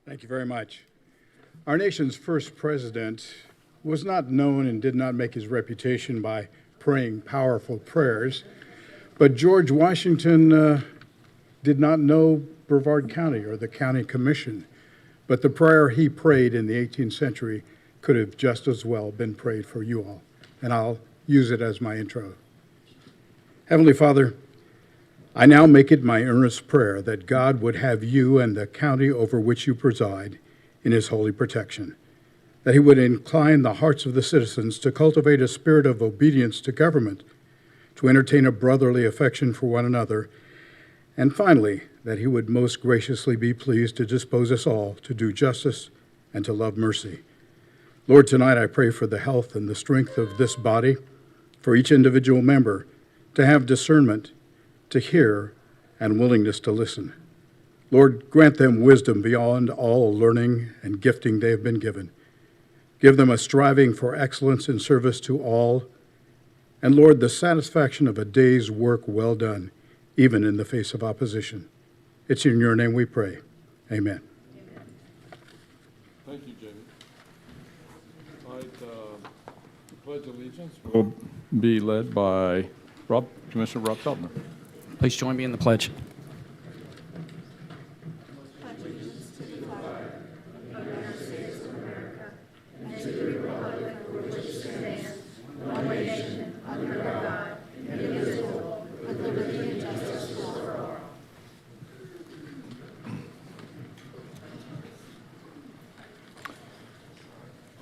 Thank you very much. Our nation's first president was not known and did not make his reputation by praying powerful prayers, but George Washington did not know Brevard County or the county commission, but the prayer he prayed in the 18th century could have just as well been prayed for you all, and I'll use it as my intro. Heavenly Father, I now make it my earnest prayer that God would have you and the county over which you preside in his holy protection, that he would incline the hearts of the citizens to cultivate a spirit of obedience to government, to entertain a brotherly affection for one another, and finally, that he would most graciously be pleased to dispose us all to do justice and to love mercy. Lord, tonight I pray for the health and the strength of this body, for each individual member to have discernment, to hear, and willingness to listen. Lord, grant them wisdom beyond all learning and gifting they have been given. Give them a striving for excellence in service to all, and Lord, the satisfaction of a day's work well done, even in the face of opposition. It's in your name we pray. Amen. Thank you, Jamie. All right, the Pledge of Allegiance will be led by Commissioner Rob Feltner. Please join me in the pledge.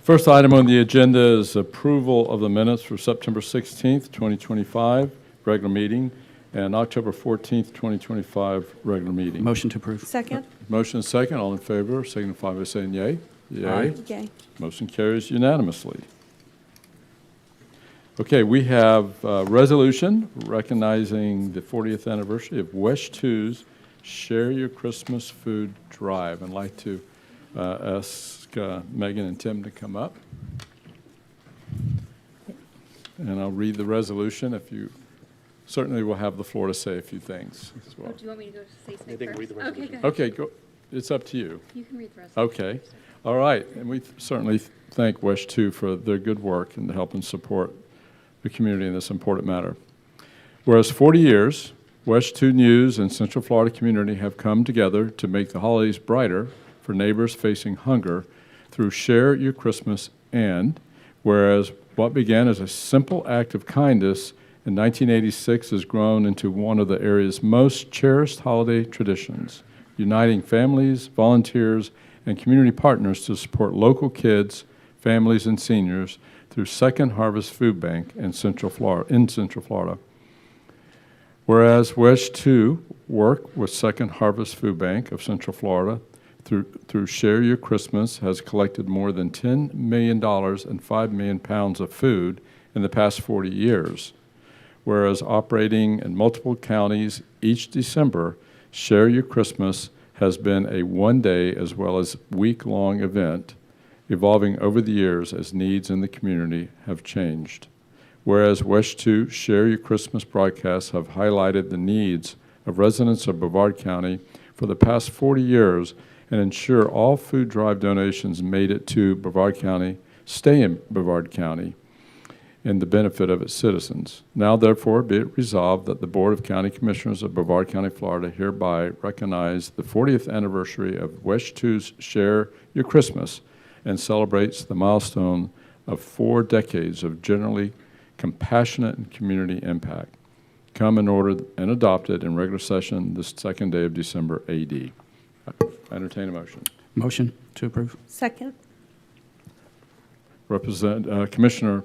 First item on the agenda is approval of the minutes for September 16th, 2025, regular meeting, and October 14th, 2025, regular meeting. Motion to approve. Second. Motion is second. All in favor, signify by saying yea. Yea. Aye. Yay. Motion carries unanimously. Okay, we have a resolution recognizing the 40th anniversary of WESH 2's Share Your Christmas Food Drive. I'd like to ask Megan and Tim to come up. And I'll read the resolution. If you certainly will have the floor to say a few things as well. Do you want me to go say something I think first? read the Okay, resolution. go ahead. Okay, go. It's up to you. You can read the resolution. Okay. All right. And we certainly thank WESH 2 for their good work and to help and support the community in this important matter. Whereas 40 years, WESH 2 News and Central Florida community have come together to make the holidays brighter for neighbors facing hunger through Share Your Christmas, and whereas what began as a simple act of kindness in 1986 has grown into one of the area's most cherished holiday traditions, uniting families, volunteers, and community partners to support local kids, families, and seniors through Second Harvest Food Bank in Central Florida. Whereas WESH 2 work with Second Harvest Food Bank of Central Florida through Share Your Christmas has collected more than $10 million and 5 million pounds of food in the past 40 years. Whereas operating in multiple counties each December, Share Your Christmas has been a one-day as well as week-long event, evolving over the years as needs in the community have changed. Whereas WESH 2 Share Your Christmas broadcasts have highlighted the needs of residents of Brevard County for the past 40 years and ensure all food drive donations made it to Brevard County stay in Brevard County in the benefit of its citizens. Now, therefore, be it resolved that the Board of County Commissioners of Brevard County, Florida hereby recognize the 40th anniversary of WESH 2's Share Your Christmas and celebrates the milestone of 4 decades of generally compassionate and community impact. Come and ordered and adopted in regular session this second day of December AD. I entertain a motion. Motion to approve. Second. Commissioner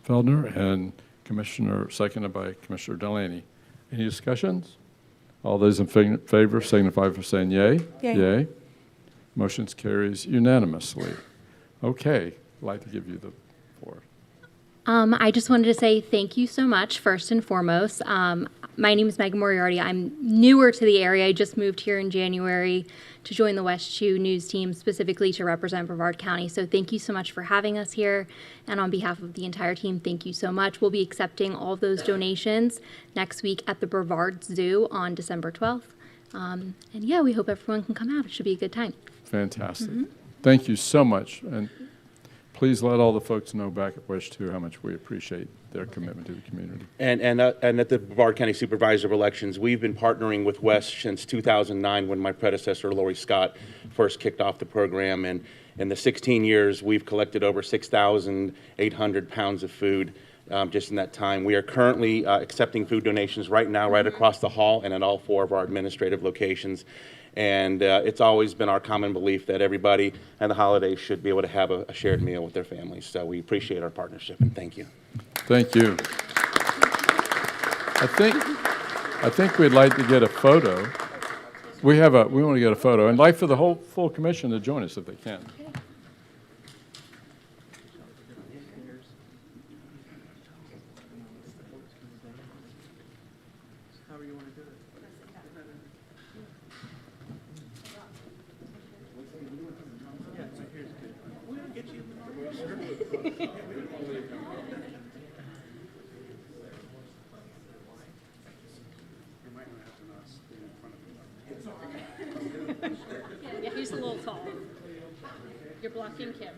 Feltner and seconded by Commissioner Delaney. Any discussions? All those in favor signify by saying yea. Yay. Yay. Motion carries unanimously. Okay, I'd like to give you the floor. I just wanted to say thank you so much, first and foremost. My name is Megan Moriarty. I'm newer to the area. I just moved here in January to join the WESH 2 News team, specifically to represent Brevard County. So thank you so much for having us here. And on behalf of the entire team, thank you so much. We'll be accepting all of those donations next week at the Brevard Zoo on December 12th. And yeah, we hope everyone can come out. It should be a good time. Fantastic. Thank you so much. And please let all the folks know back at WESH 2 how much we appreciate their commitment to the community. And at the Brevard County Supervisor of Elections, we've been partnering with WESH since 2009 when my predecessor, Lori Scott, first kicked off the program. And in the 16 years, we've collected over 6,800 pounds of food just in that time. We are currently accepting food donations right now, right across the hall and at all 4 of our administrative locations. And it's always been our common belief that everybody and the holidays should be able to have a shared meal with their families. So we appreciate our partnership, and thank you. Thank you. I think we'd like to get a photo. We want to get a photo, and like for the whole full commission to join us if they can. Yeah, he's a little tall. You're blocking Kim.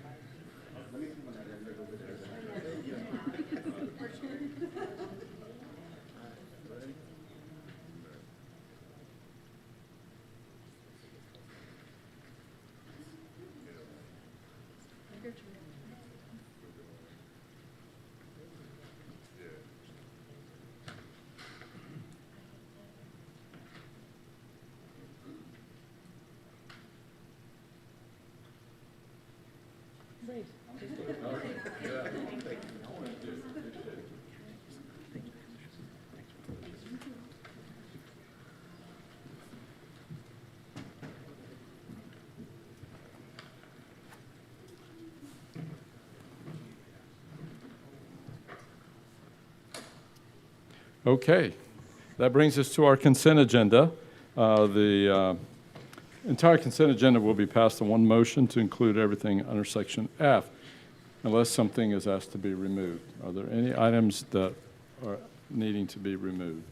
Okay, that brings us to our consent agenda. The entire consent agenda will be passed in one motion to include everything under section F, unless something is asked to be removed. Are there any items that are needing to be removed?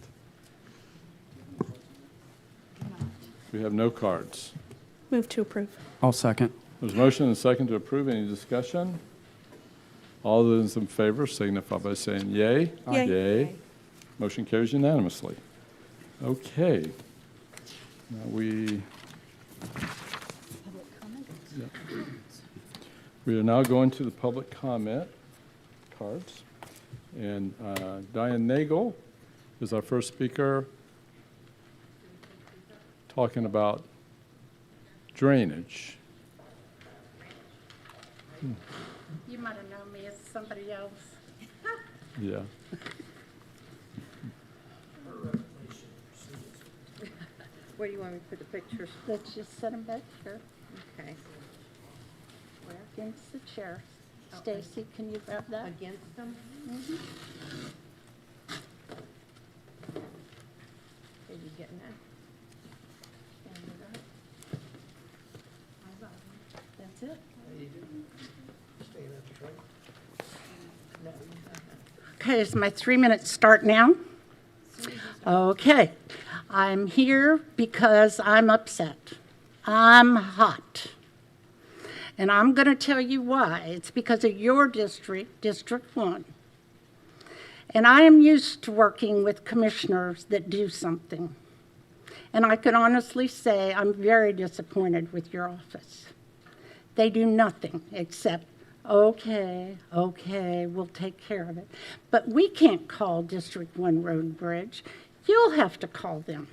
We have no cards. Move to approve. I'll second. There's a motion and a second to approve. Any discussion? All those in favor signify by saying yay. Yay. Yay. Motion carries unanimously. Okay. Now we are now going to the public comment cards. And Diane Nagel is our first speaker, talking about drainage. You might have known me as somebody else. Yeah. Where do you want me to put the pictures? Let's just set them back here. Okay. Where? Against the chair. Stacy, can you grab that? Against them? Mm-hmm. Are you getting that? Stand it up. That's it. Okay, is my 3 minutes start now? Okay. I'm here because I'm upset. I'm hot. And I'm going to tell you why. It's because of your district, District 1. And I am used to working with commissioners that do something. And I can honestly say I'm very disappointed with your office. They do nothing except, okay, we'll take care of it. But we can't call District 1 Road and Bridge. You'll have to call them.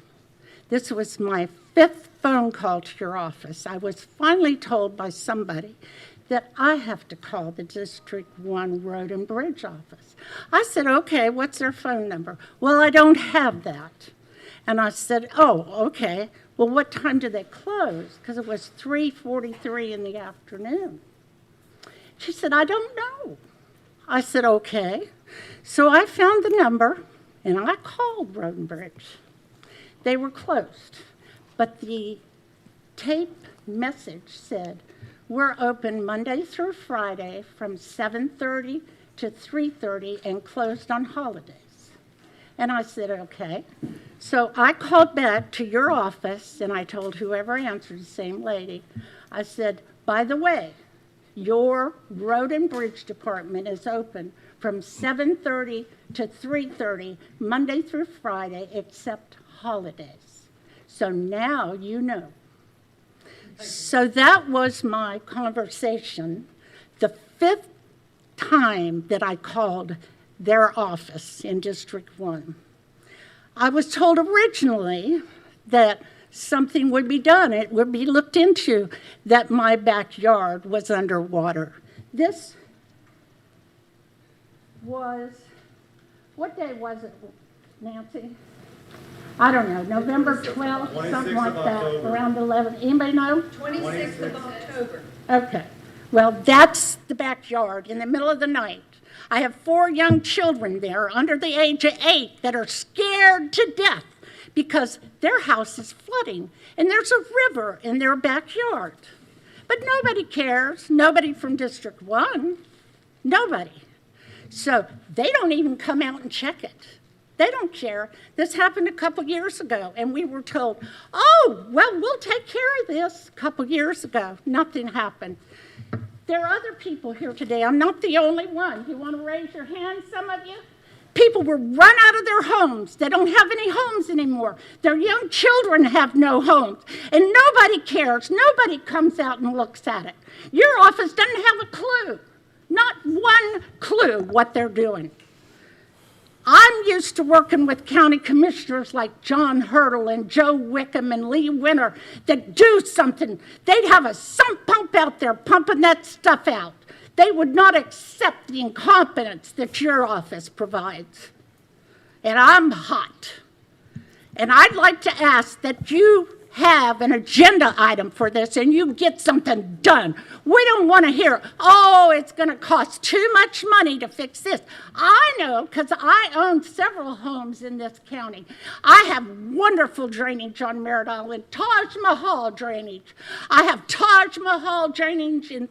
This was my 5th phone call to your office. I was finally told by somebody that I have to call the District 1 Road and Bridge office. I said, okay, what's their phone number? Well, I don't have that. And I said, oh, okay. Well, what time do they close? Because it was 3:43 in the afternoon. She said, I don't know. I said, okay. So I found the number, and I called Road and Bridge. They were closed, but the tape message said, we're open Monday through Friday from 7:30 to 3:30 and closed on holidays. And I said, okay. So I called back to your office, and I told whoever answered, the same lady, I said, by the way, your road and bridge department is open from 7:30 to 3:30, Monday through Friday, except holidays. So now you know. So that was my conversation. The fifth time that I called their office in District 1. I was told originally that something would be done. It would be looked into, that my backyard was underwater. This was, what day was it, Nancy? I don't know, November 12th, something like that, around 11. Anybody know? 26th of October. Okay. Well, that's the backyard in the middle of the night. I have 4 young children there under the age of 8 that are scared to death because their house is flooding and there's a river in their backyard. But nobody cares. Nobody from District 1. Nobody. So they don't even come out and check it. They don't care. This happened a couple years ago, and we were told, oh, well, we'll take care of this a couple years ago. Nothing happened. There are other people here today. I'm not the only one. You want to raise your hand, some of you? People were run out of their homes. They don't have any homes anymore. Their young children have no homes, and nobody cares. Nobody comes out and looks at it. Your office doesn't have a clue, not one clue what they're doing. I'm used to working with county commissioners like John Hurdle and Joe Wickham and Lee Winter that do something. They'd have a sump pump out there pumping that stuff out. They would not accept the incompetence that your office provides. And I'm hot. And I'd like to ask that you have an agenda item for this and you get something done. We don't want to hear, oh, it's going to cost too much money to fix this. I know, because I own several homes in this county. I have wonderful drainage on Merritt Island, Taj Mahal drainage. I have Taj Mahal drainage in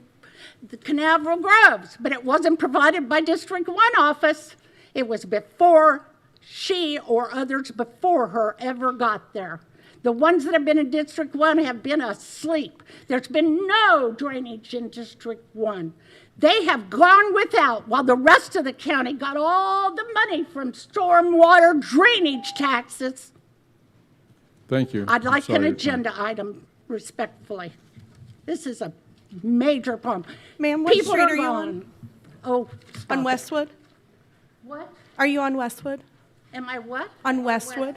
the Canaveral Groves, but it wasn't provided by District 1 office. It was before she or others before her ever got there. The ones that have been in District 1 have been asleep. There's been no drainage in District 1. They have gone without while the rest of the county got all the money from stormwater drainage taxes. Thank you. I'd I'm like sorry an you're- agenda item, respectfully. This is a major problem. Ma'am, what People street are are you gone. on? Oh, stop On it. Westwood? What? Are you on Westwood? Am I what? On Westwood?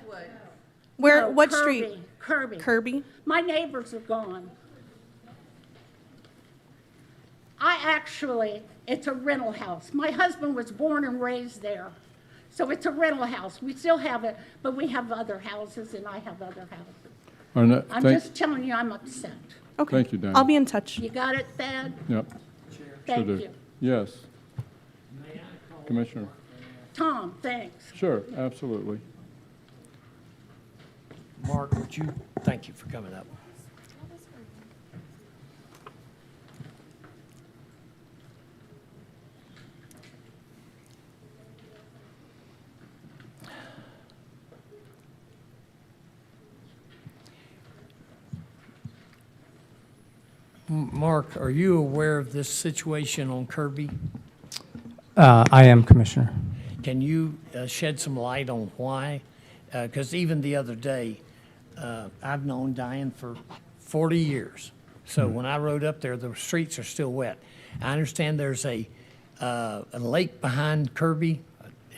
Where, No, what Kirby, street? Kirby. Kirby? My neighbors are gone. It's a rental house. My husband was born and raised there. So it's a rental house. We still have it, but we have other houses and I have other houses. Arnett, I'm thank- just telling you, I'm upset. Okay. Thank you, Dan. I'll be in touch. You got it, Thad? Yep. Thank Sure do. you. Yes. Commissioner. Tom, thanks. Sure, absolutely. Mark, thank you for coming up. Mark, are you aware of this situation on Kirby? I am, Commissioner. Can you shed some light on why? Because even the other day, I've known Diane for 40 years. So when I rode up there, the streets are still wet. I understand there's a lake behind Kirby,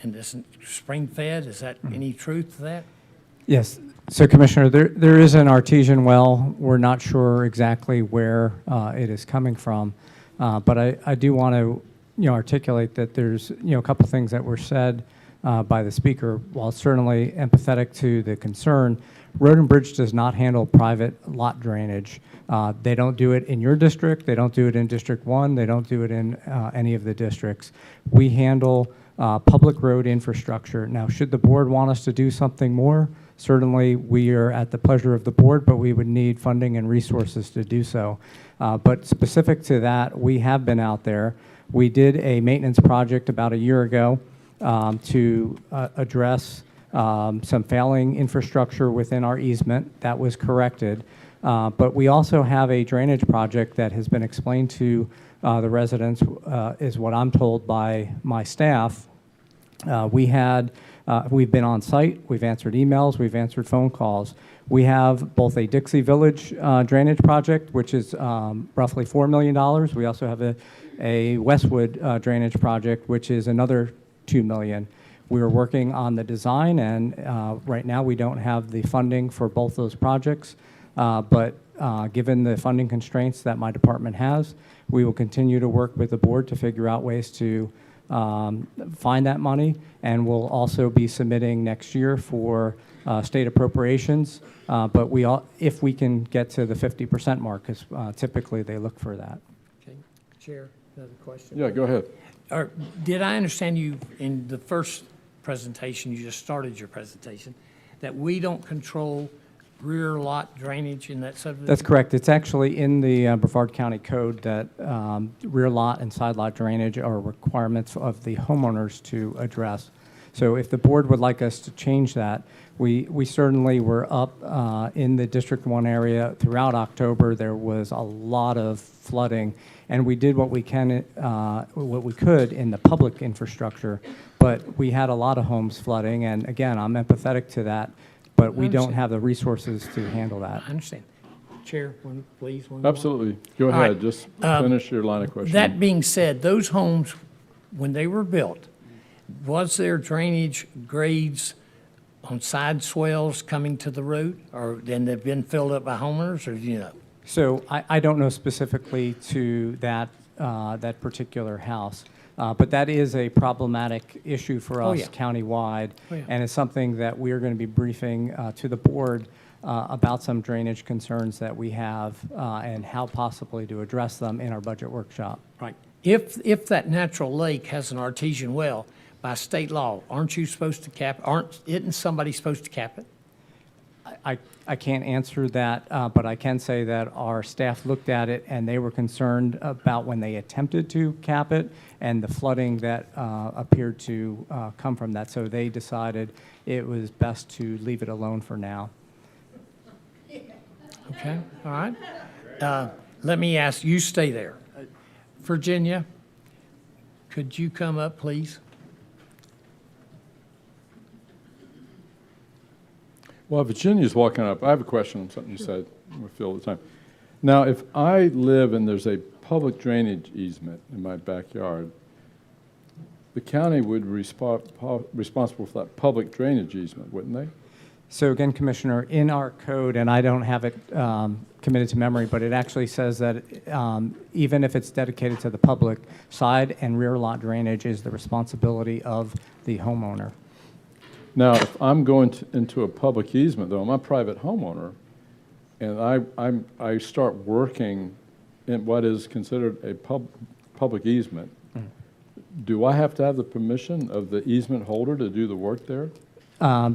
and this spring fed. Is that any truth to that? Yes. So, Commissioner, there is an artesian well. We're not sure exactly where it is coming from, but I do want to, articulate that there's, a couple things that were said by the speaker. While certainly empathetic to the concern, Road and Bridge does not handle private lot drainage. They don't do it in your district. They don't do it in District 1. They don't do it in any of the districts. We handle public road infrastructure. Now, should the board want us to do something more? Certainly, we are at the pleasure of the board, but we would need funding and resources to do so. But specific to that, we have been out there. We did a maintenance project about a year ago to address some failing infrastructure within our easement. That was corrected. But we also have a drainage project that has been explained to the residents, is what I'm told by my staff. We've been on site, we've answered emails, we've answered phone calls. We have both a Dixie Village drainage project, which is roughly $4 million. We also have a Westwood drainage project, which is another $2 million. We are working on the design, and right now we don't have the funding for both those projects. But given the funding constraints that my department has, we will continue to work with the board to figure out ways to find that money, and we'll also be submitting next year for state appropriations. But if we can get to the 50% mark, because typically they look for that. Okay, Chair, another question? Yeah, go ahead. Or did I understand you in the first presentation, you just started your presentation, that we don't control rear lot drainage in that subdivision? That's correct. It's actually in the Brevard County Code that rear lot and side lot drainage are requirements of the homeowners to address. So if the board would like us to change that, we certainly were up in the District 1 area throughout October. There was a lot of flooding, and we did what we could in the public infrastructure, but we had a lot of homes flooding, and again, I'm empathetic to that, but we don't have the resources to handle that. I understand. Chair, please. One more. Absolutely. Go All ahead. right. Just finish your line of questioning. That being said, those homes, when they were built, was there drainage grades on side swells coming to the road, or then they've been filled up by homeowners, or do you know? So I don't know specifically to that, that particular house, but that is a problematic issue for us yeah. countywide, Oh, yeah. and it's something that we're going to be briefing to the board about some drainage concerns that we have and how possibly to address them in our budget workshop. Right. If that natural lake has an artesian well, by state law, aren't you supposed to cap, isn't somebody supposed to cap it? I can't answer that, but I can say that our staff looked at it and they were concerned about when they attempted to cap it and the flooding that appeared to come from that. So they decided it was best to leave it alone for now. Okay, all right. Let me ask, you stay there. Virginia, could you come up, please? While Virginia's walking up, I have a question on something you said. We feel all the time. Now, if I live and there's a public drainage easement in my backyard, the county would be responsible for that public drainage easement, wouldn't they? So again, Commissioner, in our code, and I don't have it committed to memory, but it actually says that even if it's dedicated to the public, side and rear lot drainage is the responsibility of the homeowner. Now, if I'm going into a public easement, though, I'm a private homeowner, and I start working in what is considered a public easement, do I have to have the permission of the easement holder to do the work there?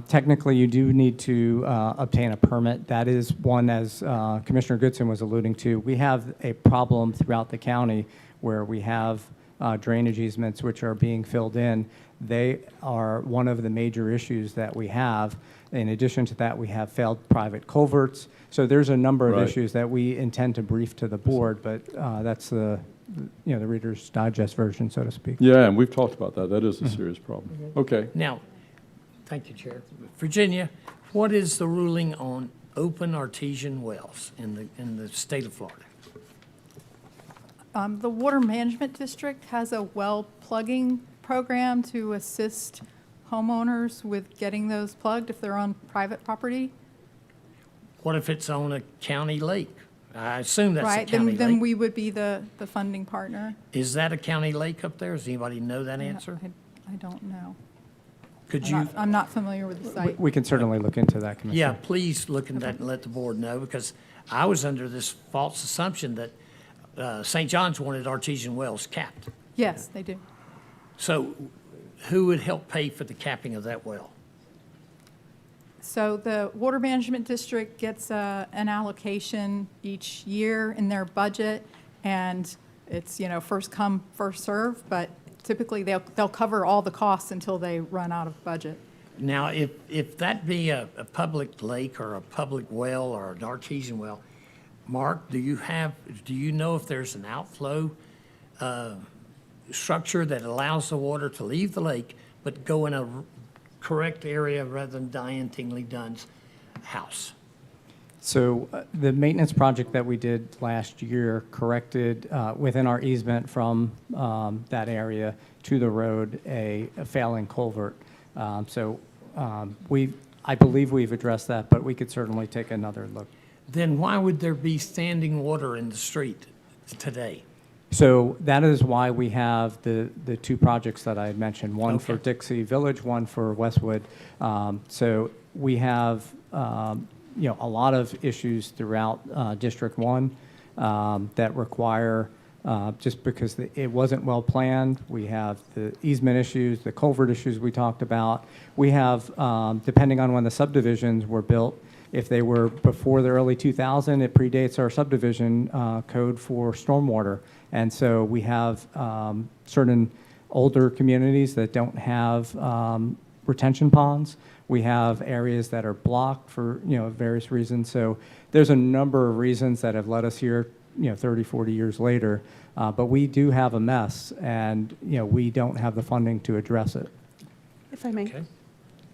Technically, you do need to obtain a permit. That is one, as Commissioner Goodson was alluding to. We have a problem throughout the county where we have drainage easements which are being filled in. They are one of the major issues that we have. In addition to that, we have failed private culverts. So there's a number of Right. issues that we intend to brief to the board, but that's the Reader's Digest version, so to speak. Yeah, and we've talked about that. That is a serious problem. Okay. Now, thank you, Chair. Virginia, what is the ruling on open artesian wells in the state of Florida? The Water Management District has a well plugging program to assist homeowners with getting those plugged if they're on private property. What if it's on a county lake? I assume that's a Right, county then lake. we would be the funding partner. Is that a county lake up there? Does anybody know that answer? I don't know. Could you? I'm not familiar with the site. We can certainly look into that, Commissioner. Yeah, please look into that and let the board know, because I was under this false assumption that St. John's wanted artesian wells capped. Yes, they do. So who would help pay for the capping of that well? So the Water Management District gets an allocation each year in their budget, and it's, first come, first serve, but typically they'll cover all the costs until they run out of budget. Now, if that be a public lake or a public well or an artesian well, Mark, do you know if there's an outflow structure that allows the water to leave the lake but go in a correct area rather than Diane Tingley Dunn's house? So the maintenance project that we did last year corrected within our easement from that area to the road a failing culvert. I believe we've addressed that, but we could certainly take another look. Then why would there be standing water in the street today? So that is why we have the two projects that I had mentioned, one for Okay. Dixie Village, one for Westwood. So we have, a lot of issues throughout District 1 that require, just because it wasn't well planned. We have the easement issues, the culvert issues we talked about. We have, depending on when the subdivisions were built, if they were before the early 2000, it predates our subdivision code for stormwater. And so we have certain older communities that don't have retention ponds. We have areas that are blocked for, various reasons. So there's a number of reasons that have led us here, 30, 40 years later. But we do have a mess, and, we don't have the funding to address it. If I may.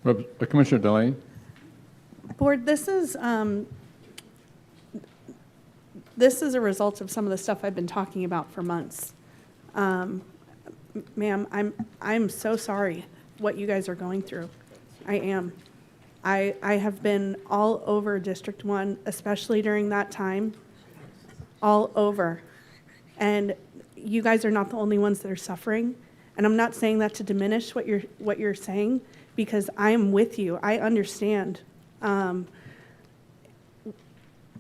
Okay. Commissioner Delane? Board, this is a result of some of the stuff I've been talking about for months. Ma'am, I'm so sorry what you guys are going through. I am. I have been all over District 1, especially during that time, all over. And you guys are not the only ones that are suffering. And I'm not saying that to diminish what you're saying, because I am with you. I understand. I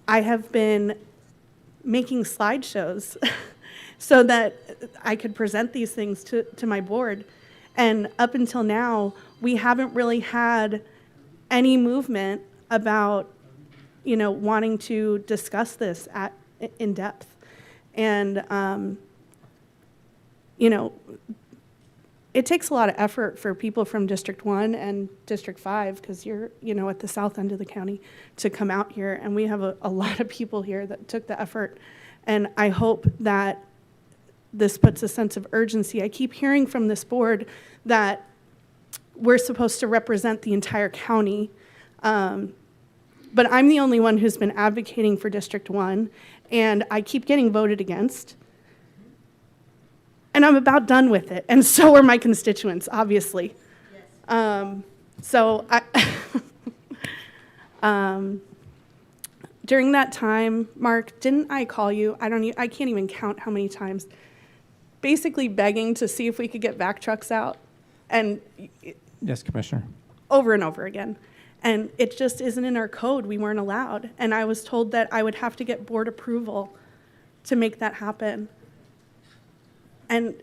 have been making slideshows so that I could present these things to my board. And up until now, we haven't really had any movement about, wanting to discuss this in depth. And, it takes a lot of effort for people from District 1 and District 5, because you're, at the south end of the county, to come out here. And we have a lot of people here that took the effort. And I hope that this puts a sense of urgency. I keep hearing from this board that we're supposed to represent the entire county. But I'm the only one who's been advocating for District 1, and I keep getting voted against. And I'm about done with it, and so are my constituents, obviously. Yes. During that time, Mark, didn't I call you? I can't even count how many times, basically begging to see if we could get vac trucks out, and Yes, Commissioner. over and over again. And it just isn't in our code. We weren't allowed. And I was told that I would have to get board approval to make that happen. And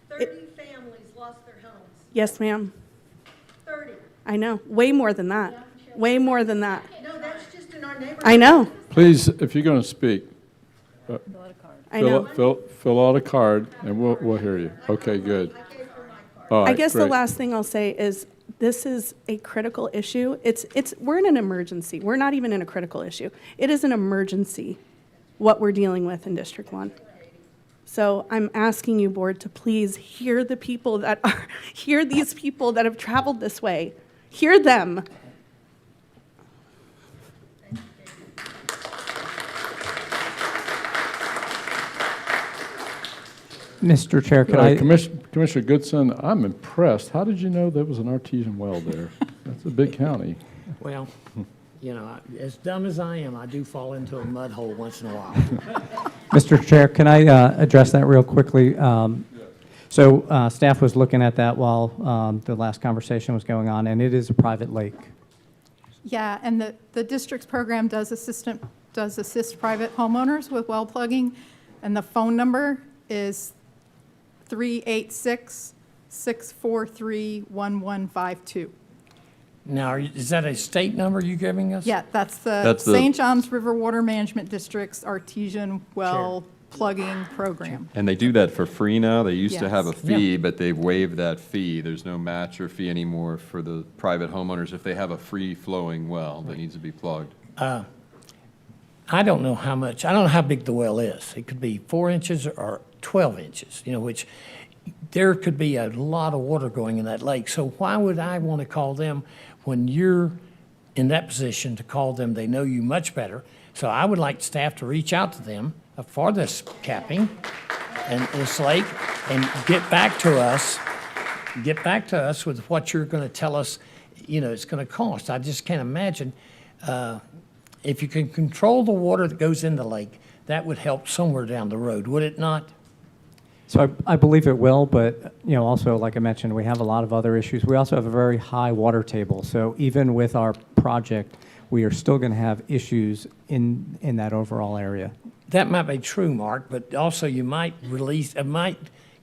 30 families lost their homes. yes, ma'am. 30. I know. Way more than that. Way more than that. No, that's just in our neighborhood. I know. Please, if you're going to speak, I know. fill out a card, and we'll hear you. Okay, good. All right, I guess the great. last thing I'll say is this is a critical issue. We're in an emergency. We're not even in a critical issue. It is an emergency, what we're dealing with in District 1. So I'm asking you, board, to please hear these people that have traveled this way. Hear them. Mr. Chair, could I? Commissioner Goodson, I'm impressed. How did you know there was an artesian well there? That's a big county. Well, as dumb as I am, I do fall into a mud hole once in a while. Mr. Chair, can I address that real quickly? So staff was looking at that while the last conversation was going on, and it is a private lake. Yeah, and the district's program does assist private homeowners with well plugging, and the phone number is 386-643-1152. Now, is that a state number you giving us? Yeah, that's the That's the- St. John's River Water Management District's artesian well plugging program. And they do that for free now? They used to have a Yes. fee, but they've waived that fee. There's no match or fee anymore for the private homeowners if they have a free-flowing well that needs to be plugged. I don't know how much, I don't know how big the well is. It could be 4 inches or 12 inches, which there could be a lot of water going in that lake. So why would I want to call them when you're in that position to call them? They know you much better. So I would like staff to reach out to them for this capping and this lake and get back to us with what you're going to tell us, it's going to cost. I just can't imagine, if you can control the water that goes in the lake, that would help somewhere down the road, would it not? So I believe it will, but, also, like I mentioned, we have a lot of other issues. We also have a very high water table. So even with our project, we are still going to have issues in that overall area. That might be true, Mark, but also you might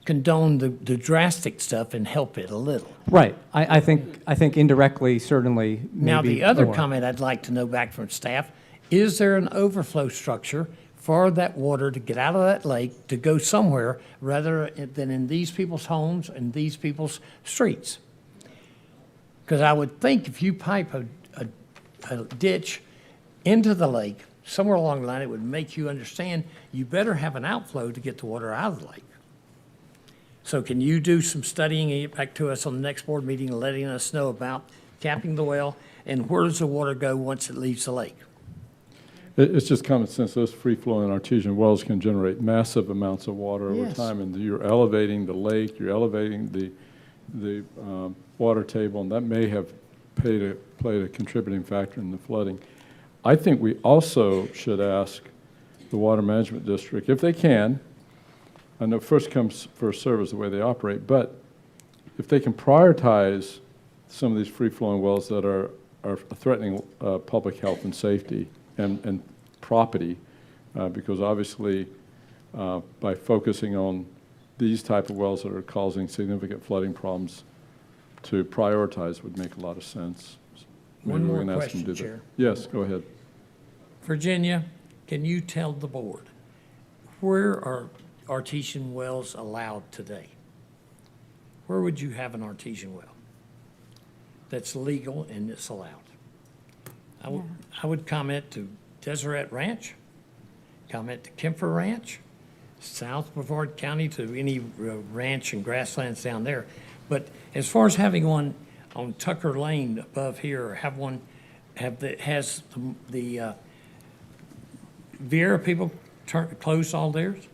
condone the drastic stuff and help it a little. Right. I think indirectly, certainly, maybe Now, the other more. comment I'd like to know back from staff, is there an overflow structure for that water to get out of that lake to go somewhere rather than in these people's homes and these people's streets? Because I would think if you pipe a ditch into the lake, somewhere along the line, it would make you understand you better have an outflow to get the water out of the lake. So can you do some studying and get back to us on the next board meeting, letting us know about capping the well and where does the water go once it leaves the lake? It's just common sense. Those free-flowing artesian wells can generate massive amounts of water over Yes. time, and you're elevating the lake, you're elevating the water table, and that may have played a contributing factor in the flooding. I think we also should ask the Water Management District, if they can, I know first comes, first served is the way they operate, but if they can prioritize some of these free-flowing wells that are threatening public health and safety and property, because obviously by focusing on these type of wells that are causing significant flooding problems, to prioritize would make a lot of sense. One Maybe more we can ask them to question, do that. Chair. Yes, go ahead. Virginia, can you tell the board, where are artesian wells allowed today? Where would you have an artesian well that's legal and it's allowed? I would comment to Deseret Ranch, comment to Kemper Ranch, South Brevard County to any ranch and grasslands down there. But as far as having one on Tucker Lane above here, or has the Viera people closed all theirs?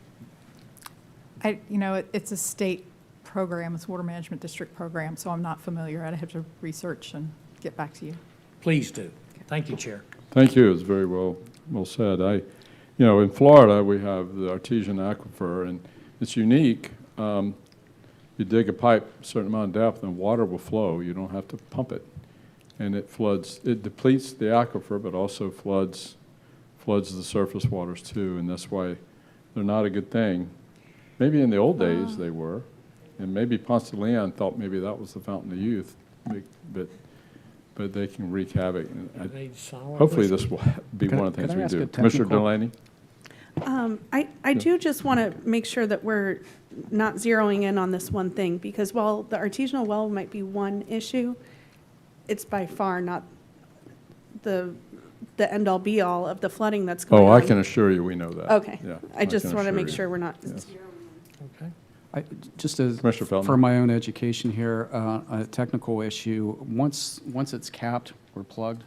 It's a state program, it's a Water Management District program, so I'm not familiar. I'd have to research and get back to you. Please do. Thank you, Chair. Thank you. It's very well said. In Florida, we have the artesian aquifer, and it's unique. You dig a pipe a certain amount of depth, and water will flow. You don't have to pump it, and it floods. It depletes the aquifer, but also floods the surface waters too, and that's why they're not a good thing. Maybe in the old days they were, and maybe Ponce de Leon thought maybe that was the fountain of youth, but they can wreak havoc. Hopefully this will be one of the things we do. Commissioner Delaney? I do just want to make sure that we're not zeroing in on this one thing, because while the artisanal well might be one issue, it's by far not the end-all be-all of the flooding that's going on. Oh, I can assure you we know that. Okay. Yeah, I just can want to assure make you. sure we're not Yes. Okay. Just as, Commissioner Feltner. for my own education here, a technical issue, once it's capped or plugged,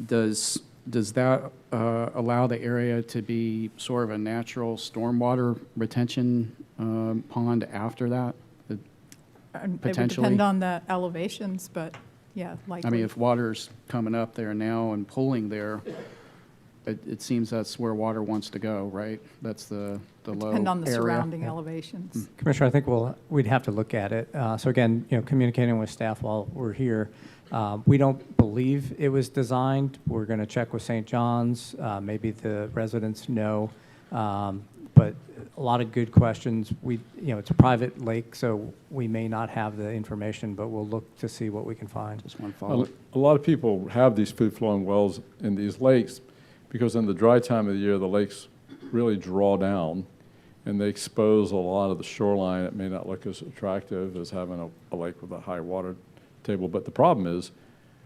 does that allow the area to be sort of a natural stormwater retention pond after that? It would Potentially. depend on the elevations, but yeah, likely. I mean, if water's coming up there now and pooling there, it seems that's where water wants to go, right? That's the low Depend on the area. surrounding elevations. Commissioner, I think we'd have to look at it. So again, communicating with staff while we're here, we don't believe it was designed. We're going to check with St. John's. Maybe the residents know, but a lot of good questions. It's a private lake, so we may not have the information, but we'll look to see what we can find. Just one follow. A lot of people have these free-flowing wells in these lakes because in the dry time of the year, the lakes really draw down, and they expose a lot of the shoreline. It may not look as attractive as having a lake with a high water table, but the problem is,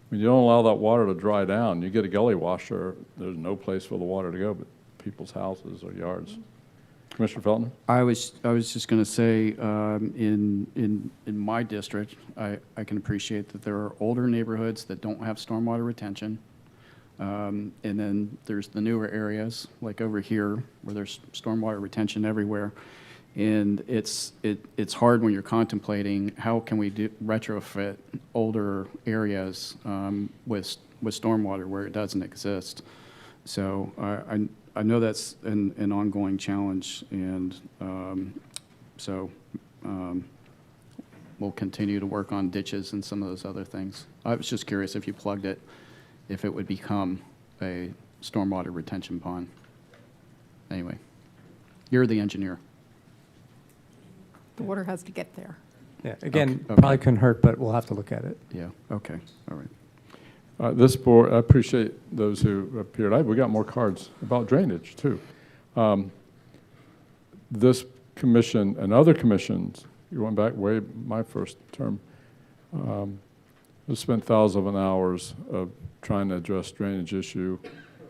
when you don't allow that water to dry down, you get a gully washer, there's no place for the water to go but people's houses or yards. Commissioner Feltner? I was just going to say, in my district, I can appreciate that there are older neighborhoods that don't have stormwater retention. And then there's the newer areas, like over here, where there's stormwater retention everywhere. And it's hard when you're contemplating how can we retrofit older areas with stormwater where it doesn't exist. So I know that's an ongoing challenge, and we'll continue to work on ditches and some of those other things. I was just curious if you plugged it, if it would become a stormwater retention pond. Anyway, you're the engineer. The water has to get there. Yeah, again, Okay. probably couldn't hurt, but we'll have to look at it. Yeah, okay, all right. This board, I appreciate those who appeared. We got more cards about drainage, too. This commission and other commissions, you went back way my first term, have spent thousands of hours of trying to address drainage issue,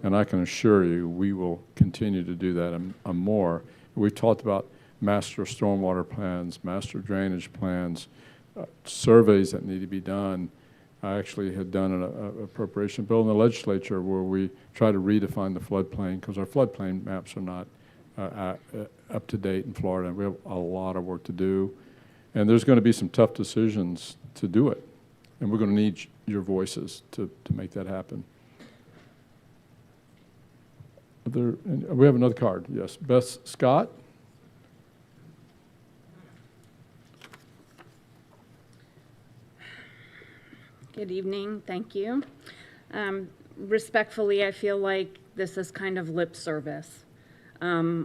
and I can assure you we will continue to do that and more. We've talked about master stormwater plans, master drainage plans, surveys that need to be done. I actually had done an appropriation bill in the legislature where we try to redefine the floodplain, because our floodplain maps are not up to date in Florida, and we have a lot of work to do. And there's going to be some tough decisions to do it, and we're going to need your voices to make that happen. We have another card, yes. Beth Scott? Good evening, thank you. Respectfully, I feel like this is kind of lip service.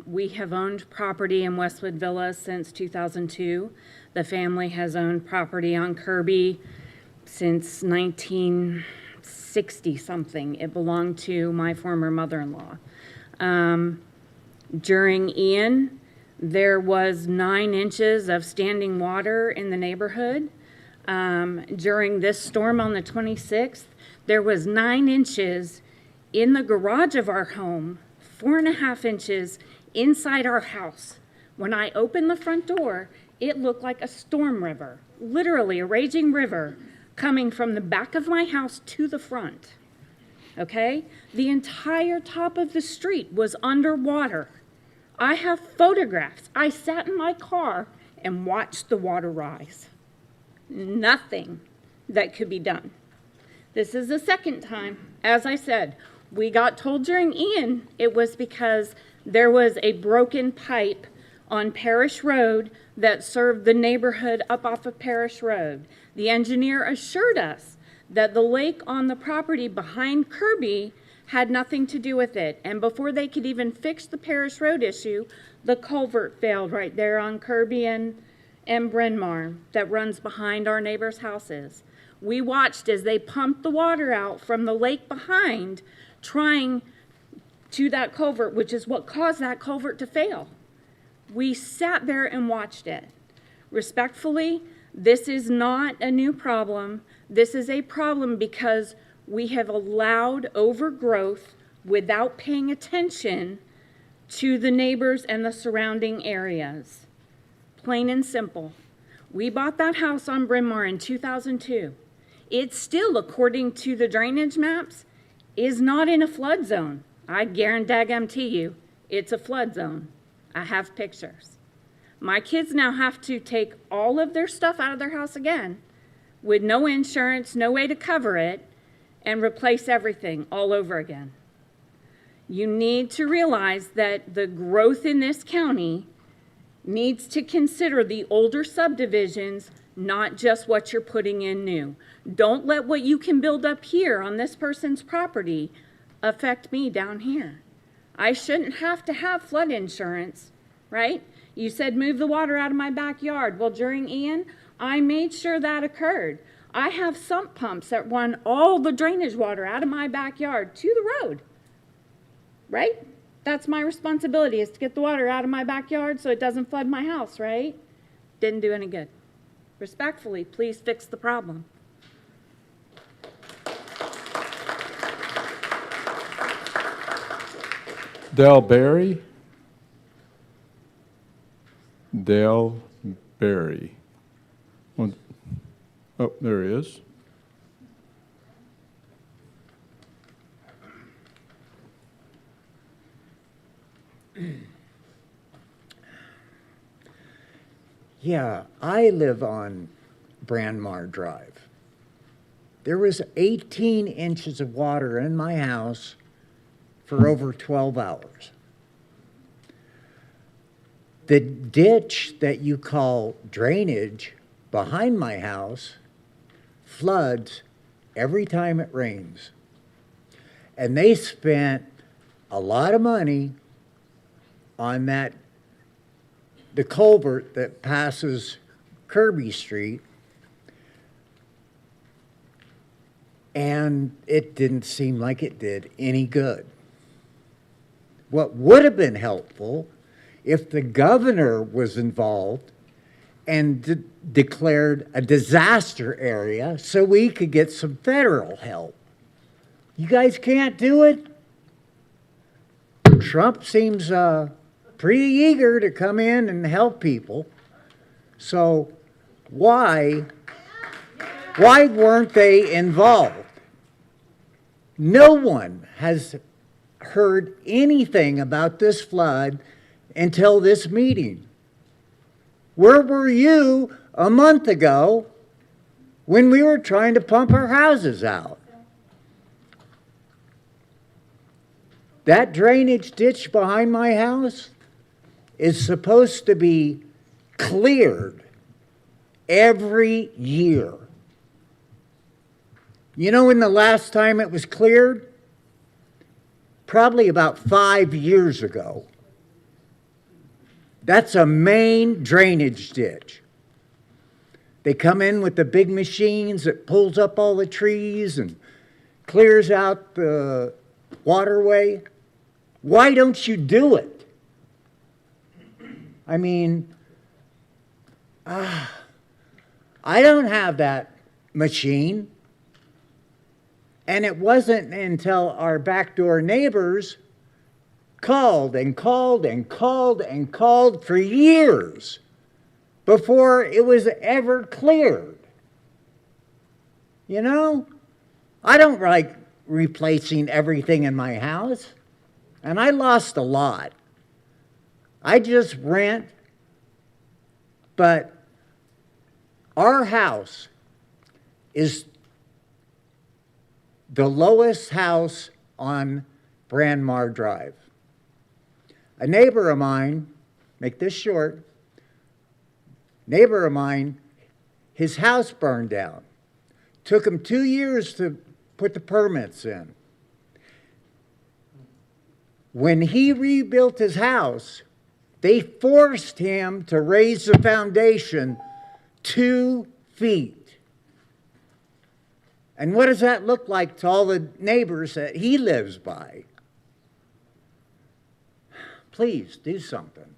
We have owned property in Westwood Villas since 2002. The family has owned property on Kirby since 1960-something. It belonged to my former mother-in-law. During Ian, there was 9 inches of standing water in the neighborhood. During this storm on the 26th, there was 9 inches in the garage of our home, 4.5 inches inside our house. When I opened the front door, it looked like a storm river, literally a raging river coming from the back of my house to the front. Okay? The entire top of the street was underwater. I have photographs. I sat in my car and watched the water rise. Nothing that could be done. This is the second time. As I said, we got told during Ian it was because there was a broken pipe on Parish Road that served the neighborhood up off of Parish Road. The engineer assured us that the lake on the property behind Kirby had nothing to do with it. And before they could even fix the Parish Road issue, the culvert failed right there on Kirby and Bryn Mawr that runs behind our neighbors' houses. We watched as they pumped the water out from the lake behind, trying to that culvert, which is what caused that culvert to fail. We sat there and watched it. Respectfully, this is not a new problem. This is a problem because we have allowed overgrowth without paying attention to the neighbors and the surrounding areas. Plain and simple. We bought that house on Bryn Mawr in 2002. It still, according to the drainage maps, is not in a flood zone. I guarantee you, it's a flood zone. I have pictures. My kids now have to take all of their stuff out of their house again with no insurance, no way to cover it, and replace everything all over again. You need to realize that the growth in this county needs to consider the older subdivisions, not just what you're putting in new. Don't let what you can build up here on this person's property affect me down here. I shouldn't have to have flood insurance, right? You said move the water out of my backyard. Well, during Ian, I made sure that occurred. I have sump pumps that run all the drainage water out of my backyard to the road, right? That's my responsibility, is to get the water out of my backyard so it doesn't flood my house, right? Didn't do any good. Respectfully, please fix the problem. Dale Berry? Dale Berry. Oh, there he is. Yeah, I live on Brandmar Drive. There was 18 inches of water in my house for over 12 hours. The ditch that you call drainage behind my house floods every time it rains. And they spent a lot of money on the culvert that passes Kirby Street, and it didn't seem like it did any good. What would have been helpful if the governor was involved and declared a disaster area so we could get some federal help. You guys can't do it? Trump seems pretty eager to come in and help people. So why weren't they involved? No one has heard anything about this flood until this meeting. Where were you a month ago when we were trying to pump our houses out? That drainage ditch behind my house is supposed to be cleared every year. You know when the last time it was cleared? Probably about 5 years ago. That's a main drainage ditch. They come in with the big machines that pulls up all the trees and clears out the waterway. Why don't you do it? I mean, I don't have that machine. And it wasn't until our backdoor neighbors called and called and called and called for years before it was ever cleared. You know, I don't like replacing everything in my house, and I lost a lot. I just rent, but our house is the lowest house on Brandmar Drive. A neighbor of mine, make this short, neighbor of mine, his house burned down. Took him 2 years to put the permits in. When he rebuilt his house, they forced him to raise the foundation 2 feet. And what does that look like to all the neighbors that he lives by? Please do something.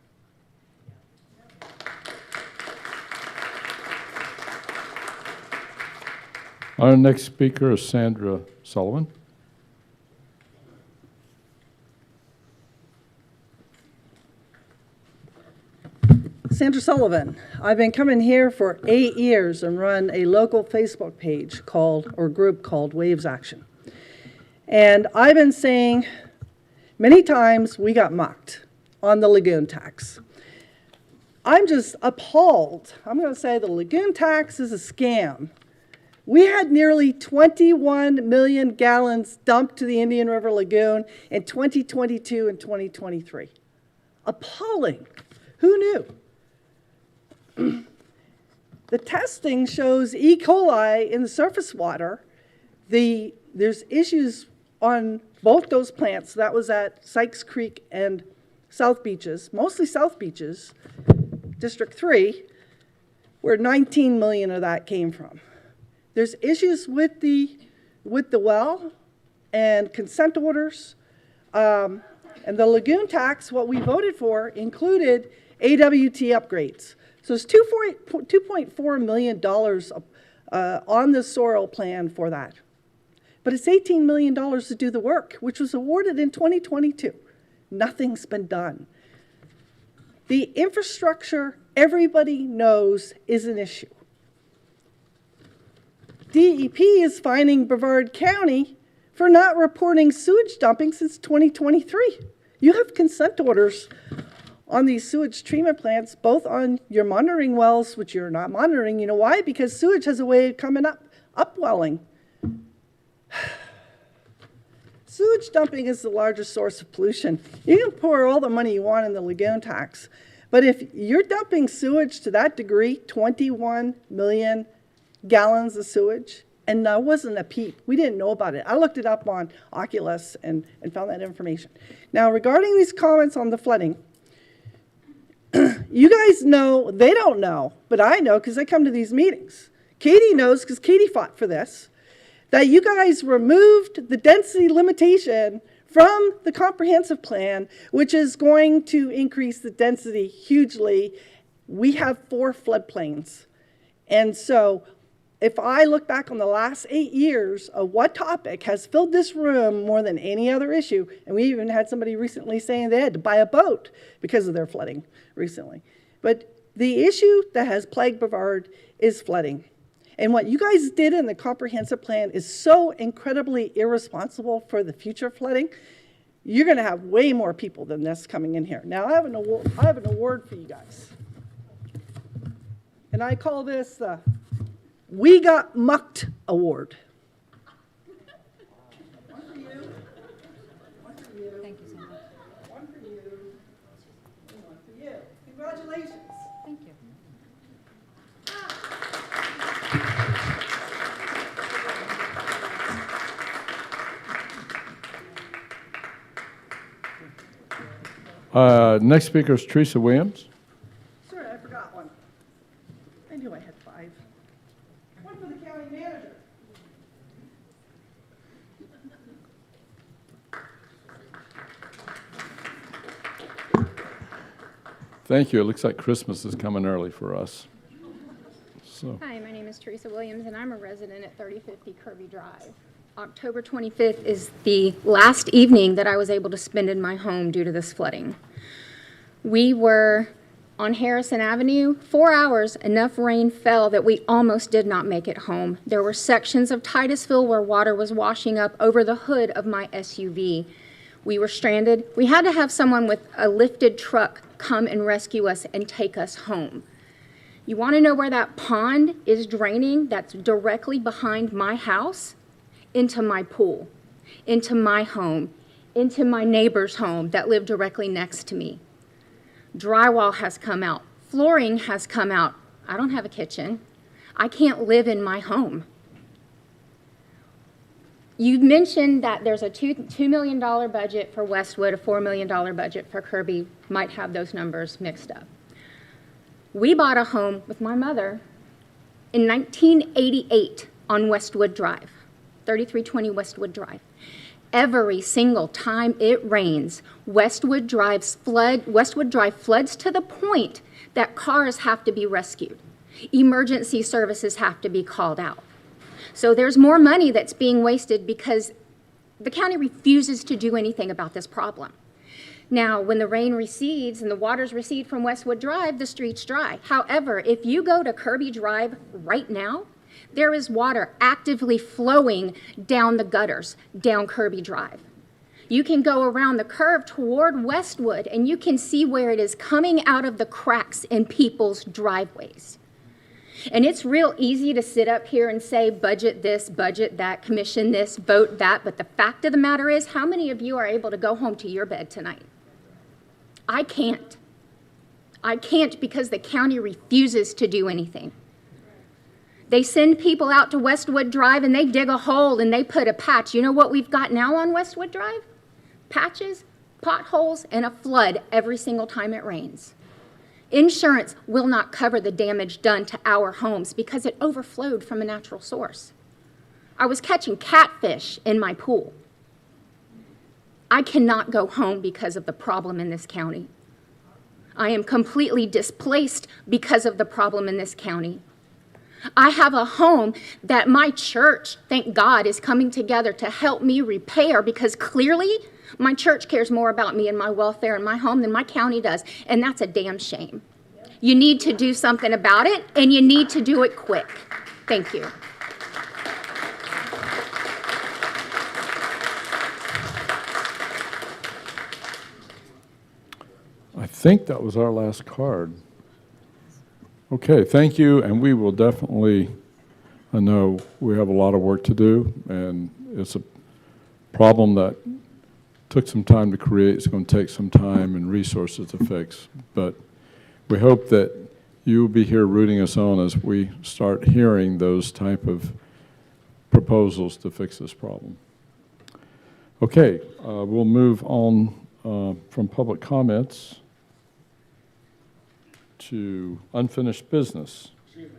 Our next speaker is Sandra Sullivan. Sandra Sullivan. I've been coming here for 8 years and run a local Facebook page group called Waves Action. And I've been saying many times we got mucked on the Lagoon tax. I'm just appalled. I'm going to say the Lagoon tax is a scam. We had nearly 21 million gallons dumped to the Indian River Lagoon in 2022 and 2023. Appalling. Who knew? The testing shows E. coli in the surface water. There's issues on both those plants. That was at Sykes Creek and South Beaches, mostly South Beaches, District 3, where 19 million of that came from. There's issues with the well and consent orders. And the Lagoon tax, what we voted for, included AWT upgrades. So it's $2.4 million on the soil plan for that. But it's $18 million to do the work, which was awarded in 2022. Nothing's been done. The infrastructure, everybody knows, is an issue. DEP is fining Brevard County for not reporting sewage dumping since 2023. You have consent orders on these sewage treatment plants, both on your monitoring wells, which you're not monitoring. You know why? Because sewage has a way of coming up, upwelling. Sewage dumping is the largest source of pollution. You can pour all the money you want in the Lagoon tax, but if you're dumping sewage to that degree, 21 million gallons of sewage, and that wasn't a peep. We didn't know about it. I looked it up on Oculus and found that information. Now, regarding these comments on the flooding, you guys know, they don't know, but I know because I come to these meetings. Katie knows because Katie fought for this, that you guys removed the density limitation from the comprehensive plan, which is going to increase the density hugely. We have 4 floodplains. And so if I look back on the last 8 years of what topic has filled this room more than any other issue, and we even had somebody recently saying they had to buy a boat because of their flooding recently. But the issue that has plagued Brevard is flooding. And what you guys did in the comprehensive plan is so incredibly irresponsible for the future flooding. You're going to have way more people than this coming in here. Now, I have an award for you guys. And I call this the We Got Mucked Award. One for you. One for you. Thank you so much. One for you. And one for you. Congratulations. Thank you. Next speaker is Teresa Williams. Sorry, I forgot one. I knew I had 5. One for the county manager. Thank you. It looks like Christmas is coming early for us. So, Hi, my name is Teresa Williams, and I'm a resident at 3050 Kirby Drive. October 25th is the last evening that I was able to spend in my home due to this flooding. We were on Harrison Avenue, 4 hours, enough rain fell that we almost did not make it home. There were sections of Titusville where water was washing up over the hood of my SUV. We were stranded. We had to have someone with a lifted truck come and rescue us and take us home. You want to know where that pond is draining that's directly behind my house? Into my pool, into my home, into my neighbor's home that lived directly next to me. Drywall has come out. Flooring has come out. I don't have a kitchen. I can't live in my home. You mentioned that there's a $2 million budget for Westwood, a $4 million budget for Kirby. Might have those numbers mixed up. We bought a home with my mother in 1988 on Westwood Drive, 3320 Westwood Drive. Every single time it rains, Westwood Drive floods to the point that cars have to be rescued. Emergency services have to be called out. So there's more money that's being wasted because the county refuses to do anything about this problem. Now, when the rain recedes and the waters recede from Westwood Drive, the street's dry. However, if you go to Kirby Drive right now, there is water actively flowing down the gutters, down Kirby Drive. You can go around the curve toward Westwood and you can see where it is coming out of the cracks in people's driveways. And it's real easy to sit up here and say, budget this, budget that, commission this, vote that, but the fact of the matter is, how many of you are able to go home to your bed tonight? I can't. I can't because the county refuses to do anything. They send people out to Westwood Drive and they dig a hole and they put a patch. You know what we've got now on Westwood Drive? Patches, potholes, and a flood every single time it rains. Insurance will not cover the damage done to our homes because it overflowed from a natural source. I was catching catfish in my pool. I cannot go home because of the problem in this county. I am completely displaced because of the problem in this county. I have a home that my church, thank God, is coming together to help me repair, because clearly my church cares more about me and my welfare and my home than my county does, and that's a damn shame. You need to do something about it, and you need to do it quick. Thank you. I think that was our last card. Okay, thank you, and we will definitely, I know we have a lot of work to do, and it's a problem that took some time to create. It's going to take some time and resources to fix, but we hope that you will be here rooting us on as we start hearing those type of proposals to fix this problem. Okay, we'll move on from public comments to unfinished business. Excuse me.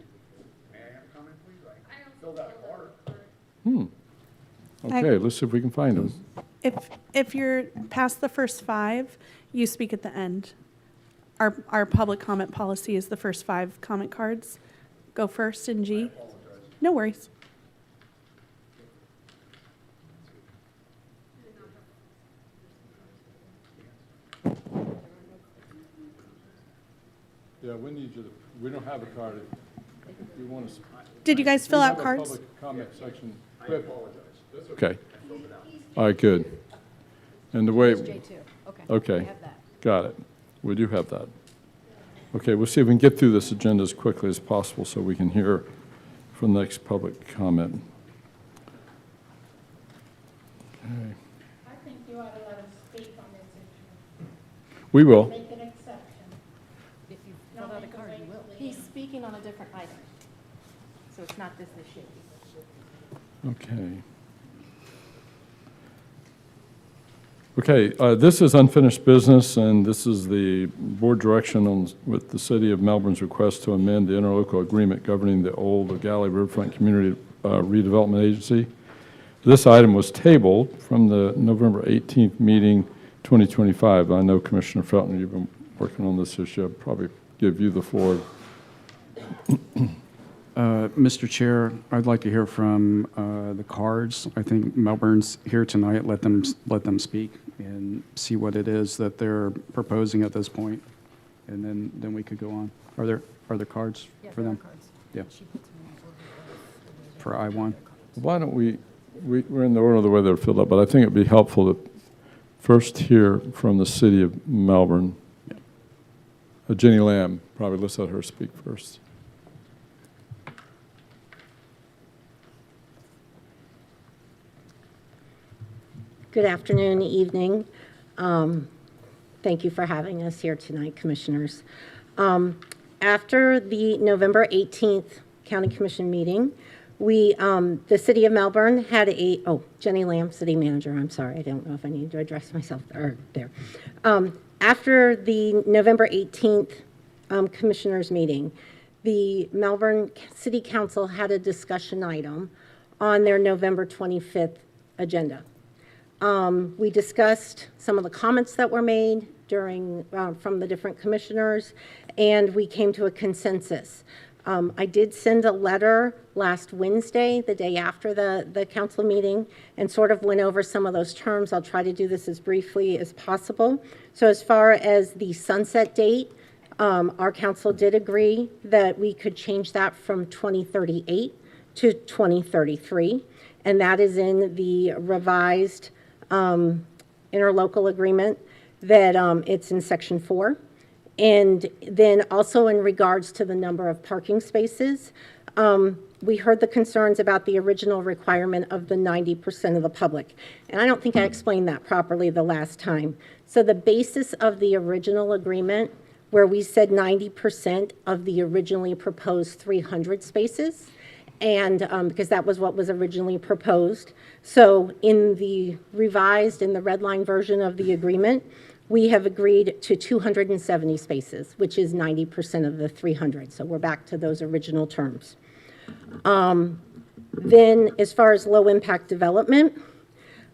May I have a comment, please? I filled out a order. Okay, let's see if we can find them. If you're past the first 5, you speak at the end. Our public comment policy is the first 5 comment cards. Go first in G. No worries. Yeah, we need you to, we don't have a card. If you want to. Did you guys fill We out have a cards? public comment section. I apologize. That's okay. All right, good. And the way. Okay, got it. We do have that. Okay, we'll see if we can get through this agenda as quickly as possible so we can hear from the next public comment. Okay. I think you ought to let us speak on this issue. We will. Make an exception. If you fill out a card, you will. He's speaking on a different item, so it's not this issue. Okay. Okay, this is unfinished business, and this is the board direction on, with the City of Melbourne's request to amend the interlocal agreement governing the Olde Gallie Riverfront Community Redevelopment Agency. This item was tabled from the November 18th meeting, 2025. I know Commissioner Feltner, you've been working on this issue. I'll probably give you the floor. Mr. Chair, I'd like to hear from the cards. I think Melbourne's here tonight. Let them speak and see what it is that they're proposing at this point, and then we could go on. Are there cards for them? Yeah. For I-1. Why don't we're in the order of the way they're filled up, but I think it'd be helpful to first hear from the City of Melbourne. Yeah. Jenny Lamb, probably let's let her speak first. Good afternoon, evening. Thank you for having us here tonight, Commissioners. After the November 18th County Commission meeting, the City of Melbourne had Jenny Lamb, City Manager, I'm sorry, I don't know if I need to address myself there. After the November 18th Commissioners meeting, the Melbourne City Council had a discussion item on their November 25th agenda. We discussed some of the comments that were made from the different commissioners, and we came to a consensus. I did send a letter last Wednesday, the day after the council meeting, and sort of went over some of those terms. I'll try to do this as briefly as possible. So as far as the sunset date, our council did agree that we could change that from 2038 to 2033, and that is in the revised interlocal agreement that it's in section 4. And then also in regards to the number of parking spaces, we heard the concerns about the original requirement of the 90% of the public. And I don't think I explained that properly the last time. So the basis of the original agreement, where we said 90% of the originally proposed 300 spaces, and because that was what was originally proposed. So in the revised, in the red line version of the agreement, we have agreed to 270 spaces, which is 90% of the 300. So we're back to those original terms. Then as far as low impact development,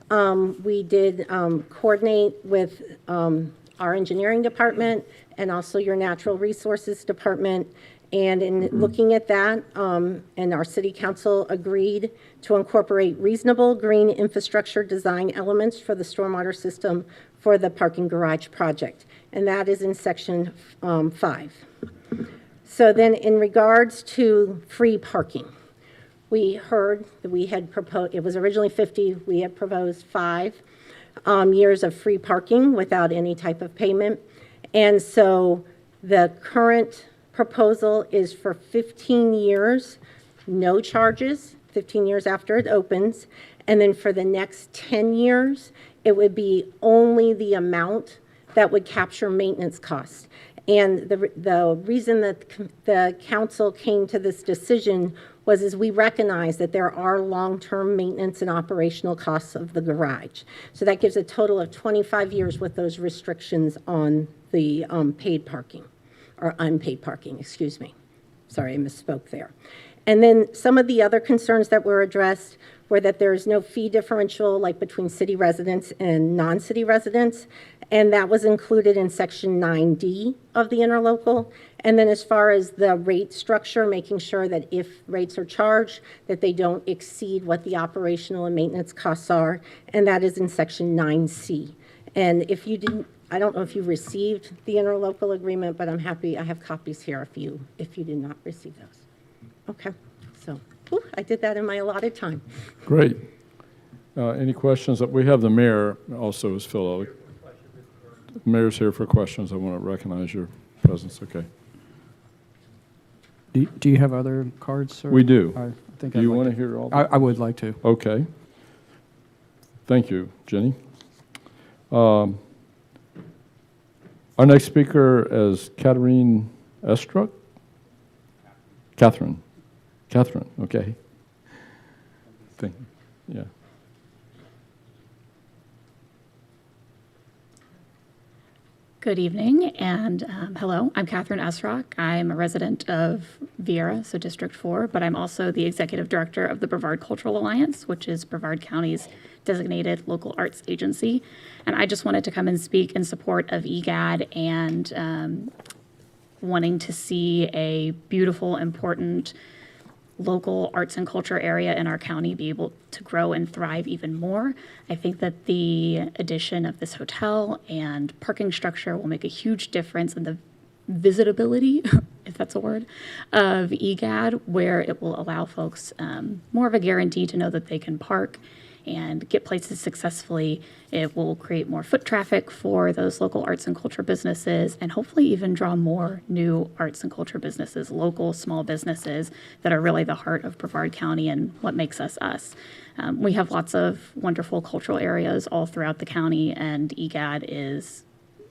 We did coordinate with our engineering department and also your natural resources department. And in looking at that, and our city council agreed to incorporate reasonable green infrastructure design elements for the stormwater system for the parking garage project. And that is in section 5. So then in regards to free parking, we heard that we had proposed, it was originally 50, we had proposed 5 years of free parking without any type of payment. And so the current proposal is for 15 years, no charges, 15 years after it opens. And then for the next 10 years, it would be only the amount that would capture maintenance costs. And the reason that the council came to this decision was as we recognize that there are long-term maintenance and operational costs of the garage. So that gives a total of 25 years with those restrictions on the paid parking, or unpaid parking, excuse me. Sorry, I misspoke there. And then some of the other concerns that were addressed were that there is no fee differential like between city residents and non-city residents, and that was included in section 9D of the interlocal. And then as far as the rate structure, making sure that if rates are charged, that they don't exceed what the operational and maintenance costs are, and that is in section 9C. And if you didn't, I don't know if you received the interlocal agreement, but I'm happy, I have copies here if you did not receive those. Okay, so I did that in my allotted time. Great. Any questions? We have the mayor also is Phil. The mayor's here for questions. I want to recognize your presence. Okay. Do you have other cards, sir? We do. I think Do I'd you like want to hear all? I would like to. Okay. Thank you, Jenny. Our next speaker is Catherine Estruck. Catherine, okay. Yeah. Good evening, and hello. I'm Catherine Esrock. I'm a resident of Viera, so District 4, but I'm also the executive director of the Brevard Cultural Alliance, which is Brevard County's designated local arts agency. And I just wanted to come and speak in support of EGAD and wanting to see a beautiful, important local arts and culture area in our county be able to grow and thrive even more. I think that the addition of this hotel and parking structure will make a huge difference in the visitability, if that's a word, of EGAD, where it will allow folks more of a guarantee to know that they can park and get places successfully. It will create more foot traffic for those local arts and culture businesses, and hopefully even draw more new arts and culture businesses, local small businesses that are really the heart of Brevard County and what makes us us. We have lots of wonderful cultural areas all throughout the county, and EGAD is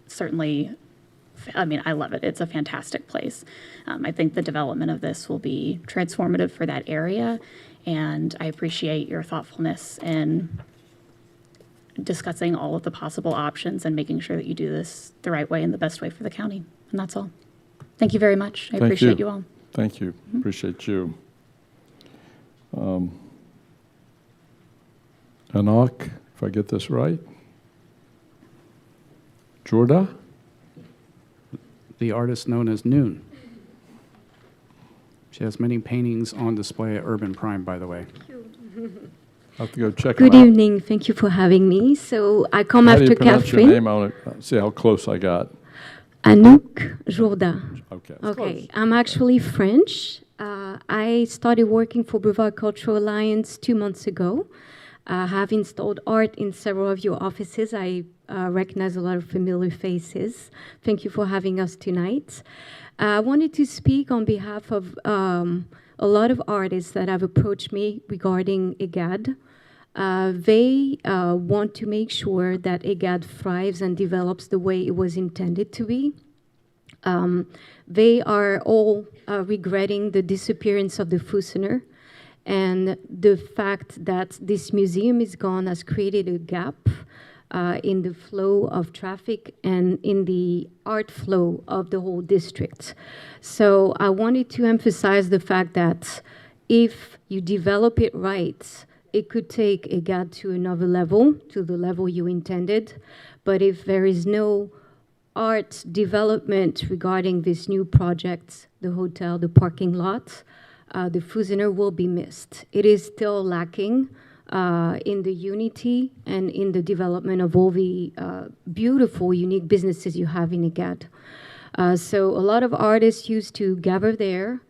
certainly, I mean, I love it. It's a fantastic place. I think the development of this will be transformative for that area, and I appreciate your thoughtfulness in discussing all of the possible options and making sure that you do this the right way and the best way for the county. And that's all. Thank you very much. I appreciate you all. Thank you. Appreciate you. Anak, if I get this right. Jorda? The artist known as Noon. She has many paintings on display at Urban Prime, by the way. I'll have to go check Good them out. evening. Thank you for having me. So I come How do you after pronounce your Catherine. name? I want to see how close I got. Anouk Jourda. Okay. Okay. I'm actually French. I started working for Brevard Cultural Alliance 2 months ago. I have installed art in several of your offices. I recognize a lot of familiar faces. Thank you for having us tonight. I wanted to speak on behalf of a lot of artists that have approached me regarding EGAD. They want to make sure that EGAD thrives and develops the way it was intended to be. They are all regretting the disappearance of the Fusener, and the fact that this museum is gone has created a gap in the flow of traffic and in the art flow of the whole district. So I wanted to emphasize the fact that if you develop it right, it could take EGAD to another level, to the level you intended. But if there is no art development regarding these new projects, the hotel, the parking lot, the Fusener will be missed. It is still lacking in the unity and in the development of all the beautiful, unique businesses you have in EGAD. So a lot of artists used to gather there,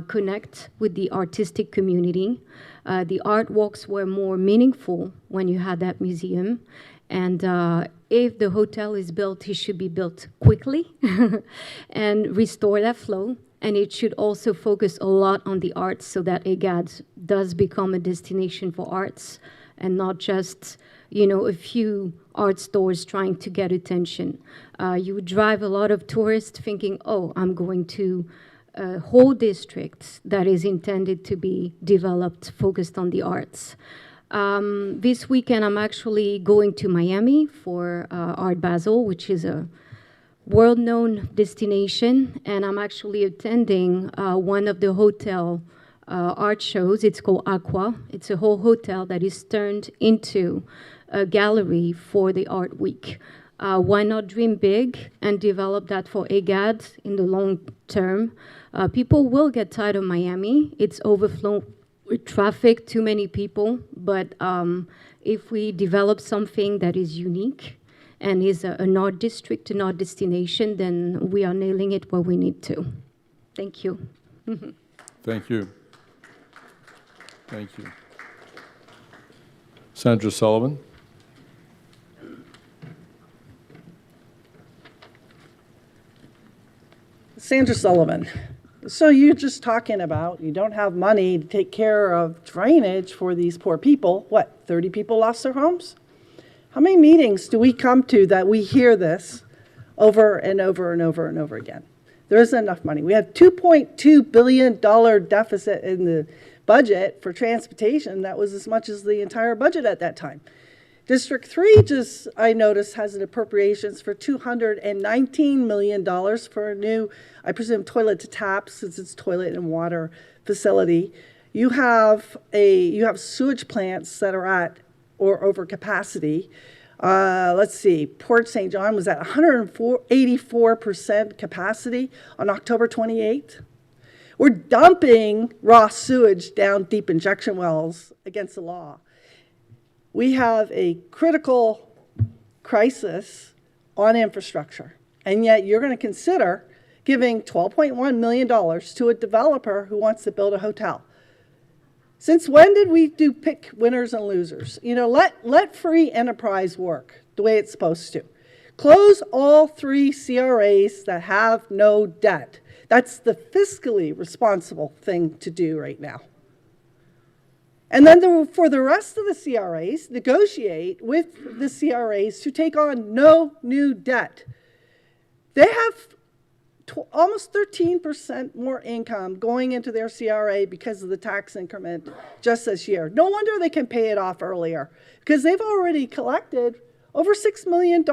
connect with the artistic community. The art walks were more meaningful when you had that museum. And if the hotel is built, it should be built quickly and restore that flow. And it should also focus a lot on the arts so that EGAD does become a destination for arts and not just, a few art stores trying to get attention. You would drive a lot of tourists thinking, oh, I'm going to a whole district that is intended to be developed, focused on the arts. This weekend, I'm actually going to Miami for Art Basel, which is a world-known destination, and I'm actually attending one of the hotel art shows. It's called Aqua. It's a whole hotel that is turned into a gallery for the Art Week. Why not dream big and develop that for EGAD in the long term? People will get tired of Miami. It's overflown with traffic, too many people. But if we develop something that is unique and is an art district, an art destination, then we are nailing it where we need to. Thank you. Thank you. Thank you. Sandra Sullivan. Sandra Sullivan. So you're just talking about you don't have money to take care of drainage for these poor people. What, 30 people lost their homes? How many meetings do we come to that we hear this over and over and over and over again? There isn't enough money. We have $2.2 billion deficit in the budget for transportation. That was as much as the entire budget at that time. District 3 just, I noticed, has an appropriations for $219 million for a new, I presume, toilet to tap, since it's toilet and water facility. You have sewage plants that are at or over capacity. Let's see, Port St. John was at 184% capacity on October 28th. We're dumping raw sewage down deep injection wells against the law. We have a critical crisis on infrastructure, and yet you're going to consider giving $12.1 million to a developer who wants to build a hotel. Since when did we pick winners and losers? Let free enterprise work the way it's supposed to. Close all 3 CRAs that have no debt. That's the fiscally responsible thing to do right now. And then for the rest of the CRAs, negotiate with the CRAs to take on no new debt. They have almost 13% more income going into their CRA because of the tax increment just this year. No wonder they can pay it off earlier, because they've already collected over $6 million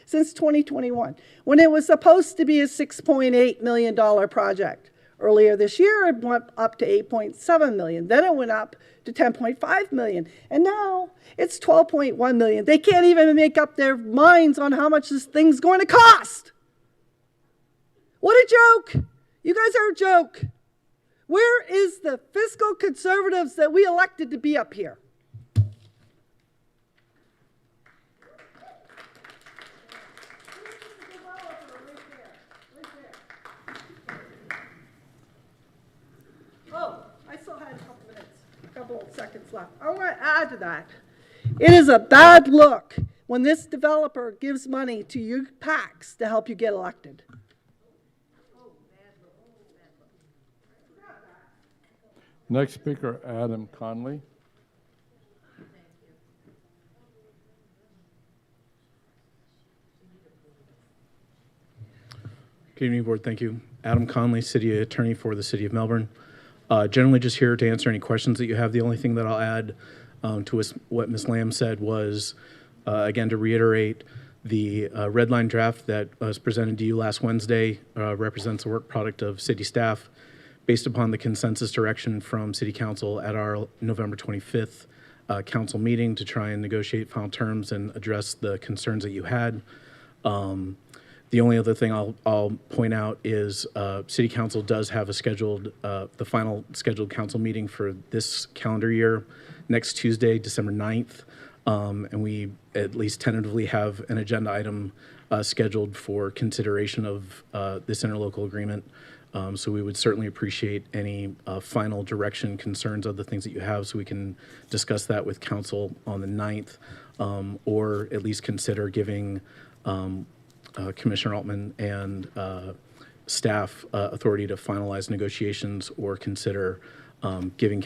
since 2021, when it was supposed to be a $6.8 million project. Earlier this year, it went up to $8.7 million. Then it went up to $10.5 million. And now it's $12.1 million. They can't even make up their minds on how much this thing's going to cost. What a joke. You guys are a joke. Where is the fiscal conservatives that we elected to be up here? Couple of seconds left. I want to add to that. It is a bad look when this developer gives money to your PACs to help you get elected. Next speaker, Adam Conley. Good evening, Board. Thank you. Adam Conley, City Attorney for the City of Melbourne. Generally just here to answer any questions that you have. The only thing that I'll add to what Ms. Lamb said was, again, to reiterate, the red line draft that was presented to you last Wednesday represents a work product of city staff based upon the consensus direction from City Council at our November 25th council meeting to try and negotiate final terms and address the concerns that you had. The only other thing I'll point out is City Council does have a scheduled, the final scheduled council meeting for this calendar year, next Tuesday, December 9th. And we at least tentatively have an agenda item scheduled for consideration of this interlocal agreement. So we would certainly appreciate any final direction, concerns, other things that you have, so we can discuss that with council on the 9th, or at least consider giving Commissioner Altman and staff authority to finalize negotiations, or consider giving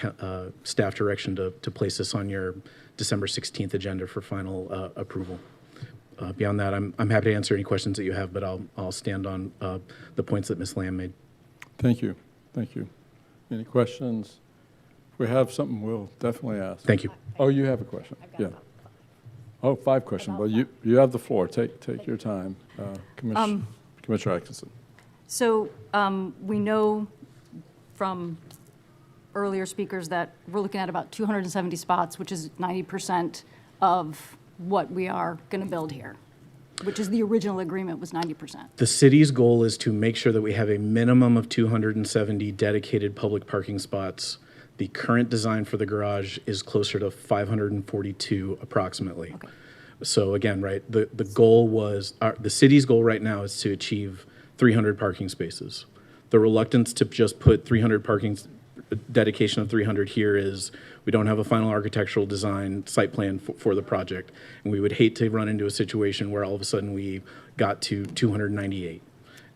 staff direction to place this on your December 16th agenda for final approval. Beyond that, I'm happy to answer any questions that you have, but I'll stand on the points that Ms. Lamb made. Thank you. Thank you. Any questions? If we have something, we'll definitely ask. Thank you. Oh, you have a question? Yeah. Oh, 5 questions. Well, you have the floor. Take your time. Commissioner Atkinson. So we know from earlier speakers that we're looking at about 270 spots, which is 90% of what we are going to build here, which is the original agreement was 90%. The city's goal is to make sure that we have a minimum of 270 dedicated public parking spots. The current design for the garage is closer to 542 approximately. Okay. So again, right, the goal was, the city's goal right now is to achieve 300 parking spaces. The reluctance to just put 300 parking, dedication of 300 here is we don't have a final architectural design site plan for the project. And we would hate to run into a situation where all of a sudden we got to 298.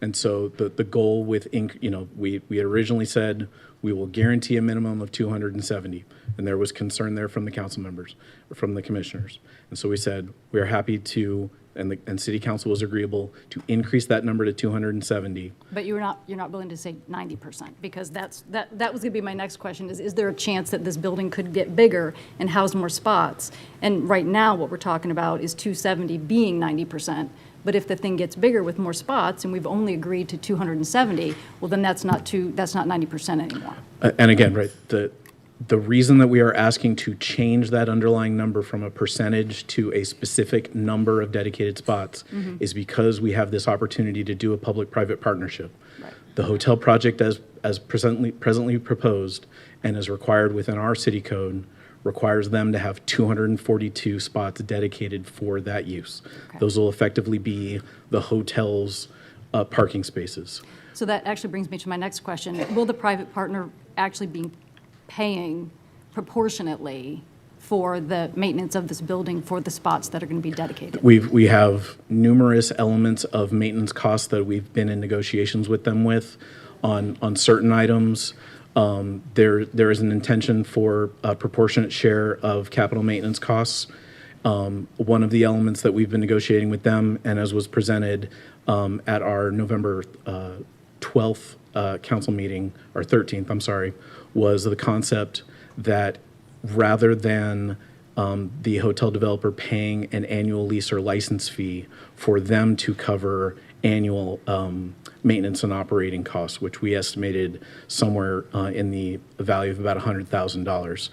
And so the goal with, we had originally said we will guarantee a minimum of 270. And there was concern there from the council members, or from the commissioners. And so we said, we are happy to, and City Council was agreeable to increase that number to 270. But you're not willing to say 90%, because that was going to be my next question is there a chance that this building could get bigger and house more spots? And right now what we're talking about is 270 being 90%. But if the thing gets bigger with more spots and we've only agreed to 270, well then that's not 90% anymore. And again, right, the reason that we are asking to change that underlying number from a percentage to a specific number of dedicated spots is because we have this opportunity to do a public-private partnership. Right. The hotel project as presently proposed and as required within our city code requires them to have 242 spots dedicated for that use. Okay. Those will effectively be the hotel's parking spaces. So that actually brings me to my next question. Will the private partner actually be paying proportionately for the maintenance of this building for the spots that are going to be dedicated? We have numerous elements of maintenance costs that we've been in negotiations with them with on certain items. There is an intention for a proportionate share of capital maintenance costs. One of the elements that we've been negotiating with them, and as was presented at our November 12th council meeting, or 13th, I'm sorry, was the concept that rather than the hotel developer paying an annual lease or license fee, for them to cover annual maintenance and operating costs, which we estimated somewhere in the value of about $100,000.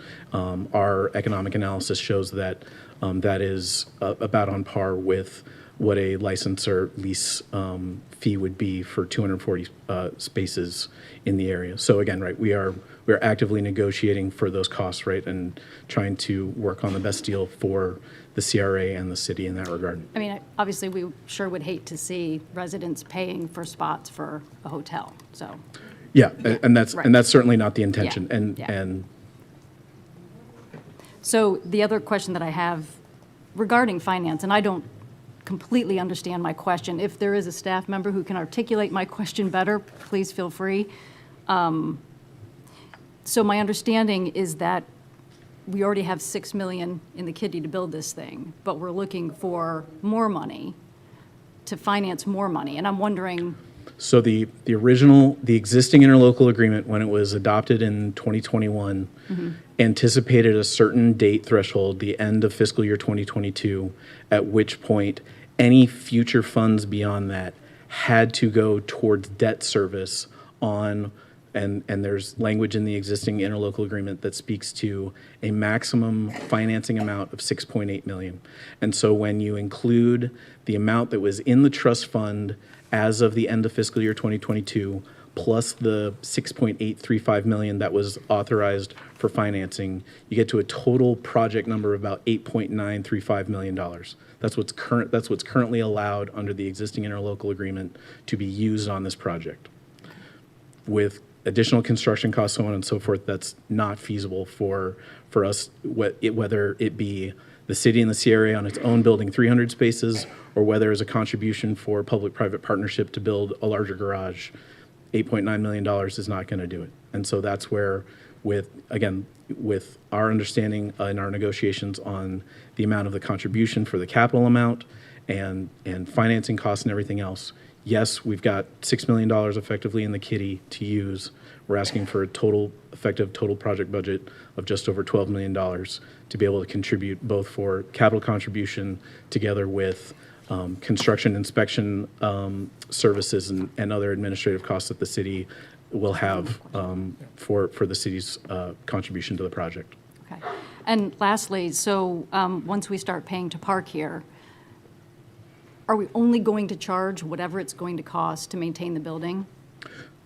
Our economic analysis shows that that is about on par with what a license or lease fee would be for 240 spaces in the area. So again, right, we're actively negotiating for those costs, right, and trying to work on the best deal for the CRA and the city in that regard. I mean, obviously, we sure would hate to see residents paying for spots for a hotel, so. Yeah, and that's right. and that's certainly not the intention. Yeah. And So the other question that I have regarding finance, and I don't completely understand my question. If there is a staff member who can articulate my question better, please feel free. So my understanding is that we already have $6 million in the kitty to build this thing, but we're looking for more money to finance more money. And I'm wondering. So the existing interlocal agreement, when it was adopted in 2021, anticipated a certain date threshold, the end of fiscal year 2022, at which point any future funds beyond that had to go towards debt service on and there's language in the existing interlocal agreement that speaks to a maximum financing amount of 6.8 million. And so when you include the amount that was in the trust fund as of the end of fiscal year 2022, plus the 6.835 million that was authorized for financing, you get to a total project number of about $8.935 million. That's what's currently allowed under the existing interlocal agreement to be used on this project. With additional construction costs, so on and so forth, that's not feasible for us, whether it be the city and the CRA on its own building 300 spaces, or whether as a contribution for public-private partnership to build a larger garage. $8.9 million is not going to do it. And so that's where, with our understanding in our negotiations on the amount of the contribution for the capital amount and financing costs and everything else, yes, we've got $6 million effectively in the kitty to use. We're asking for a effective total project budget of just over $12 million to be able to contribute both for capital contribution together with construction inspection services and other administrative costs that the city will have for the city's contribution to the project. Okay. And lastly, so once we start paying to park here, are we only going to charge whatever it's going to cost to maintain the building?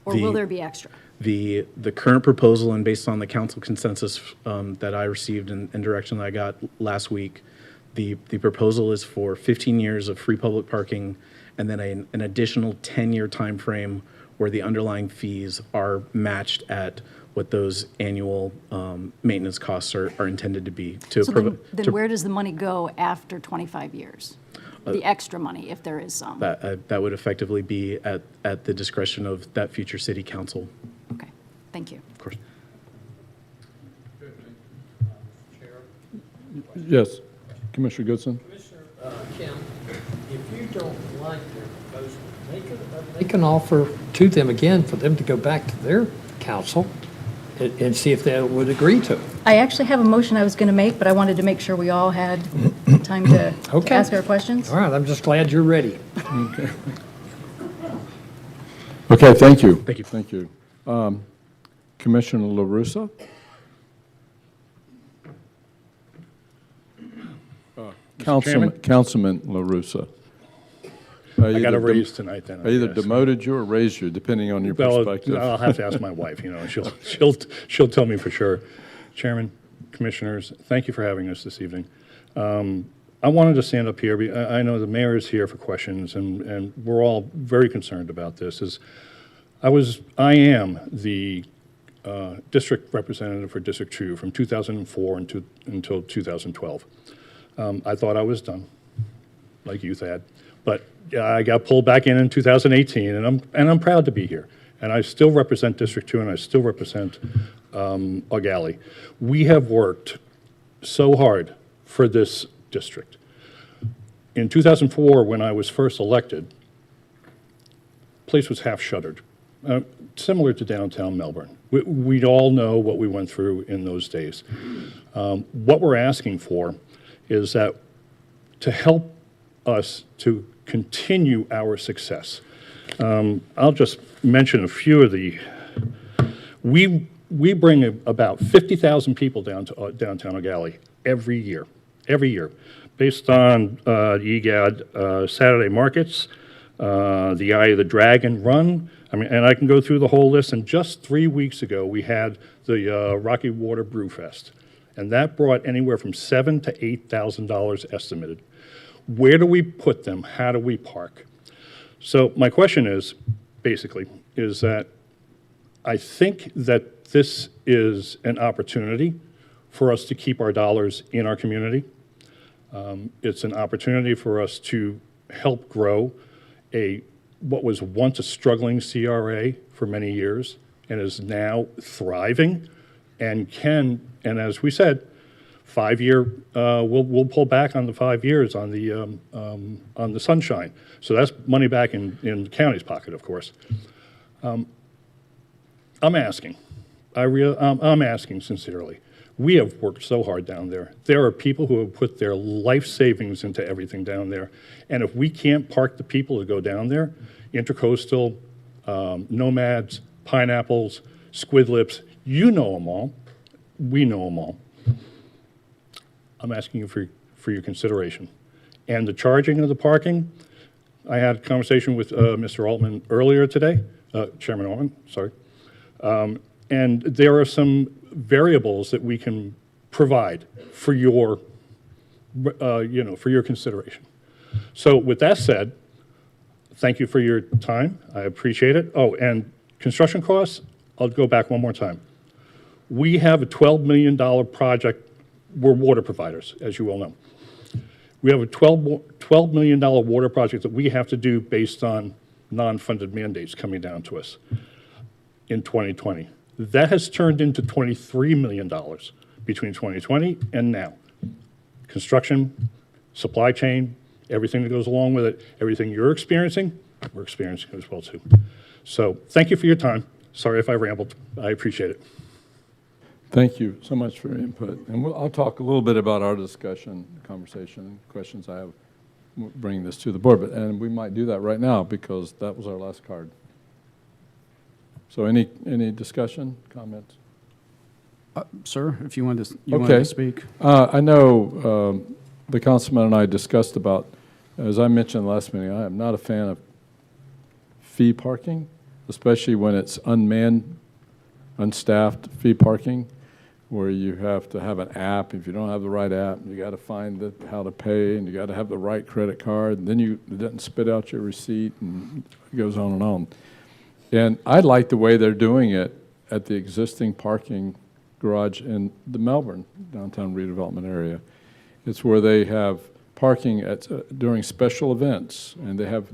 Or will there be extra? The current proposal, and based on the council consensus that I received and direction that I got last week, the proposal is for 15 years of free public parking and then an additional 10-year time frame where the underlying fees are matched at what those annual maintenance costs are intended to be. So then where does the money go after 25 years? The extra money, if there is some? That would effectively be at the discretion of that future city council. Okay, thank you. Of course. Yes, Commissioner Goodson. Commissioner Kim, if you don't like their proposal, make an offer to them again for them to go back to their council and see if they would agree to it. I actually have a motion I was going to make, but I wanted to make sure we all had time to ask our questions. All right, I'm just glad you're ready. Okay, thank you. Thank you. Thank you. Commissioner LaRussa? Councilman LaRussa. I got a raise tonight then. I either demoted you or raised you, depending on your perspective. I'll have to ask my wife, she'll tell me for sure. Chairman, Commissioners, thank you for having us this evening. I wanted to stand up here, I know the mayor is here for questions, and we're all very concerned about this. I am the district representative for District 2 from 2004 until 2012. I thought I was done, like youth had, but I got pulled back in 2018, and I'm proud to be here. And I still represent District 2, and I still represent Gallie. We have worked so hard for this district. In 2004, when I was first elected, the place was half shuttered, similar to downtown Melbourne. We all know what we went through in those days. What we're asking for is that to help us to continue our success. I'll just mention a few of the, we bring about 50,000 people down to downtown Gallie every year, based on the EGAD Saturday markets, the Eye of the Dragon run. I mean, and I can go through the whole list, and just 3 weeks ago, we had the Rocky Water Brew Fest, and that brought anywhere from $7,000 to $8,000 estimated. Where do we put them? How do we park? So my question is, basically, is that I think that this is an opportunity for us to keep our dollars in our community. It's an opportunity for us to help grow what was once a struggling CRA for many years and is now thriving and as we said, 5-year, we'll pull back on the 5 years on the sunshine. So that's money back in the county's pocket, of course. I'm asking sincerely. We have worked so hard down there. There are people who have put their life savings into everything down there. And if we can't park the people to go down there, Intercoastal, Nomads, Pineapples, Squid Lips, you know them all. We know them all. I'm asking you for your consideration. And the charging of the parking, I had a conversation with Mr. Altman earlier today, Chairman Altman, sorry. And there are some variables that we can provide for your, for your consideration. So with that said, thank you for your time. I appreciate it. Oh, and construction costs, I'll go back one more time. We have a $12 million project. We're water providers, as you all know. We have a $12 million water project that we have to do based on non-funded mandates coming down to us in 2020. That has turned into $23 million between 2020 and now. Construction, supply chain, everything that goes along with it, everything you're experiencing, we're experiencing as well too. So thank you for your time. Sorry if I rambled. I appreciate it. Thank you so much for your input. And I'll talk a little bit about our discussion, conversation, questions I have bringing this to the board. And we might do that right now because that was our last card. So any discussion, comments? Sir, if you wanted to speak. I know the councilman and I discussed about, as I mentioned last meeting, I am not a fan of fee parking, especially when it's unmanned, unstaffed fee parking, where you have to have an app. If you don't have the right app, you got to find how to pay, and you got to have the right credit card, and then it doesn't spit out your receipt, and it goes on and on. And I like the way they're doing it at the existing parking garage in the Melbourne downtown redevelopment area. It's where they have parking during special events, and they have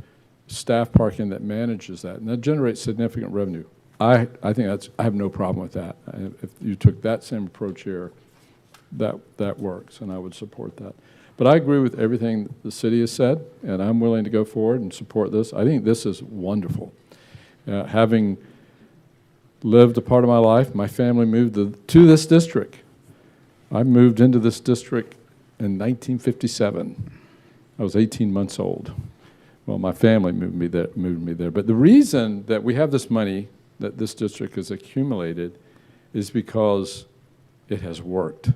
staff parking that manages that, and that generates significant revenue. I think I have no problem with that. If you took that same approach here, that works, and I would support that. But I agree with everything the city has said, and I'm willing to go forward and support this. I think this is wonderful. Having lived a part of my life, my family moved to this district. I moved into this district in 1957. I was 18 months old. Well, my family moved me there. But the reason that we have this money that this district has accumulated is because it has worked.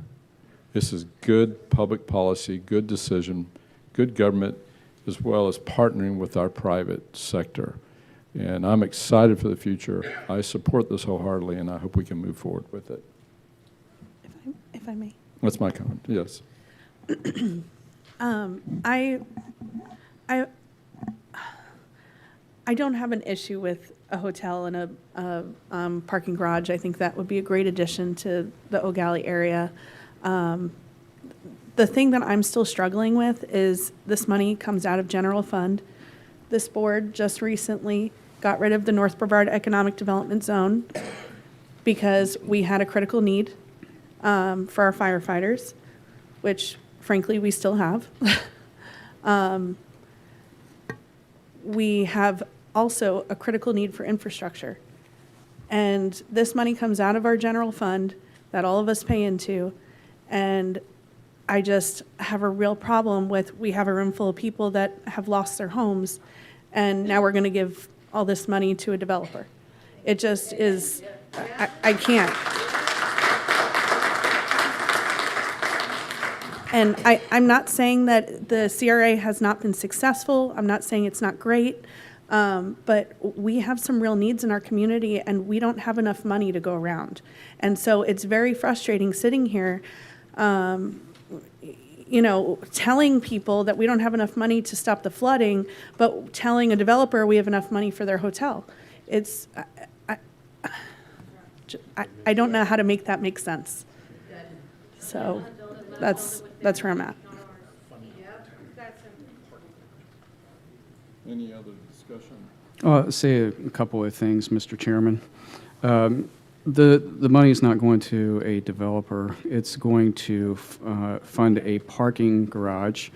This is good public policy, good decision, good government, as well as partnering with our private sector. And I'm excited for the future. I support this wholeheartedly, and I hope we can move forward with it. If I may. That's my comment, yes. I don't have an issue with a hotel and a parking garage. I think that would be a great addition to the Gallie area. The thing that I'm still struggling with is this money comes out of general fund. This board just recently got rid of the North Brevard Economic Development Zone because we had a critical need for our firefighters, which frankly we still have. We have also a critical need for infrastructure. And this money comes out of our general fund that all of us pay into. And I just have a real problem with, we have a room full of people that have lost their homes, and now we're going to give all this money to a developer. It just is, I can't. And I'm not saying that the CRA has not been successful. I'm not saying it's not great. But we have some real needs in our community, and we don't have enough money to go around. And so it's very frustrating sitting here, telling people that we don't have enough money to stop the flooding, but telling a developer we have enough money for their hotel. It's, I don't know how to make that make sense. So that's where I'm at. Any other discussion? I'll say a couple of things, Mr. Chairman. The money is not going to a developer. It's going to fund a parking garage.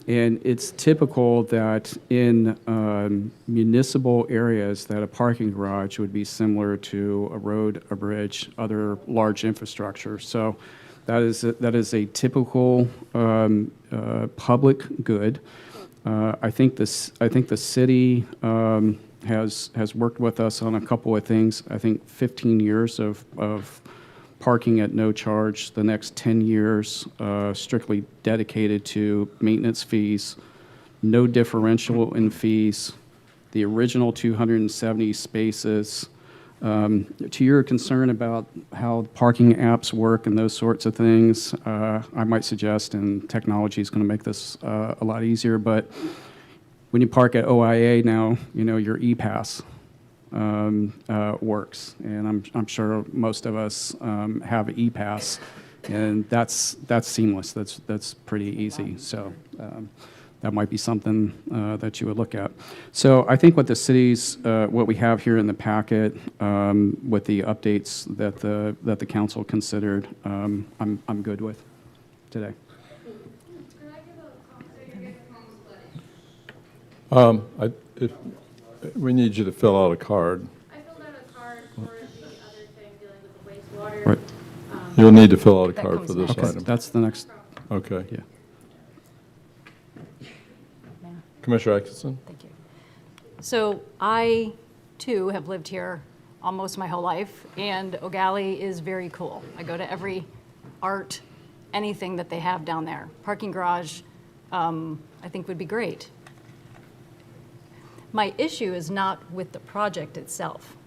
And it's typical that in municipal areas that a parking garage would be similar to a road, a bridge, other large infrastructure. So that is a typical public good. I think the city has worked with us on a couple of things. I think 15 years of parking at no charge, the next 10 years strictly dedicated to maintenance fees, no differential in fees, the original 270 spaces. To your concern about how parking apps work and those sorts of things, I might suggest, and technology is going to make this a lot easier, but when you park at OIA now, you know, your e-pass works, and I'm sure most of us have e-pass, and that's seamless. That's pretty easy. So that might be something that you would look at. So I think what the cities, what we have here in the packet, with the updates that the council considered, I'm good with today. We need you to fill out a card. I filled out a card for the other thing dealing with the wastewater. Right. You'll need to fill out a card for this Okay, item. that's the next. Okay. Yeah. Commissioner Atkinson? Thank you. So I, too, have lived here almost my whole life, and Gallie is very cool. I go to every art, anything that they have down there. Parking garage, I think would be great. My issue is not with the project itself.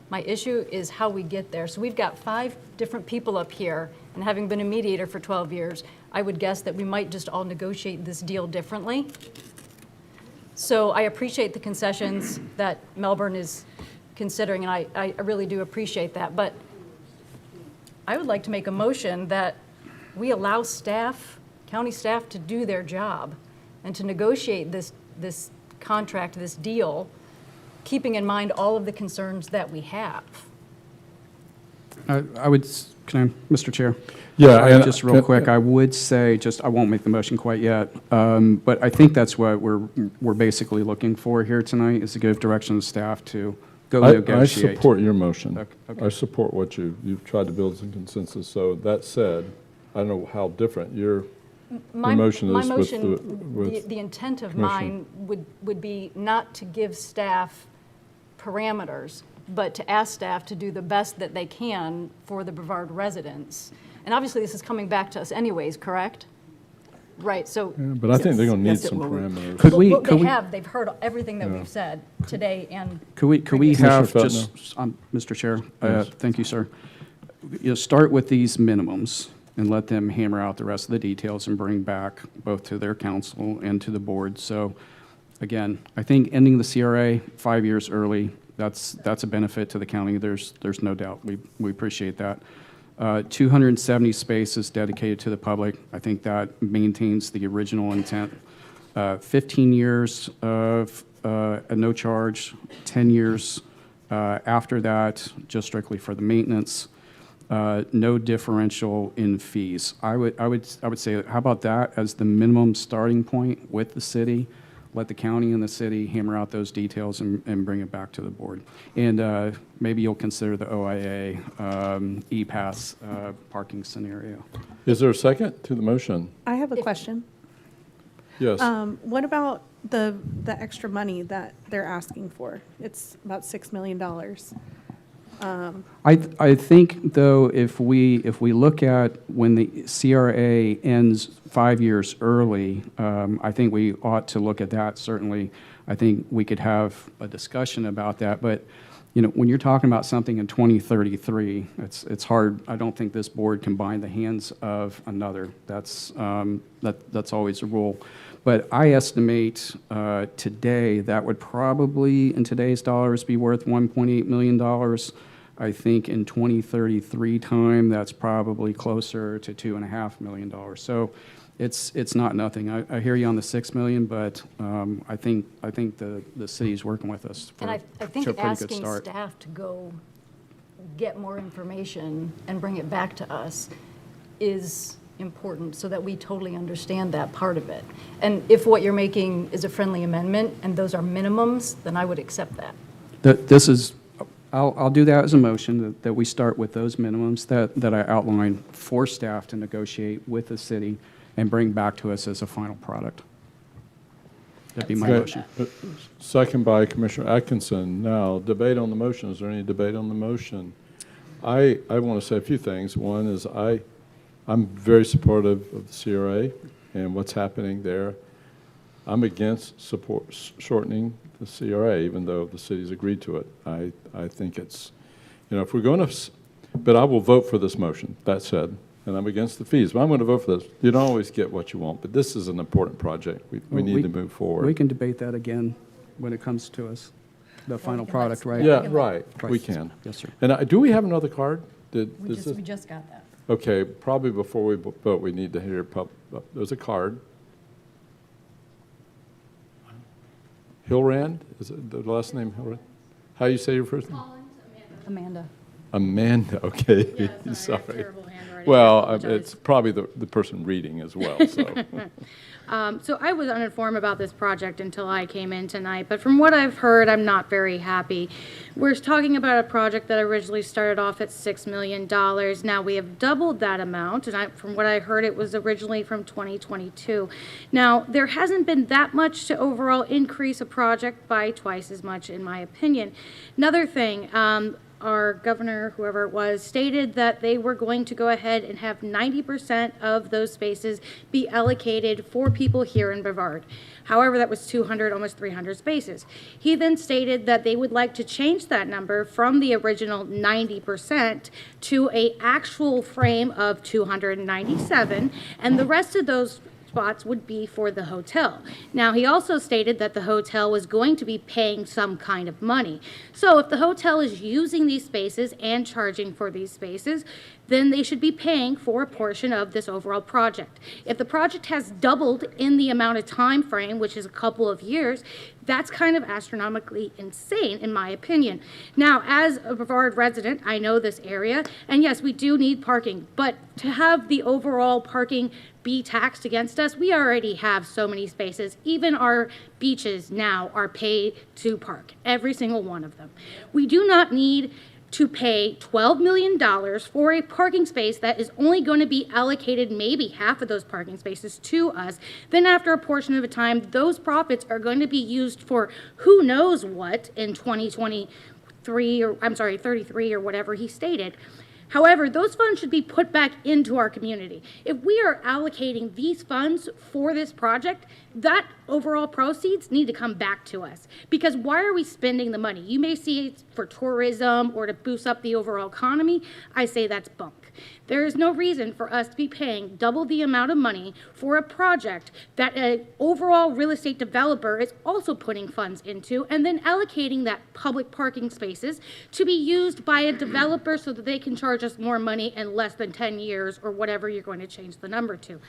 My issue is how we get there. So we've got 5 different people up here, and having been a mediator for 12 years, I would guess that we might just all negotiate this deal differently. So I appreciate the concessions that Melbourne is considering, and I really do appreciate that. But I would like to make a motion that we allow staff, county staff, to do their job and to negotiate this contract, this deal, keeping in mind all of the concerns that we have. I would, can I, Mr. Chair? Yeah, Sorry, and just real quick, I would say, just, I won't make the motion quite yet, but I think that's what we're basically looking for here tonight, is to give direction to staff to go negotiate. I support your motion. Okay. I support what you've tried to build some consensus. So that said, I don't know how different your motion is with the intent of Commissioner. mine would be not to give staff parameters, but to ask staff to do the best that they can for the Brevard residents. And obviously, this is coming back to us anyways, correct? Right, so. Yeah, but I think they're going to need Yes, it some will. parameters. They've heard everything that we've said today and. Could we Commissioner have, Feltner. just, Mr. Chair, Yes. thank you, sir. You know, start with these minimums and let them hammer out the rest of the details and bring back both to their council and to the board. So again, I think ending the CRA 5 years early, that's a benefit to the county. There's no doubt. We appreciate that. 270 spaces dedicated to the public. I think that maintains the original intent. 15 years of a no charge, 10 years after that, just strictly for the maintenance. No differential in fees. I would say, how about that as the minimum starting point with the city? Let the county and the city hammer out those details and bring it back to the board. And maybe you'll consider the OIA e-pass parking scenario. Is there a second to the motion? I have a question. Yes. What about the extra money that they're asking for? It's about $6 million. I think, though, if we look at when the CRA ends 5 years early, I think we ought to look at that, certainly. I think we could have a discussion about that. But, you know, when you're talking about something in 2033, it's hard. I don't think this board can bind the hands of another. That's always a rule. But I estimate today that would probably, in today's dollars, be worth $1.8 million. I think in 2033 time, that's probably closer to $2.5 million. So it's not nothing. I hear you on the $6 million, but I think the city's working with us for And I to think a pretty good asking start. staff to go get more information and bring it back to us is important so that we totally understand that part of it. And if what you're making is a friendly amendment and those are minimums, then I would accept that. This is, I'll do that as a motion, that we start with those minimums that I outlined for staff to negotiate with the city and bring back to us as a final product. That'd be my Okay. motion. Second by Commissioner Atkinson. Now, debate on the motion. Is there any debate on the motion? I want to say a few things. One is I'm very supportive of the CRA and what's happening there. I'm against shortening the CRA, even though the city's agreed to it. I think it's, if we're going to, but I will vote for this motion, that said, and I'm against the fees, but I'm going to vote for this. You don't always get what you want, but this is an important project. We need to move forward. We can debate that again when it comes to us, the final product, right? Yeah, right, we Right. can. Yes, sir. And do we have another card? We just got that. Okay, probably before we vote, we need to hear, there's a card. Hilrand, is it the last name Hilrand? How do you say your first name? Amanda. Amanda, okay. Yeah, sorry, I have terrible handwriting. I Well, apologize. it's probably the person reading as well, so. So I was uninformed about this project until I came in tonight, but from what I've heard, I'm not very happy. We're talking about a project that originally started off at $6 million. Now we have doubled that amount, and from what I heard, it was originally from 2022. Now, there hasn't been that much to overall increase a project by twice as much, in my opinion. Another thing, our governor, whoever it was, stated that they were going to go ahead and have 90% of those spaces be allocated for people here in Brevard. However, that was 200, almost 300 spaces. He then stated that they would like to change that number from the original 90% to an actual frame of 297, and the rest of those spots would be for the hotel. Now, he also stated that the hotel was going to be paying some kind of money. So if the hotel is using these spaces and charging for these spaces, then they should be paying for a portion of this overall project. If the project has doubled in the amount of time frame, which is a couple of years, that's kind of astronomically insane, in my opinion. Now, as a Brevard resident, I know this area, and yes, we do need parking, but to have the overall parking be taxed against us, we already have so many spaces. Even our beaches now are paid to park, every single one of them. We do not need to pay $12 million for a parking space that is only going to be allocated maybe half of those parking spaces to us. Then after a portion of the time, those profits are going to be used for who knows what in 2023, or I'm sorry, 33 or whatever he stated. However, those funds should be put back into our community. If we are allocating these funds for this project, that overall proceeds need to come back to us. Because why are we spending the money? You may see it's for tourism or to boost up the overall economy. I say that's bunk. There is no reason for us to be paying double the amount of money for a project that an overall real estate developer is also putting funds into and then allocating that public parking spaces to be used by a developer so that they can charge us more money in less than 10 years or whatever you're going to change the number to.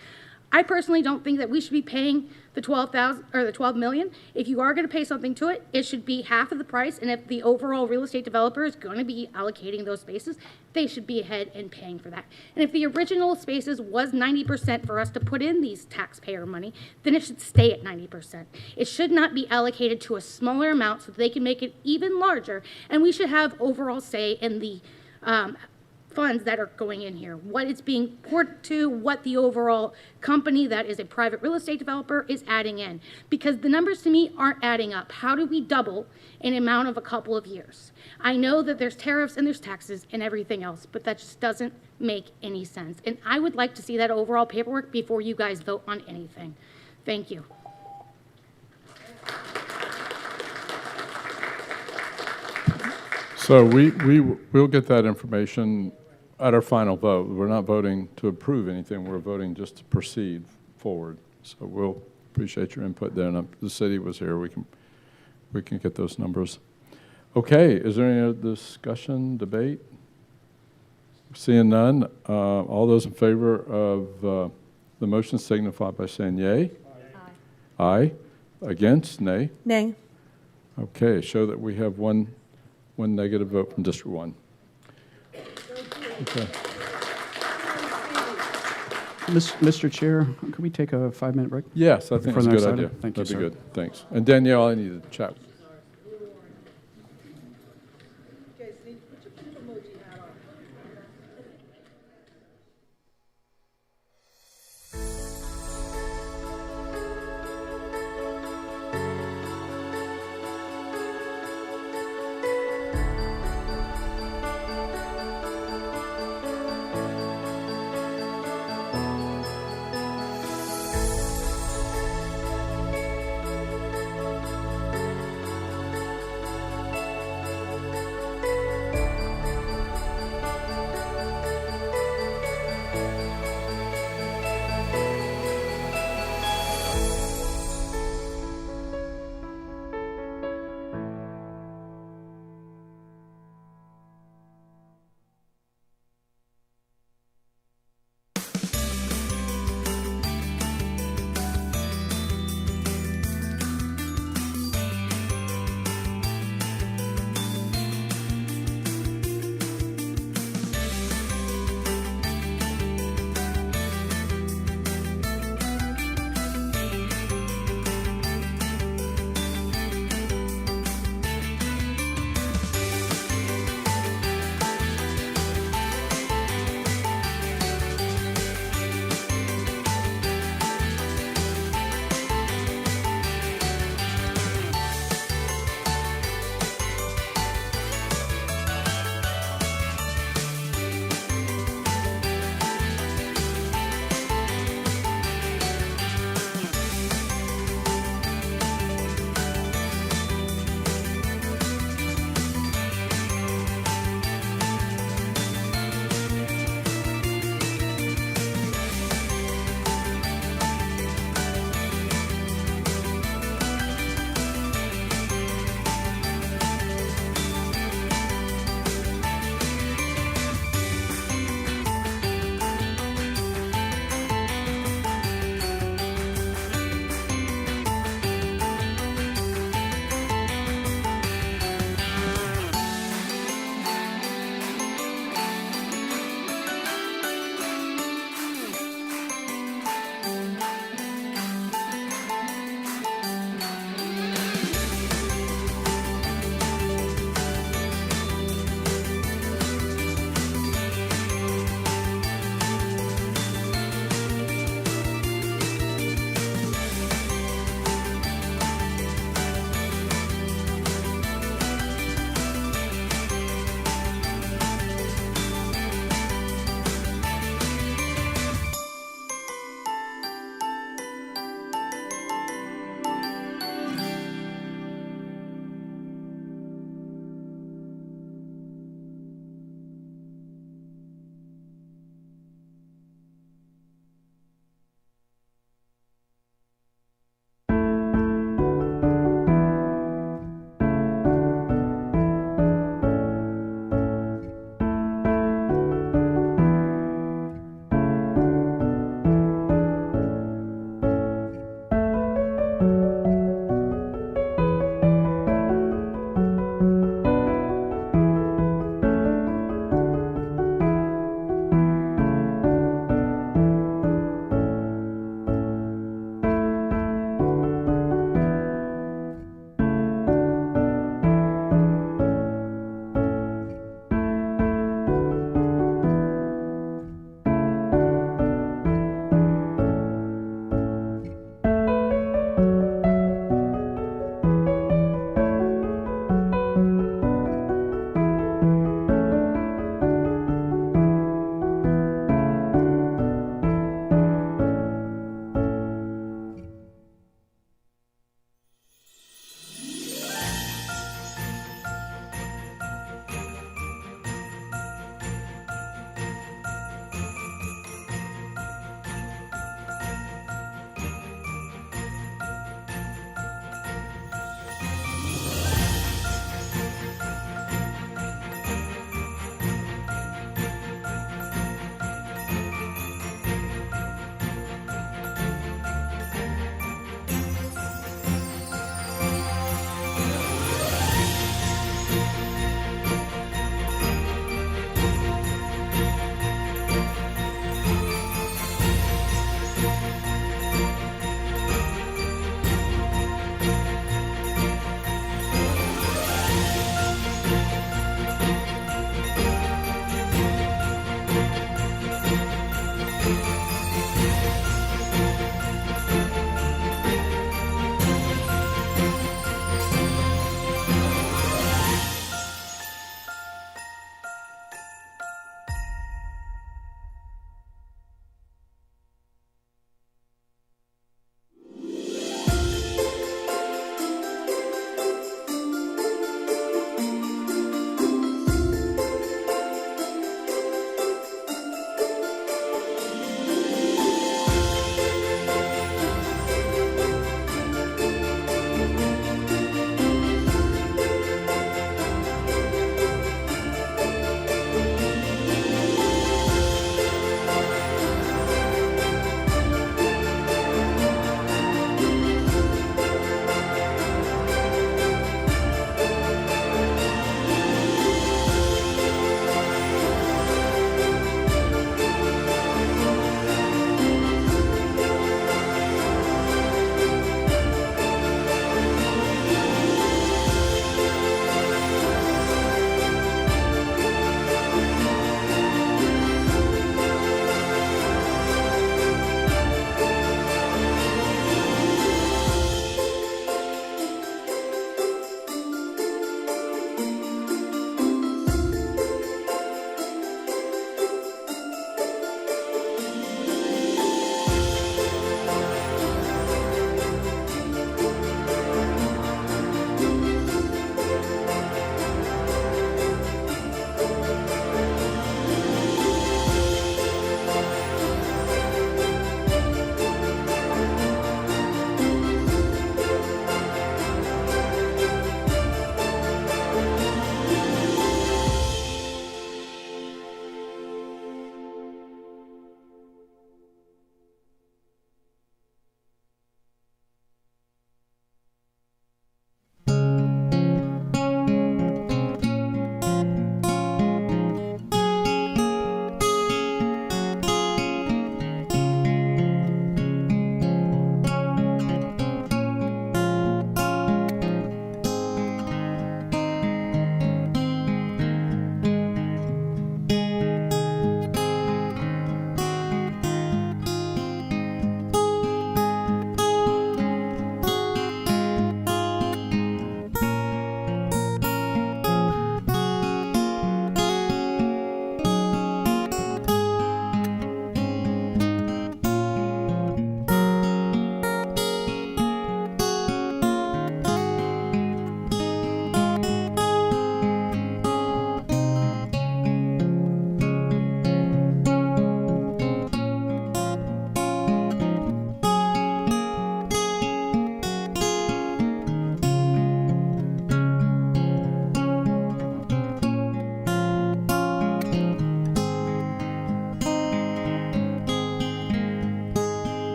I personally don't think that we should be paying the $12 million. If you are going to pay something to it, it should be half of the price. And if the overall real estate developer is going to be allocating those spaces, they should be ahead and paying for that. And if the original spaces was 90% for us to put in these taxpayer money, then it should stay at 90%. It should not be allocated to a smaller amount so that they can make it even larger. And we should have overall say in the funds that are going in here, what it's being poured to, what the overall company that is a private real estate developer is adding in. Because the numbers to me aren't adding up. How do we double in an amount of a couple of years? I know that there's tariffs and there's taxes and everything else, but that just doesn't make any sense. And I would like to see that overall paperwork before you guys vote on anything. Thank you. So we'll get that information at our final vote. We're not voting to approve anything, we're voting just to proceed forward. So we'll appreciate your input there, and the city was here, we can get those numbers. Okay, is there any other discussion, debate? Seeing none, all those in favor of the motion signify by saying yay. Aye. Aye. Against, nay. Nay. Okay, show that we have one negative vote from District 1. Okay. Mr. Chair, can we take a 5-minute break? Yes, I think For that's a the good next idea. item? Thank you, That'd be sir. good, thanks. And Danielle, I need to chat.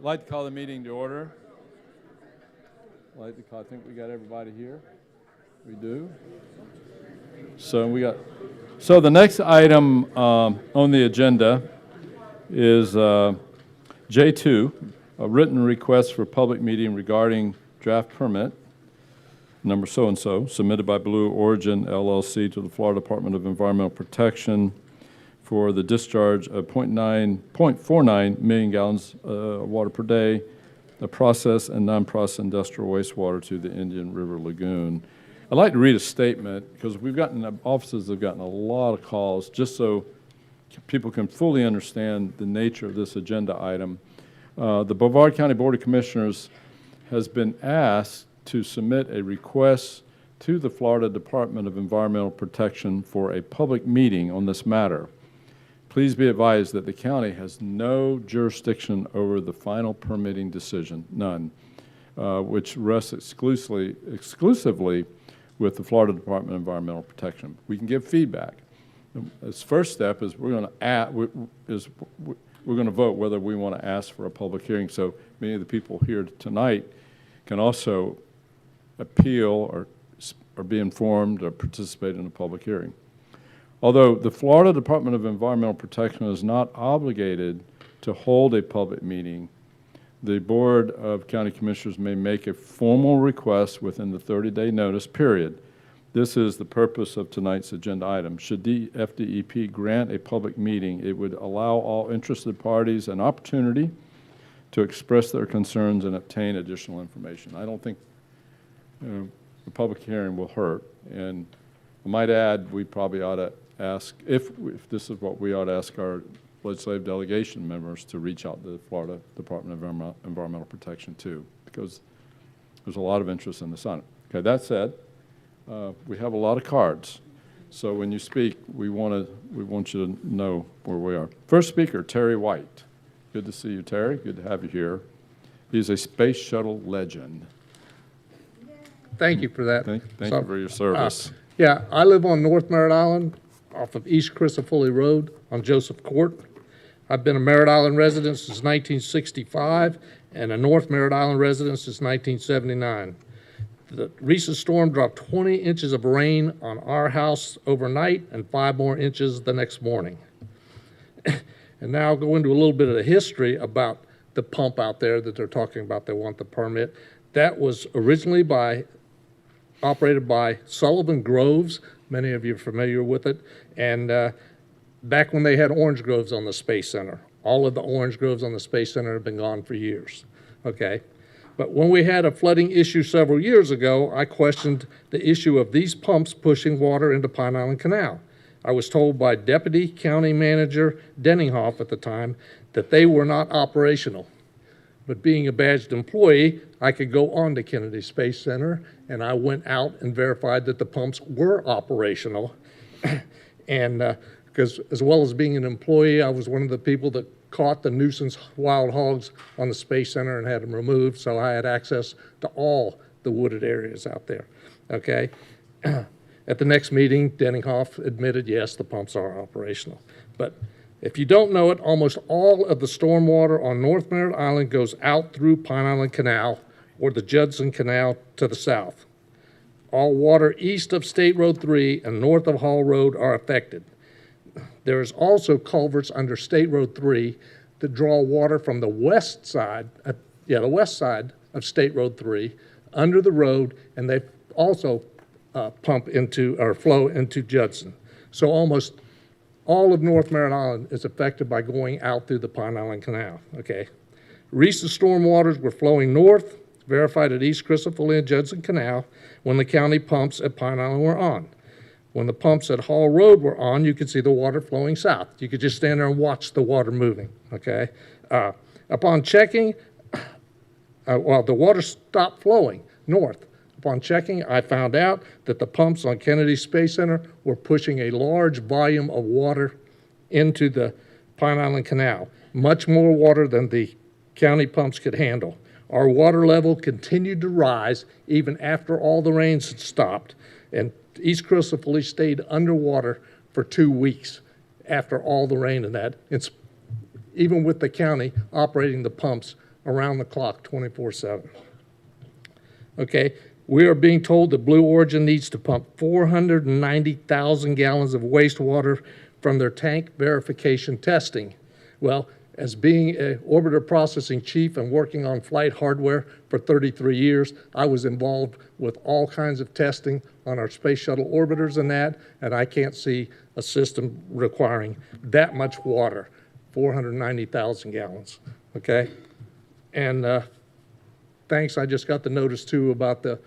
I'd like to call the meeting to order. I think we got everybody here. We do. So the next item on the agenda is J2, a written request for public meeting regarding draft permit number so-and-so, submitted by Blue Origin LLC to the Florida Department of Environmental Protection for the discharge of 0.49 million gallons of water per day, the process and non-process industrial wastewater to the Indian River Lagoon. I'd like to read a statement because offices have gotten a lot of calls just so people can fully understand the nature of this agenda item. The Brevard County Board of Commissioners has been asked to submit a request to the Florida Department of Environmental Protection for a public meeting on this matter. Please be advised that the county has no jurisdiction over the final permitting decision, none, which rests exclusively with the Florida Department of Environmental Protection. We can give feedback. This first step is we're going to vote whether we want to ask for a public hearing. So many of the people here tonight can also appeal or be informed or participate in a public hearing. Although the Florida Department of Environmental Protection is not obligated to hold a public meeting, the Board of County Commissioners may make a formal request within the 30-day notice period. This is the purpose of tonight's agenda item. Should the FDEP grant a public meeting, it would allow all interested parties an opportunity to express their concerns and obtain additional information. I don't think the public hearing will hurt. And I might add, we probably ought to ask, if this is what we ought to ask our legislative delegation members to reach out to the Florida Department of Environmental Protection too, because there's a lot of interest in this on it. Okay, that said, we have a lot of cards. So when you speak, we want you to know where we are. First speaker, Terry White. Good to see you, Terry. Good to have you here. He's a space shuttle legend. Thank you for that. Thank you for your service. Yeah, I live on North Merritt Island off of East Crisafulli Road on Joseph Court. I've been a Merritt Island resident since 1965 and a North Merritt Island resident since 1979. The recent storm dropped 20 inches of rain on our house overnight and 5 more inches the next morning. And now I'll go into a little bit of the history about the pump out there that they're talking about they want the permit. That was originally operated by Sullivan Groves. Many of you are familiar with it. And back when they had orange groves on the Space Center. All of the orange groves on the Space Center have been gone for years. Okay. But when we had a flooding issue several years ago, I questioned the issue of these pumps pushing water into Pine Island Canal. I was told by Deputy County Manager Denninghoff at the time that they were not operational. But being a badged employee, I could go on to Kennedy Space Center, and I went out and verified that the pumps were operational. And because as well as being an employee, I was one of the people that caught the nuisance wild hogs on the Space Center and had them removed, so I had access to all the wooded areas out there, okay? At the next meeting, Denninghoff admitted, yes, the pumps are operational. But if you don't know it, almost all of the stormwater on North Merritt Island goes out through Pine Island Canal or the Judson Canal to the south. All water east of State Road 3 and north of Hall Road are affected. There is also culverts under State Road 3 that draw water from the west side, the west side of State Road 3 under the road, and they also pump into or flow into Judson. So almost all of North Merritt Island is affected by going out through the Pine Island Canal, okay? Recent storm waters were flowing north, verified at East Crisafulli and Judson Canal when the county pumps at Pine Island were on. When the pumps at Hall Road were on, you could see the water flowing south. You could just stand there and watch the water moving, okay? Upon checking, the water stopped flowing north. Upon checking, I found out that the pumps on Kennedy Space Center were pushing a large volume of water into the Pine Island Canal, much more water than the county pumps could handle. Our water level continued to rise even after all the rains had stopped, and East Crisafulli stayed underwater for 2 weeks after all the rain and that. It's even with the county operating the pumps around the clock, 24/7. Okay, we are being told that Blue Origin needs to pump 490,000 gallons of wastewater from their tank verification testing. Well, as being an orbiter processing chief and working on flight hardware for 33 years, I was involved with all kinds of testing on our space shuttle orbiters and I can't see a system requiring that much water, 490,000 gallons, okay? And thanks, I just got the notice too about the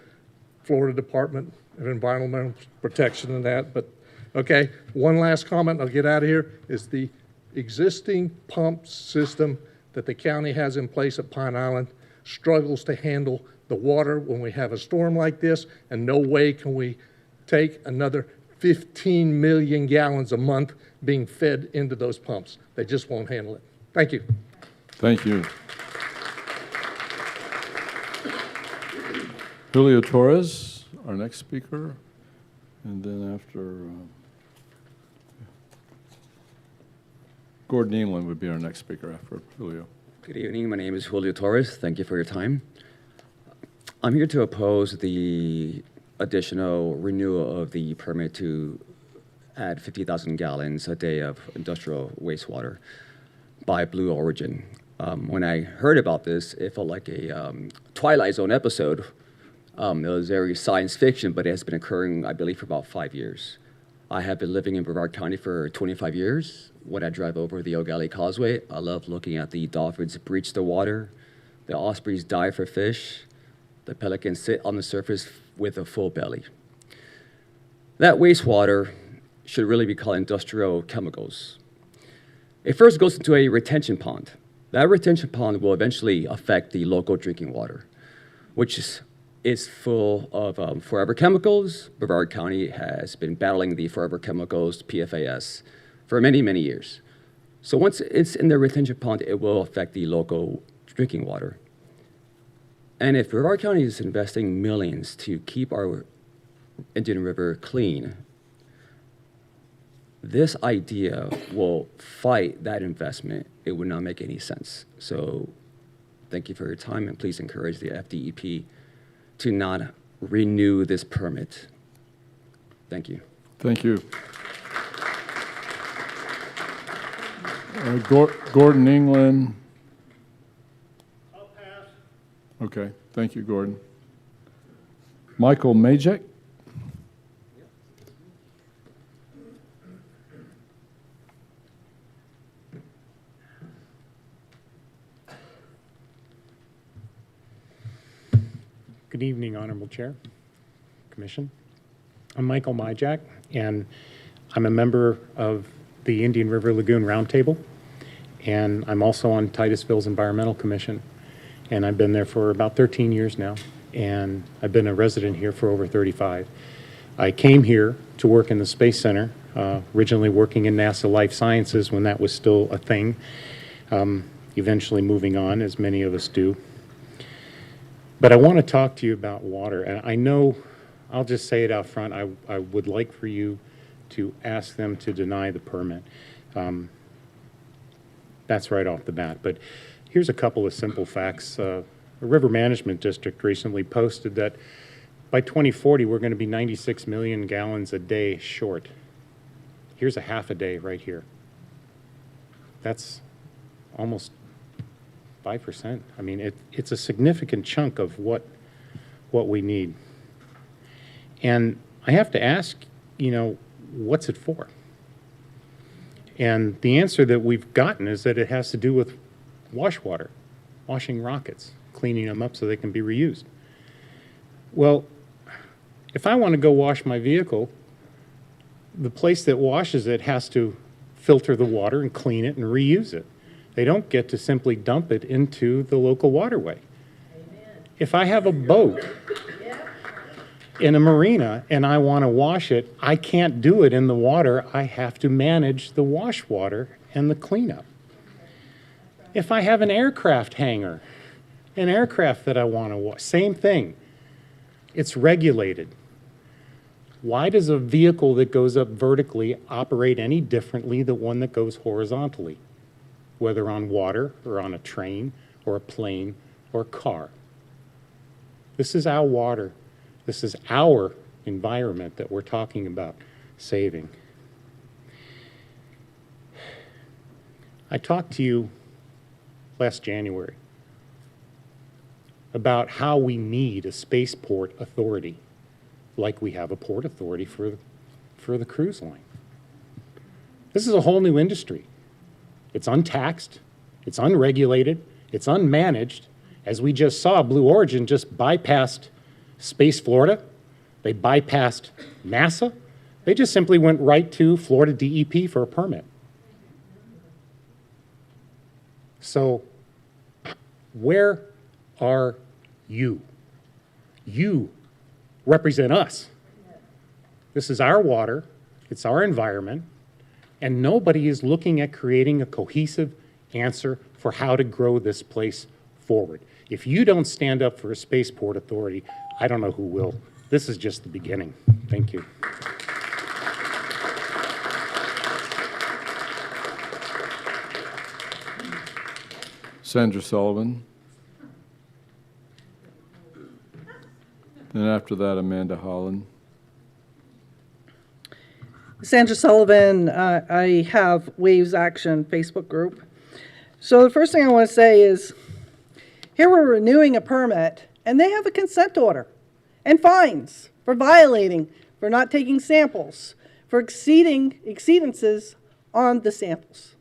Florida Department of Environmental Protection and that, but okay, one last comment, I'll get out of here, is the existing pump system that the county has in place at Pine Island struggles to handle the water when we have a storm like this, and no way can we take another 15 million gallons a month being fed into those pumps. They just won't handle it. Thank you. Thank you. Julio Torres, our next speaker, and then after Gordon England would be our next speaker after Julio. Good evening. My name is Julio Torres. Thank you for your time. I'm here to oppose the additional renewal of the permit to add 50,000 gallons a day of industrial wastewater by Blue Origin. When I heard about this, it felt like a Twilight Zone episode. It was very science fiction, but it has been occurring, I believe, for about 5 years. I have been living in Brevard County for 25 years. When I drive over the Gallie Causeway, I love looking at the dolphins breach the water, the ospreys dive for fish, the pelicans sit on the surface with a full belly. That wastewater should really be called industrial chemicals. It first goes into a retention pond. That retention pond will eventually affect the local drinking water, which is full of forever chemicals. Brevard County has been battling the forever chemicals, PFAS, for many, many years. So once it's in the retention pond, it will affect the local drinking water. And if Brevard County is investing millions to keep our Indian River clean, this idea will fight that investment. It would not make any sense. So thank you for your time, and please encourage the FDEP to not renew this permit. Thank you. Thank you. Gordon England. I'll pass. Okay, thank you, Gordon. Michael Majek. Good evening, Honorable Chair, Commission. I'm Michael Majak, and I'm a member of the Indian River Lagoon Roundtable, and I'm also on Titusville's Environmental Commission, and I've been there for about 13 years now, and I've been a resident here for over 35. I came here to work in the Space Center, originally working in NASA Life Sciences when that was still a thing, eventually moving on, as many of us do. But I want to talk to you about water, and I know, I'll just say it out front, I would like for you to ask them to deny the permit. That's right off the bat. But here's a couple of simple facts. A river management district recently posted that by 2040, we're going to be 96 million gallons a day short. Here's a half a day right here. That's almost 5%. I mean, it's a significant chunk of what we need. And I have to ask, you know, what's it for? And the answer that we've gotten is that it has to do with wash water, washing rockets, cleaning them up so they can be reused. Well, if I want to go wash my vehicle, the place that washes it has to filter the water and clean it and reuse it. They don't get to simply dump it into the local waterway. Amen. If I have a boat in a marina and I want to wash it, I can't do it in the water. I have to manage the wash water and the cleanup. If I have an aircraft hangar, an aircraft that I want to wash, same thing. It's regulated. Why does a vehicle that goes up vertically operate any differently than one that goes horizontally? Whether on water or on a train or a plane or a car. This is our water. This is our environment that we're talking about saving. I talked to you last January about how we need a spaceport authority, like we have a port authority for the cruise line. This is a whole new industry. It's untaxed, it's unregulated, it's unmanaged. As we just saw, Blue Origin just bypassed Space Florida. They bypassed NASA. They just simply went right to Florida DEP for a permit. So where are you? You represent us. This is our water, it's our environment, and nobody is looking at creating a cohesive answer for how to grow this place forward. If you don't stand up for a spaceport authority, I don't know who will. This is just the beginning. Thank you. Sandra Sullivan. And after that, Amanda Holland. Sandra Sullivan, I have Waves Action Facebook group. So the first thing I want to say is, here we're renewing a permit, and they have a consent order and fines for violating, for not taking samples, for exceedances on the samples.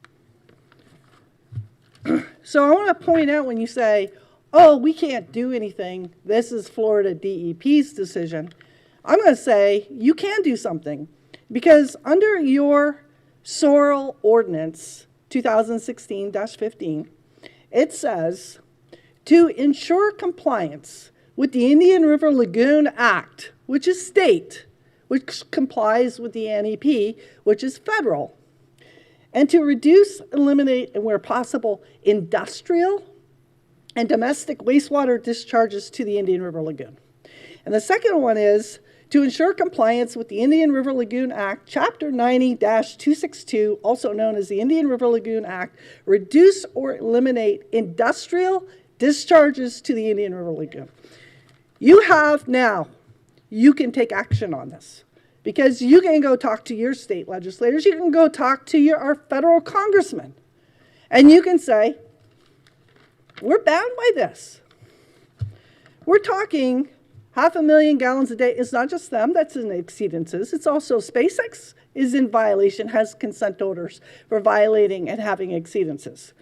So I want to point out when you say, oh, we can't do anything, this is Florida DEP's decision, I'm going to say you can do something. Because under your Soil Ordinance 2016-15, it says, to ensure compliance with the Indian River Lagoon Act, which is state, which complies with the NEP, which is federal, and to reduce, eliminate, and where possible, industrial and domestic wastewater discharges to the Indian River Lagoon. And the second one is to ensure compliance with the Indian River Lagoon Act, Chapter 90-262, also known as the Indian River Lagoon Act, reduce or eliminate industrial discharges to the Indian River Lagoon. You have now, you can take action on this. Because you can go talk to your state legislators, you can go talk to our federal congressmen, and you can say, we're bound by this. We're talking 500,000 gallons a day. It's not just them that's in exceedances. It's also SpaceX is in violation, has consent orders for violating and having exceedances.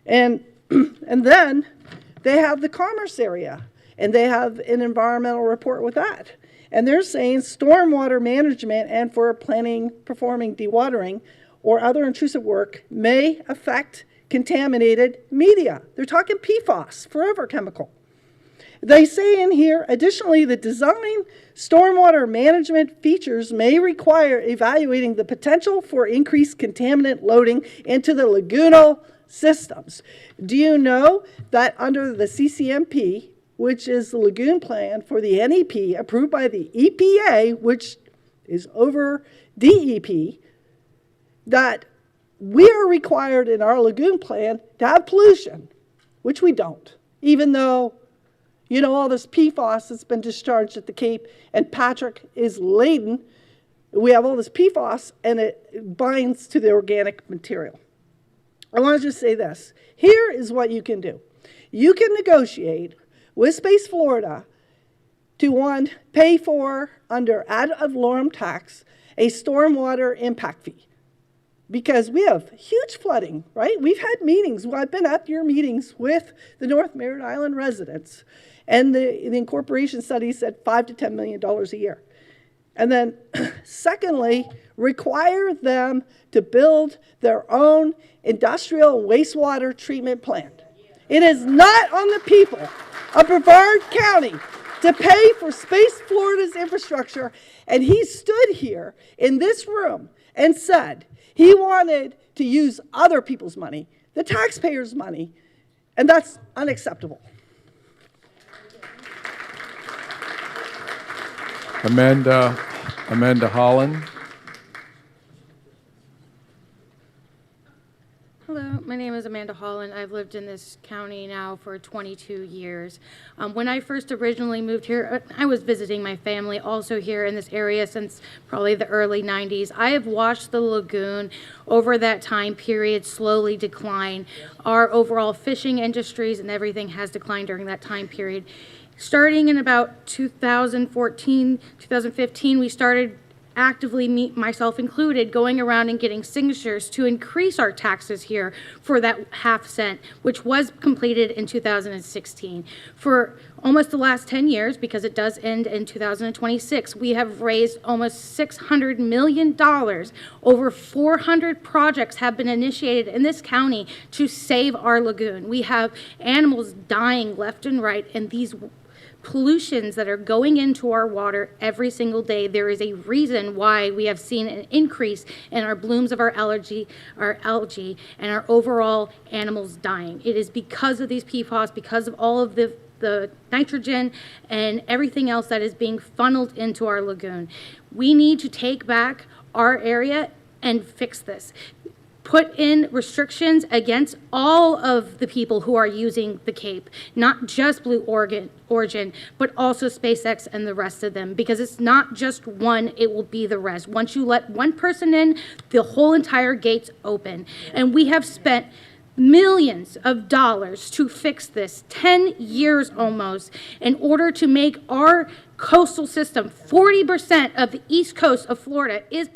And then they have the commerce area, and they have an environmental report with that. And they're saying stormwater management and for planning, performing dewatering or other intrusive work may affect contaminated media. They're talking PFAS, forever chemical. They say in here, additionally, the design stormwater management features may require evaluating the potential for increased contaminant loading into the lagoonal systems. Do you know that under the CCMP, which is the lagoon plan for the NEP approved by the EPA, which is over DEP, that we are required in our lagoon plan to have pollution, which we don't, even though, you know, all this PFAS that's been discharged at the Cape and Patrick is laden. We have all this PFAS and it binds to the organic material. I want to just say this. Here is what you can do. You can negotiate with Space Florida to, one, pay for, under ad valorem tax, a stormwater impact fee. Because we have huge flooding, right? We've had meetings. I've been at your meetings with the North Merritt Island residents, and the incorporation study said $5 to $10 million a year. And then, secondly, require them to build their own industrial wastewater treatment plant. It is not on the people of Brevard County to pay for Space Florida's infrastructure. And he stood here in this room and said he wanted to use other people's money, the taxpayers' money, and that's unacceptable. Amanda Holland. Hello, my name is Amanda Holland. I've lived lived in this county now for 22 years. When I first originally moved here, I was visiting my family also here in this area since probably the early 90s. I have watched the lagoon over that time period slowly decline. Our overall fishing industries and everything has declined during that time period. Starting in about 2014, 2015, we started actively, myself included, going around and getting signatures to increase our taxes here for that ½ cent, which was completed in 2016. For almost the last 10 years, because it does end in 2026, we have raised almost $600 million. Over 400 projects have been initiated in this county to save our lagoon. We have animals dying left and right, and these pollutions that are going into our water every single day. There is a reason why we have seen an increase in our blooms of our algae, and our overall animals dying. It is because of these PFAS, because of all of the nitrogen and everything else that is being funneled into our lagoon. We need to take back our area and fix this. Put in restrictions against all of the people who are using the Cape, not just Blue Origin, but also SpaceX and the rest of them, because it's not just one, it will be the rest. Once you let one person in, the whole entire gate's open. And we have spent millions of dollars to fix this, 10 years almost, in order to make our coastal system, 40% of the east coast of Florida is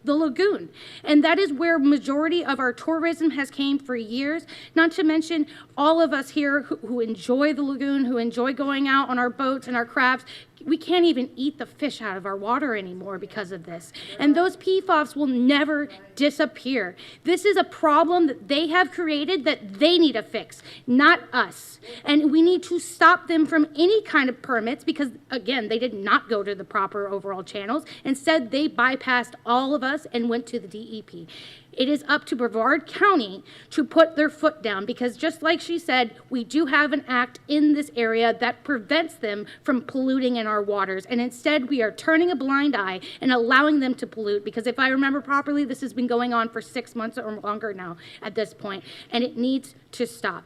the lagoon. And that is where majority of our tourism has came for years, not to mention all of us here who enjoy the lagoon, who enjoy going out on our boats and our crafts. We can't even eat the fish out of our water anymore because of this. And those PFAS will never disappear. This is a problem that they have created that they need to fix, not us. And we need to stop them from any kind of permits because, again, they did not go to the proper overall channels. Instead, they bypassed all of us and went to the DEP. It is up to Brevard County to put their foot down because just like she said, we do have an act in this area that prevents them from polluting in our waters. And instead, we are turning a blind eye and allowing them to pollute because if I remember properly, this has been going on for 6 months or longer now at this point, and it needs to stop.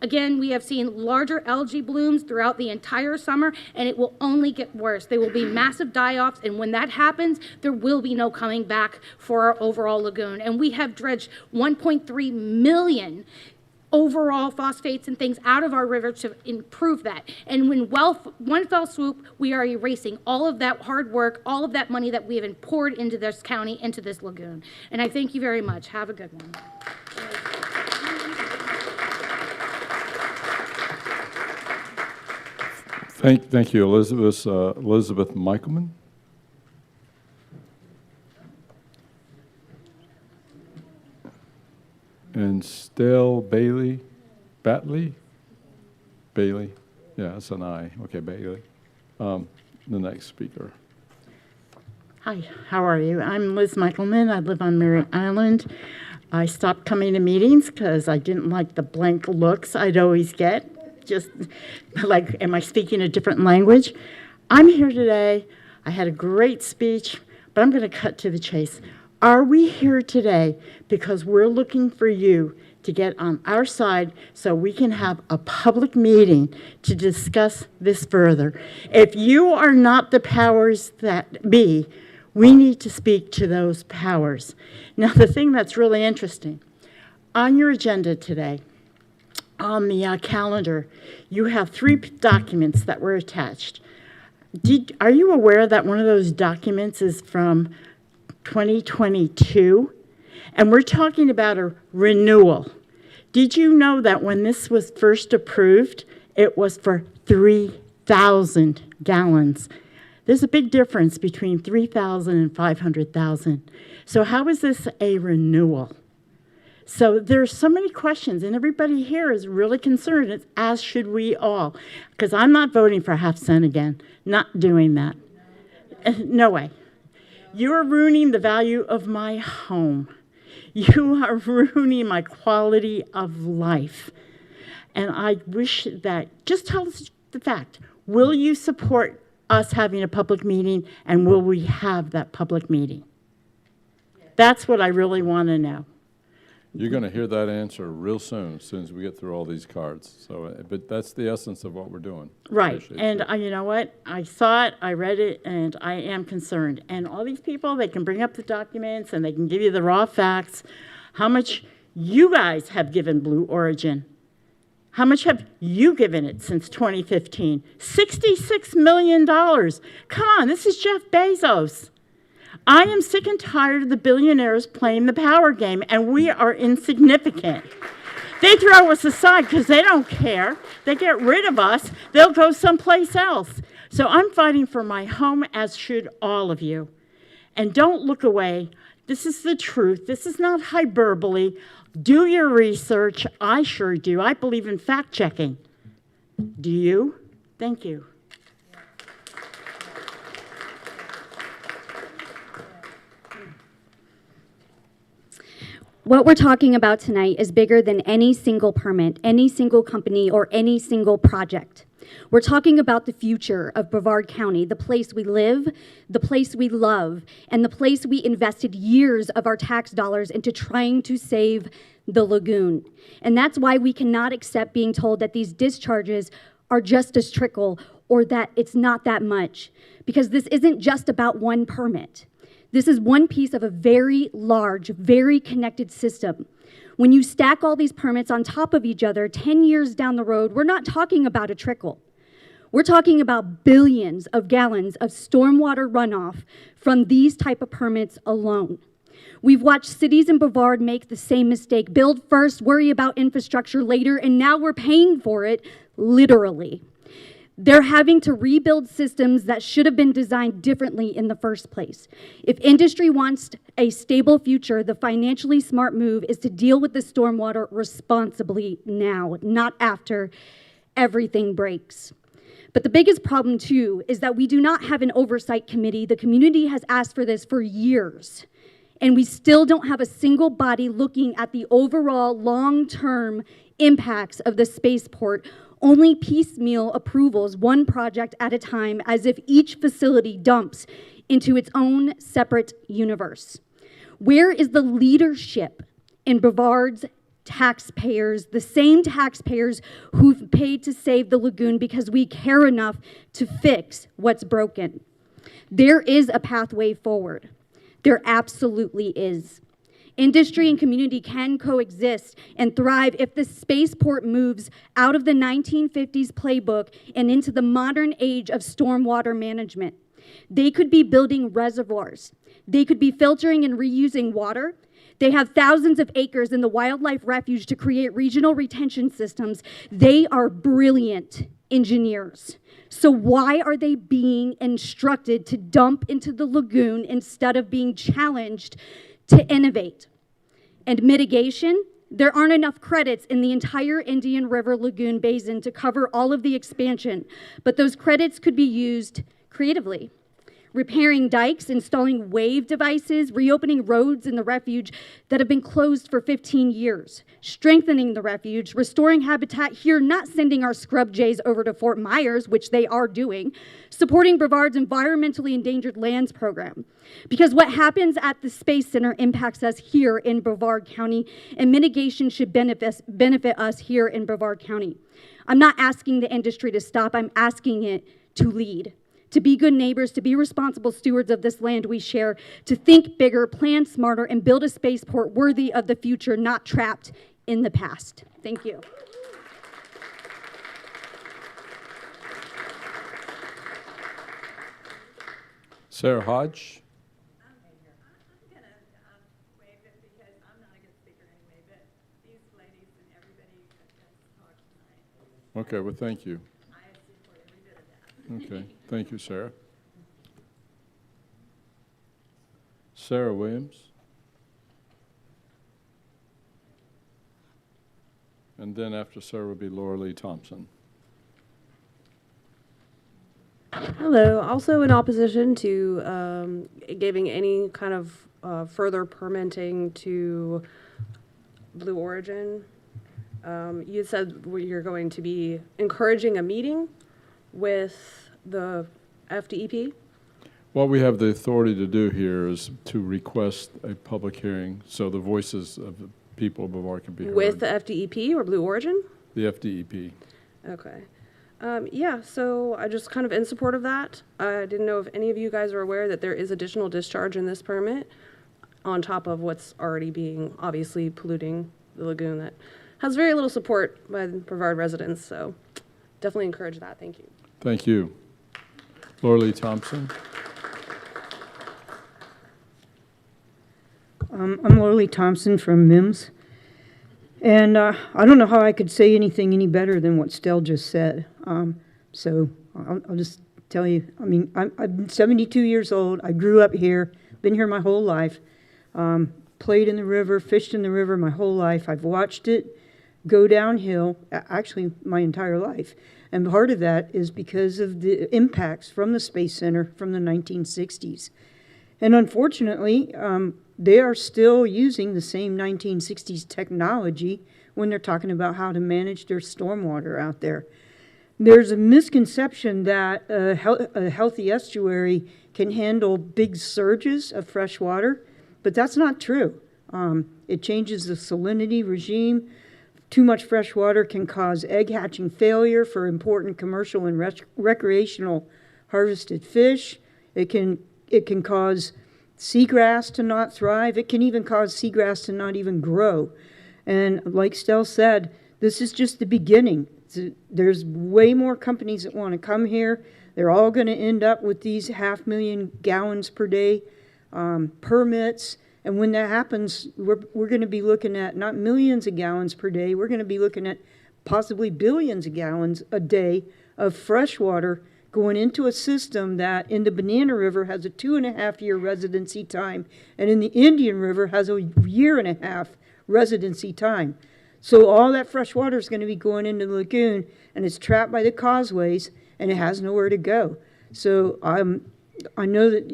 Again, we have seen larger algae blooms throughout the entire summer, and it will only get worse. There will be massive die-offs, and when that happens, there will be no coming back for our overall lagoon. And we have dredged 1.3 million overall phosphates and things out of our river to improve that. And when one fell swoop, we are erasing all of that hard work, all of that money that we have poured into this county, into this lagoon. And I thank you very much. Have a good one. Thank you, Elizabeth. Elizabeth Michaelman. And Stell Bailey. Yeah, it's an I. Okay, Bailey. The next speaker. Hi, how are you? I'm Liz Michaelman. I live on Merritt Island. I stopped coming to meetings because I didn't like the blank looks I'd always get. Just like, am I speaking a different language? I'm here today. I had a great speech, but I'm going to cut to the chase. Are we here today because we're looking for you to get on our side so we can have a public meeting to discuss this further? If you are not the powers that be, we need to speak to those powers. Now, the thing that's really interesting, on your agenda today, on the calendar, you have 3 documents that were attached. Are you aware that one of those documents is from 2022? And we're talking about a renewal. Did you know that when this was first approved, it was for 3,000 gallons? There's a big difference between 3,000 and 500,000. So how is this a renewal? So there's so many questions, and everybody here is really concerned, as should we all, because I'm not voting for ½ cent again, not doing that. No way. You're ruining the value of my home. You are ruining my quality of life. And I wish that, just tell us the fact, will you support us having a public meeting, and will we have that public meeting? That's what I really want to know. You're going to hear that answer real soon, as soon as we get through all these cards. So, but that's the essence of what we're doing. Right, Appreciate and you. you know what? I saw it, I read it, and I am concerned. And all these people, they can bring up the documents and they can give you the raw facts. How much you guys have given Blue Origin? How much have you given it since 2015? $66 million. Come on, this is Jeff Bezos. I am sick and tired of the billionaires playing the power game, and we are insignificant. They throw us aside because they don't care. They get rid of us. They'll go someplace else. So I'm fighting for my home, as should all of you. And don't look away. This is the truth. This is not hyperbole. Do your research. I sure do. I believe in fact-checking. Do you? Thank you. What we're talking about tonight is bigger than any single permit, any single company, or any single project. We're talking about the future of Brevard County, the place we live, the place we love, and the place we invested years of our tax dollars into trying to save the lagoon. And that's why we cannot accept being told that these discharges are just a trickle or that it's not that much, because this isn't just about one permit. This is one piece of a very large, very connected system. When you stack all these permits on top of each other, 10 years down the road, we're not talking about a trickle. We're talking about billions of gallons of stormwater runoff from these type of permits alone. We've watched cities in Brevard make the same mistake. Build first, worry about infrastructure later, and now we're paying for it, literally. They're having to rebuild systems that should have been designed differently in the first place. If industry wants a stable future, the financially smart move is to deal with the stormwater responsibly now, not after everything breaks. But the biggest problem, too, is that we do not have an oversight committee. The community has asked for this for years, and we still don't have a single body looking at the overall long-term impacts of the spaceport. Only piecemeal approvals, one project at a time, as if each facility dumps into its own separate universe. Where is the leadership in Brevard's taxpayers, the same taxpayers who've paid to save the lagoon because we care enough to fix what's broken? There is a pathway forward. There absolutely is. Industry and community can coexist and thrive if the spaceport moves out of the 1950s playbook and into the modern age of stormwater management. They could be building reservoirs. They could be filtering and reusing water. They have thousands of acres in the wildlife refuge to create regional retention systems. They are brilliant engineers. So why are they being instructed to dump into the lagoon instead of being challenged to innovate? And mitigation, there aren't enough credits in the entire Indian River Lagoon Basin to cover all of the expansion, but those credits could be used creatively. Repairing dikes, installing wave devices, reopening roads in the refuge that have been closed for 15 years, strengthening the refuge, restoring habitat here, not sending our scrub jays over to Fort Myers, which they are doing, supporting Brevard's environmentally endangered lands program. Because what happens at the Space Center impacts us here in Brevard County, and mitigation should benefit us here in Brevard County. I'm not asking the industry to stop, I'm asking it to lead. To be good neighbors, to be responsible stewards of this land we share, to think bigger, plan smarter, and build a spaceport worthy of the future, not trapped in the past. Thank you. Sarah Hodge. Okay, well, thank you. Okay, thank you, Sarah. Sarah Williams. And then after Sarah will be Laura Lee Thompson. Hello. Also in opposition to giving any kind of further permitting to Blue Origin. You said you're going to be encouraging a meeting with the FDEP? What we have the authority to do here is to request a public hearing so the voices of the people of Brevard can be heard. With the FDEP or Blue Origin? The FDEP. Okay. Yeah, so I just kind of in support of that. I didn't know if any of you guys are aware that there is additional discharge in this permit on top of what's already being obviously polluting the lagoon that has very little support by the Brevard residents. So definitely encourage that. Thank you. Thank you. Laura Lee Thompson. I'm Laura Lee Thompson from MIMS. And I don't know how I could say anything any better than what Stell just said. So I'll just tell you, I mean, I'm 72 years old. I grew up here, been here my whole life, played in the river, fished in the river my whole life. I've watched it go downhill, actually my entire life. And part of that is because of the impacts from the Space Center from the 1960s. And unfortunately, they are still using the same 1960s technology when they're talking about how to manage their stormwater out there. There's a misconception that a healthy estuary can handle big surges of fresh water, but that's not true. It changes the salinity regime. Too much fresh water can cause egg hatching failure for important commercial and recreational harvested fish. It can cause seagrass to not thrive. It can even cause seagrass to not even grow. And like Stell said, this is just the beginning. There's way more companies that want to come here. They're all going to end up with these 500,000 gallons per day permits. And when that happens, we're going to be looking at not millions of gallons per day. We're going to be looking at possibly billions of gallons a day of fresh water going into a system that in the Banana River has a 2.5-year residency time, and in the Indian River has a 1.5-year residency time. So all that fresh water is going to be going into the lagoon, and it's trapped by the causeways, and it has nowhere to go. So I know that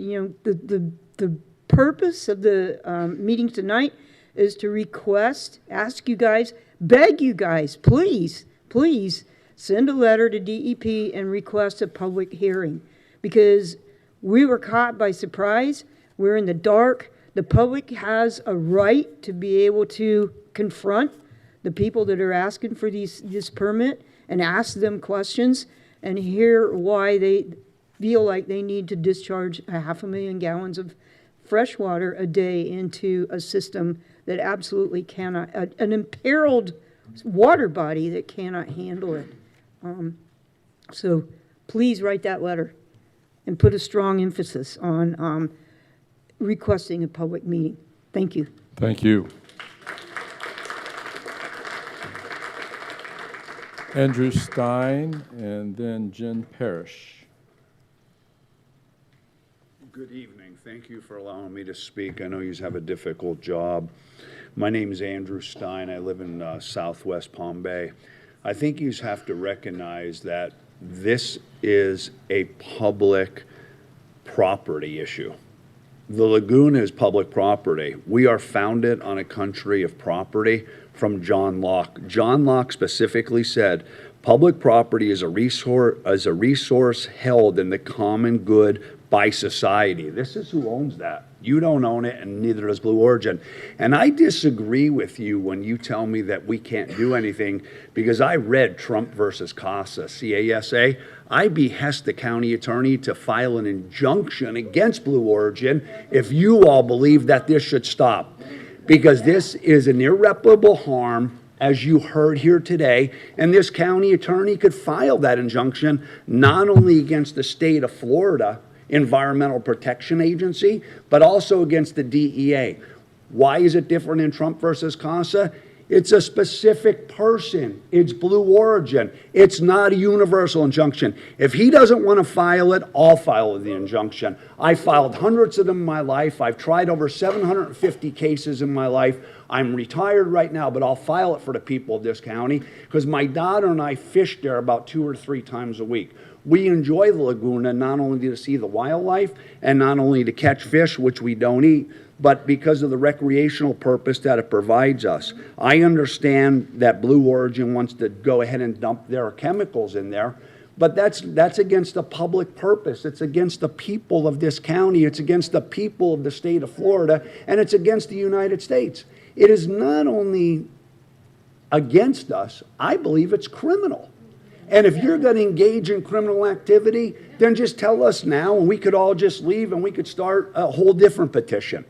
the purpose of the meeting tonight is to ask you guys, beg you guys, please, send a letter to DEP and request a public hearing, because we were caught by surprise. We're in the dark. The public has a right to be able to confront the people that are asking for this permit and ask them questions and hear why they feel like they need to discharge 500,000 gallons of fresh water a day into a system that absolutely cannot, an imperiled water body that cannot handle it. So please write that letter and put a strong emphasis on requesting a public meeting. Thank you. Thank you. Andrew Stein, and then Jen Parrish. Good evening. Thank you for allowing me to speak. I know you have a difficult job. My name is Andrew Stein. I live in Southwest Palm Bay. I think you have to recognize that this is a public property issue. The lagoon is public property. We are founded on a country of property from John Locke. John Locke specifically said, public property is a resource held in the common good by society. This is who owns that. You don't own it, and neither does Blue Origin. And I disagree with you when you tell me that we can't do anything, because I read Trump versus CASA, C-A-S-A. I behest the county attorney to file an injunction against Blue Origin if you all believe that this should stop, because this is an irreparable harm, as you heard here today, and this county attorney could file that injunction not only against the state of Florida Environmental Protection Agency, but also against the DEA. Why is it different in Trump versus CASA? It's a specific person. It's Blue Origin. It's not a universal injunction. If he doesn't want to file it, I'll file the injunction. I filed hundreds of them in my life. I've tried over 750 cases in my life. I'm retired right now, but I'll file it for the people of this county, because my daughter and I fish there about 2 or 3 times a week. We enjoy the Laguna not only to see the wildlife and not only to catch fish, which we don't eat, but because of the recreational purpose that it provides us. I understand that Blue Origin wants to go ahead and dump their chemicals in there, but that's against the public purpose. It's against the people of this county. It's against the people of the state of Florida, and it's against the United States. it is not only against us, I believe it's criminal. And if you're going to engage in criminal activity, then just tell us now and we could all just leave and we could start a whole different petition.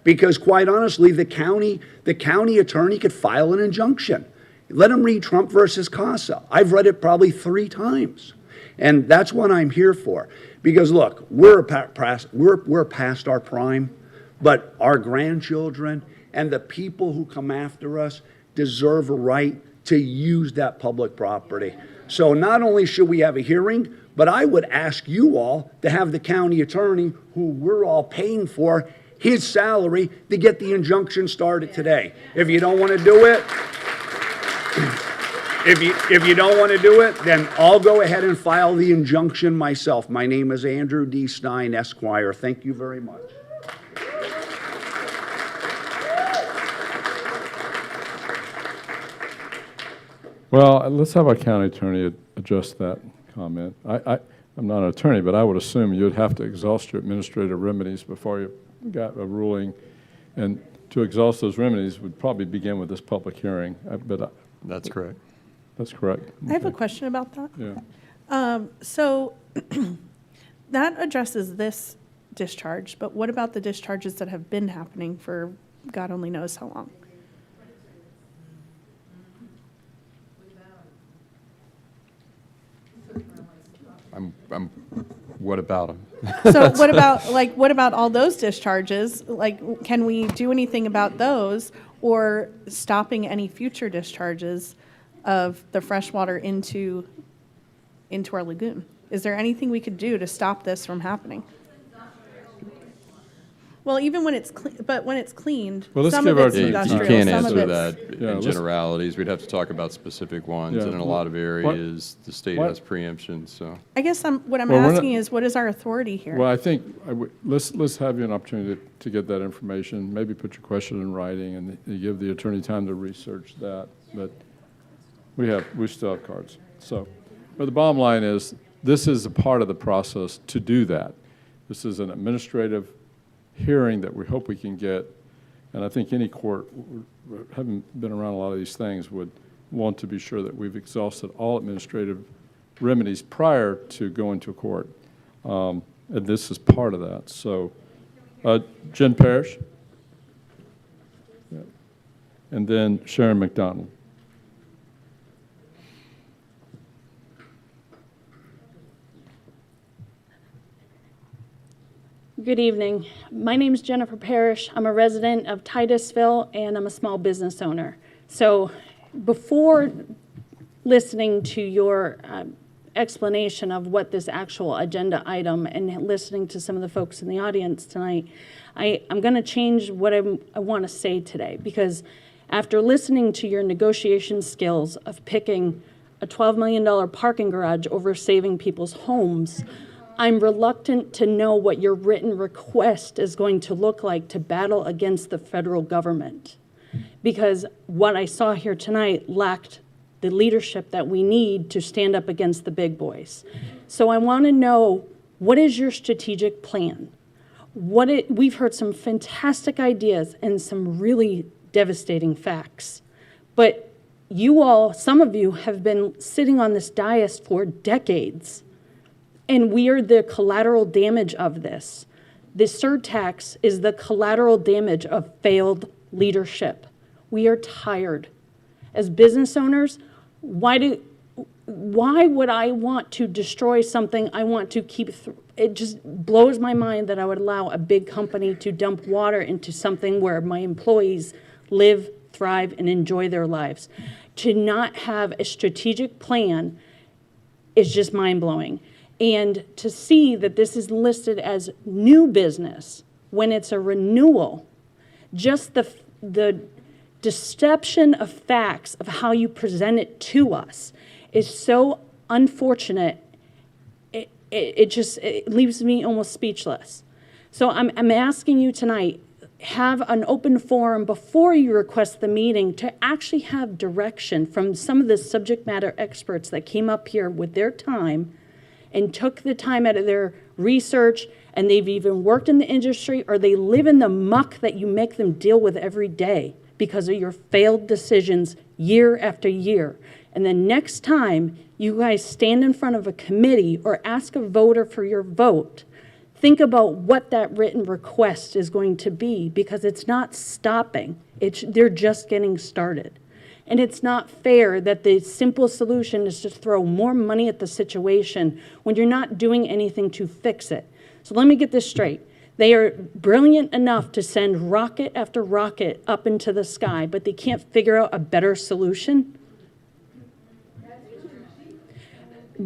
Because quite honestly, the county attorney could file an injunction. Let him read Trump versus Casa. I've read it probably 3 times. And that's what I'm here for. Because look, we're past our prime, but our grandchildren and the people who come after us deserve a right to use that public property. So not only should we have a hearing, but I would ask you all to have the county attorney, who we're all paying for, his salary, to get the injunction started today. If you don't want to do it, if you don't want to do it, then I'll go ahead and file the injunction myself. My name is Andrew D. Stein, Esquire. Thank you very much. Well, let's have our county attorney address that comment. I'm not an attorney, but I would assume you'd have to exhaust your administrative remedies before you got a ruling. And to exhaust those remedies would probably begin with this public hearing. That's correct. That's correct. I have a question about that. Yeah. So that addresses this discharge, but what about the discharges that have been happening for God only knows how long? What about them? So what about all those discharges? Like, can we do anything about those, or stopping any future discharges of the fresh water into our lagoon? Is there anything we could do to stop this from happening? Well, even when it's when it's cleaned, well, let's some give of our it's You industrial, can't some answer of that it's, in generalities. We'd have to talk about specific ones, Yeah, and in a lot of areas, the state has preemption, so. I guess what I'm Well, we're asking not- is, what is our authority here? Well, I think let's have you an opportunity to get that information. Maybe put your question in writing, and you give the attorney time to research that. But we still have cards. So, but the bottom line is, this is a part of the process to do that. This is an administrative hearing that we hope we can get, and I think any court, having been around a lot of these things, would want to be sure that we've exhausted all administrative remedies prior to going to court, and this is part of that. So, Jen Parrish, and then Sharon McDonald. Good evening. My name is Jennifer Parrish. I'm a resident of Titusville, and I'm a small business owner. So before listening to your explanation of what this actual agenda item and listening to some of the folks in the audience tonight, I'm going to change what I want to say today, because after listening to your negotiation skills of picking a $12 million parking garage over saving people's homes, I'm reluctant to know what your written request is going to look like to battle against the federal government, because what I saw here tonight lacked the leadership that we need to stand up against the big boys. So I want to know, what is your strategic plan? We've heard some fantastic ideas and some really devastating facts, but you all, some of you, have been sitting on this dais for decades. And we are the collateral damage of this. The surtax is the collateral damage of failed leadership. We are tired. As business owners, why would I want to destroy something I want to keep? It just blows my mind that I would allow a big company to dump water into something where my employees live, thrive, and enjoy their lives. To not have a strategic plan is just mind-blowing. And to see that this is listed as new business when it's a renewal, just the deception of facts of how you present it to us is so unfortunate. It leaves me almost speechless. So I'm asking you tonight, have an open forum before you request the meeting to actually have direction from some of the subject matter experts that came up here with their time and took the time out of their research, and they've even worked in the industry, or they live in the muck that you make them deal with every day, because of your failed decisions year after year. And the next time you guys stand in front of a committee or ask a voter for your vote, think about what that written request is going to be, because it's not stopping. They're just getting started. And it's not fair that the simple solution is to throw more money at the situation when you're not doing anything to fix it. So let me get this straight. They are brilliant enough to send rocket after rocket up into the sky, but they can't figure out a better solution?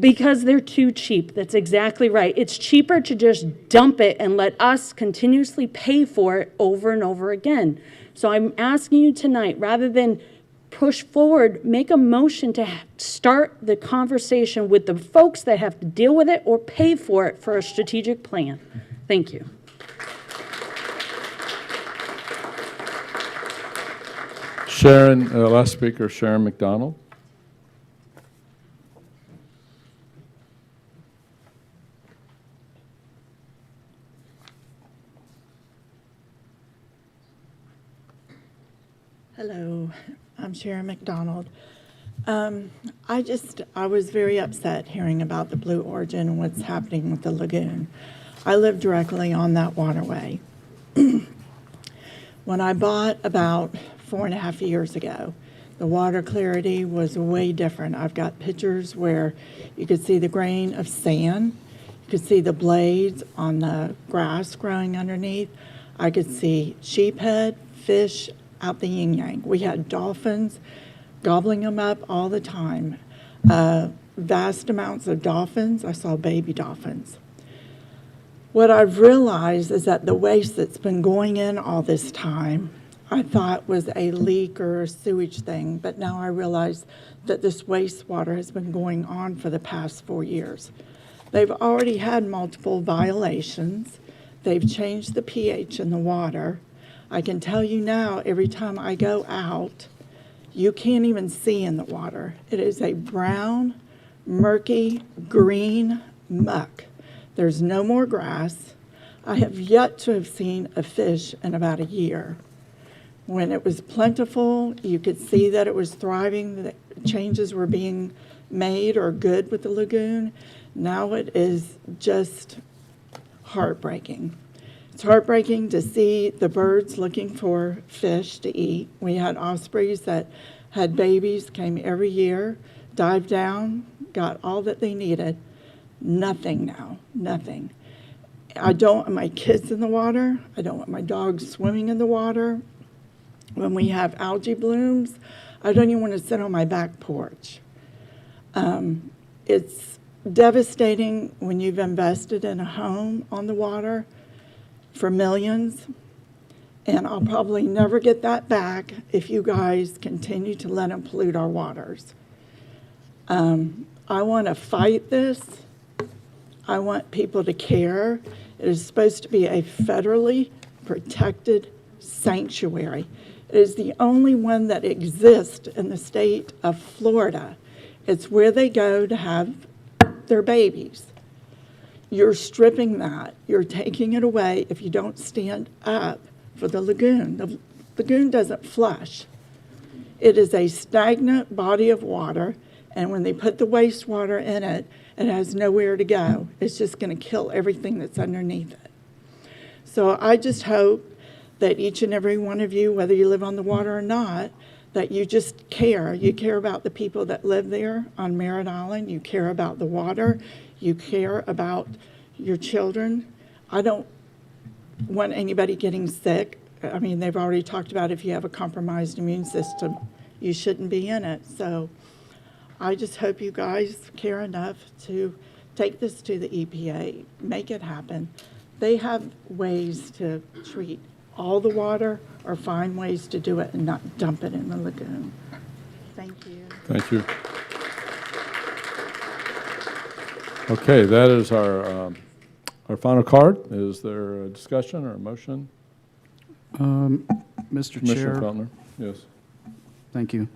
Because they're too cheap. That's exactly right. It's cheaper to just dump it and let us continuously pay for it over and over again. So I'm asking you tonight, rather than push forward, make a motion to start the conversation with the folks that have to deal with it or pay for it for a strategic plan. Thank you. Sharon, last speaker, Sharon McDonald. Hello, I'm Sharon McDonald. I was very upset hearing about the Blue Origin and what's happening with the lagoon. I live directly on that waterway. When I bought about 4.5 years ago, the water clarity was way different. I've got pictures where you could see the grain of sand, you could see the blades on the grass growing underneath. I could see sheephead, fish out the yin-yang. We had dolphins gobbling them up all the time. Vast amounts of dolphins. I saw baby dolphins. What I've realized is that the waste that's been going in all this time, I thought was a leak or a sewage thing, but now I realize that this wastewater has been going on for the past 4 years. They've already had multiple violations. They've changed the pH in the water. I can tell you now, every time I go out, you can't even see in the water. It is a brown, murky, green muck. There's no more grass. I have yet to have seen a fish in about a year. When it was plentiful, you could see that it was thriving, that changes were being made or good with the lagoon. Now it is just heartbreaking. It's heartbreaking to see the birds looking for fish to eat. We had ospreys that had babies, came every year, dived down, got all that they needed. Nothing now, nothing. I don't want my kids in the water. I don't want my dogs swimming in the water. When we have algae blooms, I don't even want to sit on my back porch. It's devastating when you've invested in a home on the water for millions, and I'll probably never get that back if you guys continue to let them pollute our waters. I want to fight this. I want people to care. It is supposed to be a federally protected sanctuary. It is the only one that exists in the state of Florida. It's where they go to have their babies. You're stripping that. You're taking it away if you don't stand up for the lagoon. The lagoon doesn't flush. It is a stagnant body of water, and when they put the wastewater in it, it has nowhere to go. It's just going to kill everything that's underneath it. So I just hope that each and every one of you, whether you live on the water or not, that you just care. You care about the people that live there on Merritt Island. You care about the water. You care about your children. I don't want anybody getting sick. I mean, they've already talked about if you have a compromised immune system, you shouldn't be in it. So I just hope you guys care enough to take this to the EPA, make it happen. They have ways to treat all the water or find ways to do it and not dump it in the lagoon. Thank you. Thank you. Okay, that is our final card. Is there a discussion or a motion? Mr. Commissioner Chair. Feltner, yes. Thank you.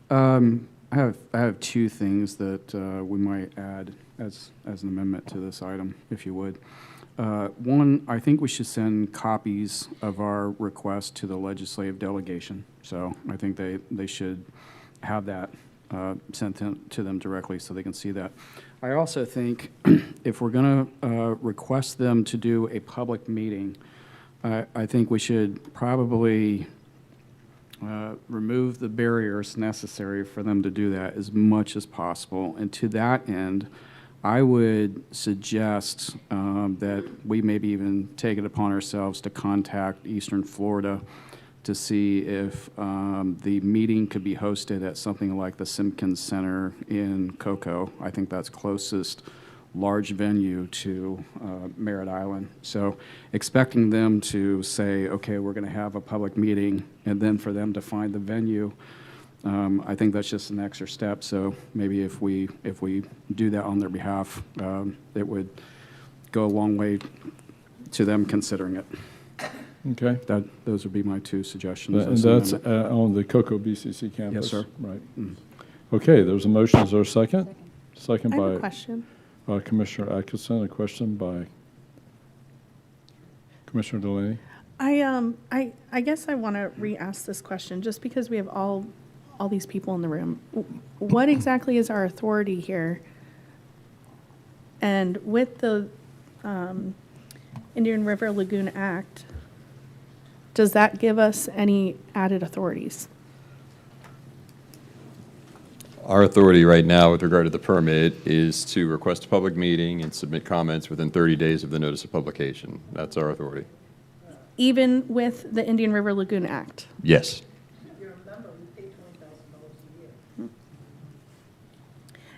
I have two things that we might add as an amendment to this item, if you would. One, I think we should send copies of our request to the legislative delegation. So I think they should have that sent to them directly so they can see that. I also think if we're going to request them to do a public meeting, I think we should probably remove the barriers necessary for them to do that as much as possible. And to that end, I would suggest that we maybe even take it upon ourselves to contact Eastern Florida to see if the meeting could be hosted at something like the Simpkins Center in Cocoa. I think that's closest large venue to Merritt Island. So expecting them to say, okay, we're going to have a public meeting, and then for them to find the venue, I think that's just an extra step. So maybe if we do that on their behalf, it would go a long way to them considering it. Okay. Those would be my two suggestions. And that's on the Cocoa BCC campus? Yes, sir. Right. Okay, there's a motion. Is there a second? Second I have a by question. Commissioner Atkinson. A question by Commissioner Delaney. I guess I want to re-ask this question, just because we have all these people in the room. What exactly is our authority here? And with the Indian River Lagoon Act, does that give us any added authorities? Our authority right now with regard to the permit is to request a public meeting and submit comments within 30 days of the notice of publication. That's our authority. Even with the Indian River Lagoon Act? Yes.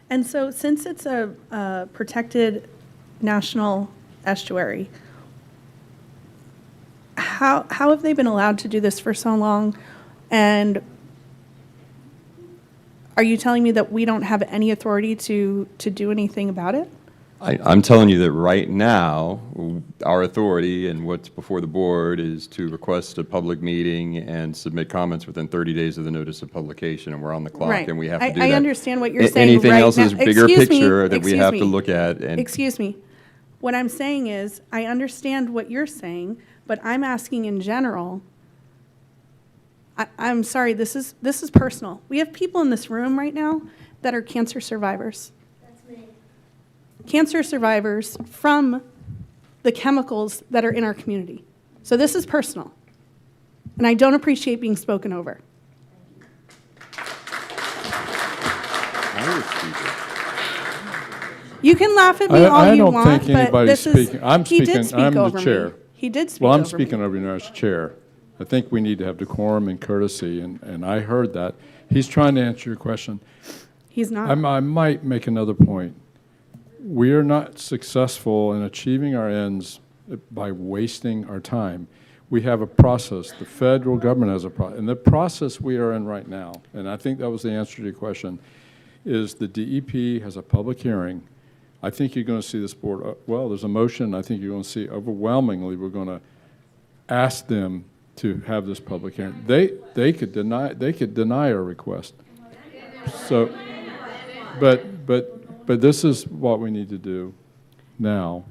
And so since it's a protected national estuary, how have they been allowed to do this for so long? And are you telling me that we don't have any authority to do anything about it? I'm telling you that right now, our authority and what's before the board is to request a public meeting and submit comments within 30 days of the notice of publication, and we're on the clock, Right. and we have to do that. I understand what you're saying Anything right else now. is bigger Excuse me, picture that we excuse have me. to look at. And Excuse me. What I'm saying is, I understand what you're saying, but I'm asking in general. I'm sorry, this is personal. We have people in this room right now that are cancer survivors. That's me. Cancer survivors from the chemicals that are in our community. So this is personal. And I don't appreciate being spoken over. You can laugh at me all you want, I don't think but anybody's this is, speaking. I'm he speaking. did speak I'm over the chair. me. He did speak Well, I'm over me. speaking over you now as chair. I think we need to have decorum and courtesy, and I heard that. He's trying to answer your question. He's not. I might make another point. We are not successful in achieving our ends by wasting our time. We have a process. The federal government has a process. And the process we are in right now, and I think that was the answer to your question, is the DEP has a public hearing. I think you're going to see this board, well, there's a motion. I think you're going to see overwhelmingly we're going to ask them to have this public hearing. They could deny our request. So, but this is what we need to do now.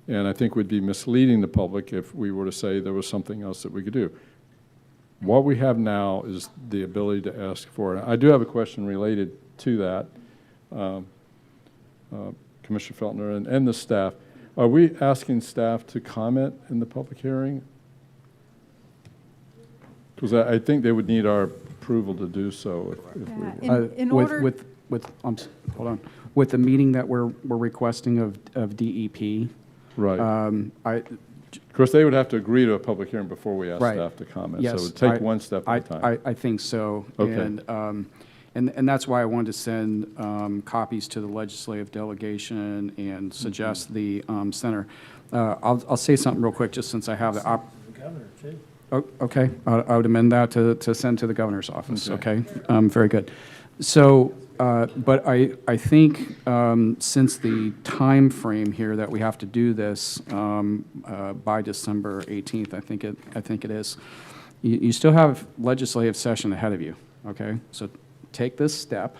And I think we'd be misleading the public if we were to say there was something else that we could do. What we have now is the ability to ask for it. I do have a question related to that, Commissioner Feltner and the staff. Are we asking staff to comment in the public hearing? Because I think they would need our approval to do so if we were. In order. Hold on. With the meeting that we're requesting of DEP. Right. Of course, they would have to agree to a public hearing before we ask Right. staff to comment. Yes, So it would take one step at a time. I think so. Okay. And that's why I wanted to send copies to the legislative delegation and suggest the center. I'll say something real quick, just since I have the Governor, too. Oh, okay, I would amend that to send to the governor's office, okay? Very good. So, but I think since the time frame here that we have to do this by December 18th, I think it is, you still have legislative session ahead of you, okay? So take this step,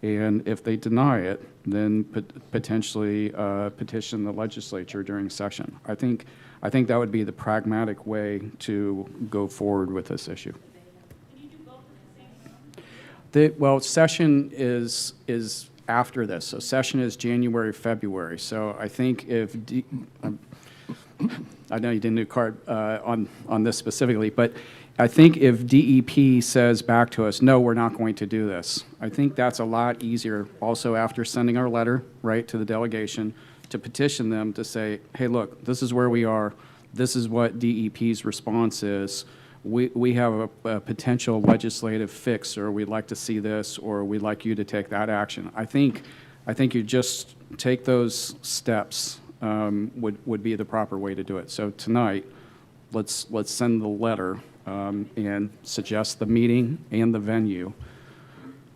And if they deny it, then potentially petition the legislature during session. I think that would be the pragmatic way to go forward with this issue. Well, session is after this. So session is January, February. So I think if, I know you didn't do card on this specifically, but I think if DEP says back to us, no, we're not going to do this, I think that's a lot easier also after sending our letter, right, to the delegation, to petition them to say, hey, look, this is where we are. This is what DEP's response is. We have a potential legislative fix, or we'd like to see this, or we'd like you to take that action. I think you just take those steps would be the proper way to do it. So tonight, let's send the letter and suggest the meeting and the venue,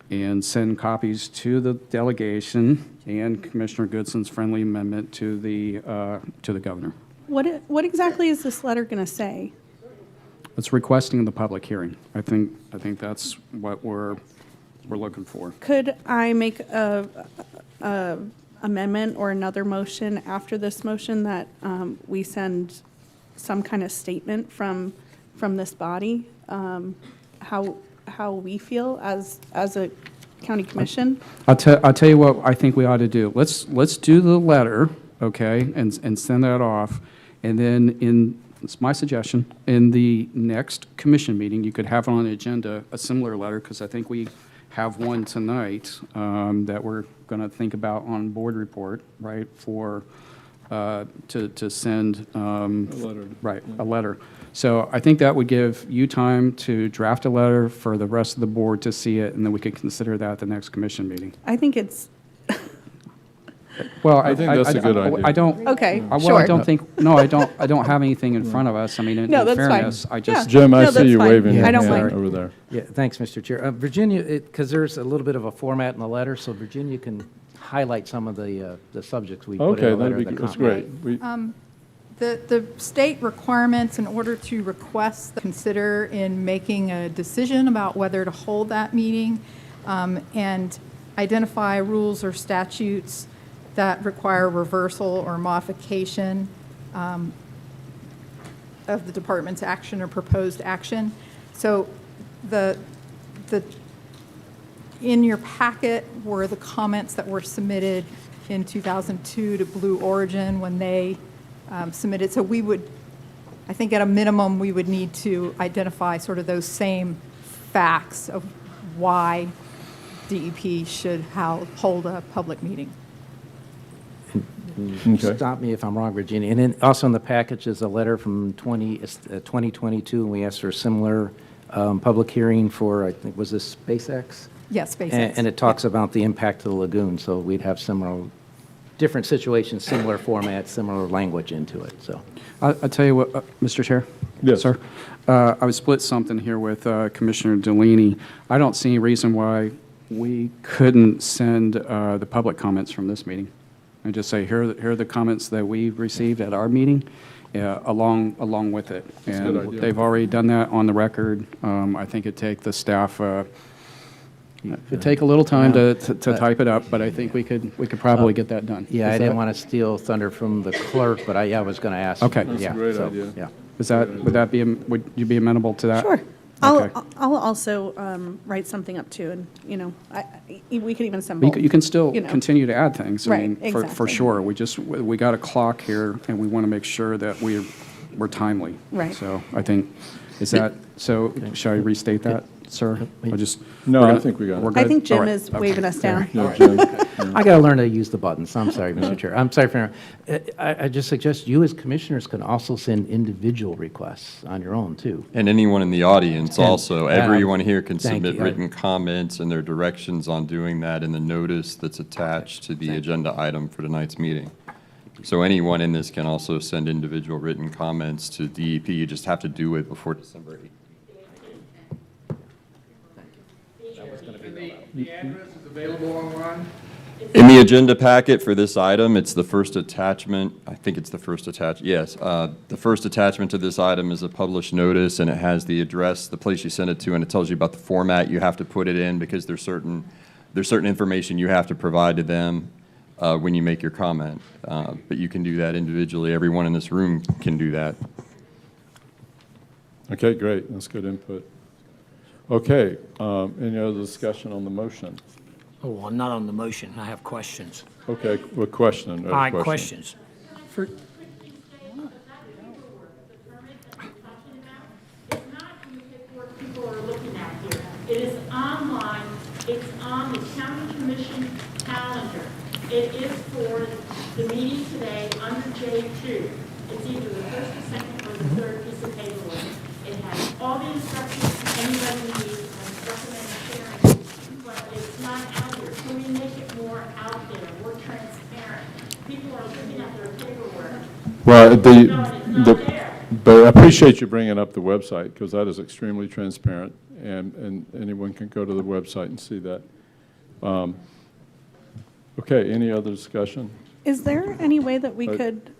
and send copies to the delegation and Commissioner Goodson's friendly amendment to the governor. What exactly is this letter going to say? It's requesting the public hearing. I think that's what we're looking for. Could I make a amendment or another motion after this motion that we send some kind of statement from this body, how we feel as a county commission? I'll tell you what I think we ought to do. Let's do the letter, okay, and send that off, and then it's my suggestion, in the next commission meeting, you could have on the agenda a similar letter, because I think we have one tonight that we're going to think about on board report, right, for to send a letter. Right, a letter. So I think that would give you time to draft a letter for the rest of the board to see it, and then we could consider that at the next commission meeting. I think it's, Well, I think that's a good idea. I don't. Okay, Well, sure. I don't think. No, I don't. I don't have anything in front of us. I mean, in No, that's fine. fairness, I just. Jim, I No, see that's you fine. waving your I don't hand mind. over there. Yeah, thanks, Mr. Chair. Virginia, because there's a little bit of a format in the letter, so Virginia can highlight some of the subjects we put in Okay, the letter. that's great. The state requirements in order to request, consider in making a decision about whether to hold that meeting, and identify rules or statutes that require reversal or modification of the department's action or proposed action. So in your packet were the comments that were submitted in 2002 to Blue Origin when they submitted. So we would, I think at a minimum, we would need to identify sort of those same facts of why DEP should hold a public meeting. Okay. Stop me if I'm wrong, Virginia. And then also in the package is a letter from 2022, and we asked for a similar public hearing for, I think, was this SpaceX? Yes, SpaceX. And it talks about the impact of the lagoon, so we'd have similar, different situations, similar format, similar language into it, so. I'll tell you what, Mr. Chair? Yes. Sir? I would split something here with Commissioner Delaney. I don't see any reason why we couldn't send the public comments from this meeting and just say, here are the comments that we received at our meeting, along with it. That's a good And idea. they've already done that on the record. I think it'd take the staff, it'd take a little time to type it up, but I think we could probably get that done. Yeah, Is I didn't that- want to steal thunder from the clerk, but I was going to ask. Okay. That's a Yeah, great so, idea. Yeah. Would you be amenable to that? Sure. Okay. I'll also write something up too, and, we could even assemble. You can still you know. continue to add things. I Right, mean, for exactly. sure. We got a clock here, and we want to make sure that we're timely. Right. So I think, so shall I restate that, sir? Or just? No, we're I gonna- think we got it. we're I good? think Jim All right. is Okay. waving us down. No, Jim. I got to learn to use the buttons. I'm sorry, Mr. Chair. I'm sorry for, I just suggest you as commissioners can also send individual requests on your own, too. And anyone in the audience And- also, everyone here can Thank submit you. written comments and their directions on doing that in the notice that's attached to the agenda item for tonight's meeting. So anyone in this can also send individual written comments to DEP. You just have to do it before December 8th. The address is available online? In the agenda packet for this item, it's the first attachment. I think it's the first attachment. Yes. The first attachment to this item is a published notice, and it has the address, the place you send it to, and it tells you about the format you have to put it in because there's certain there's certain information you have to provide to them when you make your comment. But you can do that individually. Everyone in this room can do that. Okay, great. That's good input. Okay, any other discussion on the motion? Oh, I'm not on the motion. I have questions. Okay, what question? All right, questions. For, It is online. It's on the county commission calendar. It is for the meeting today under J2. It's either the first, the second, or the third piece of paperwork. It has all the instructions anybody needs. I recommend sharing, but it's not out there. Can we make it more out there, more transparent? People are looking at their paperwork. Well, It's not there. but I appreciate you bringing up the website, because that is extremely transparent, and anyone can go to the website and see that. Okay, any other discussion? Is there any way that we could,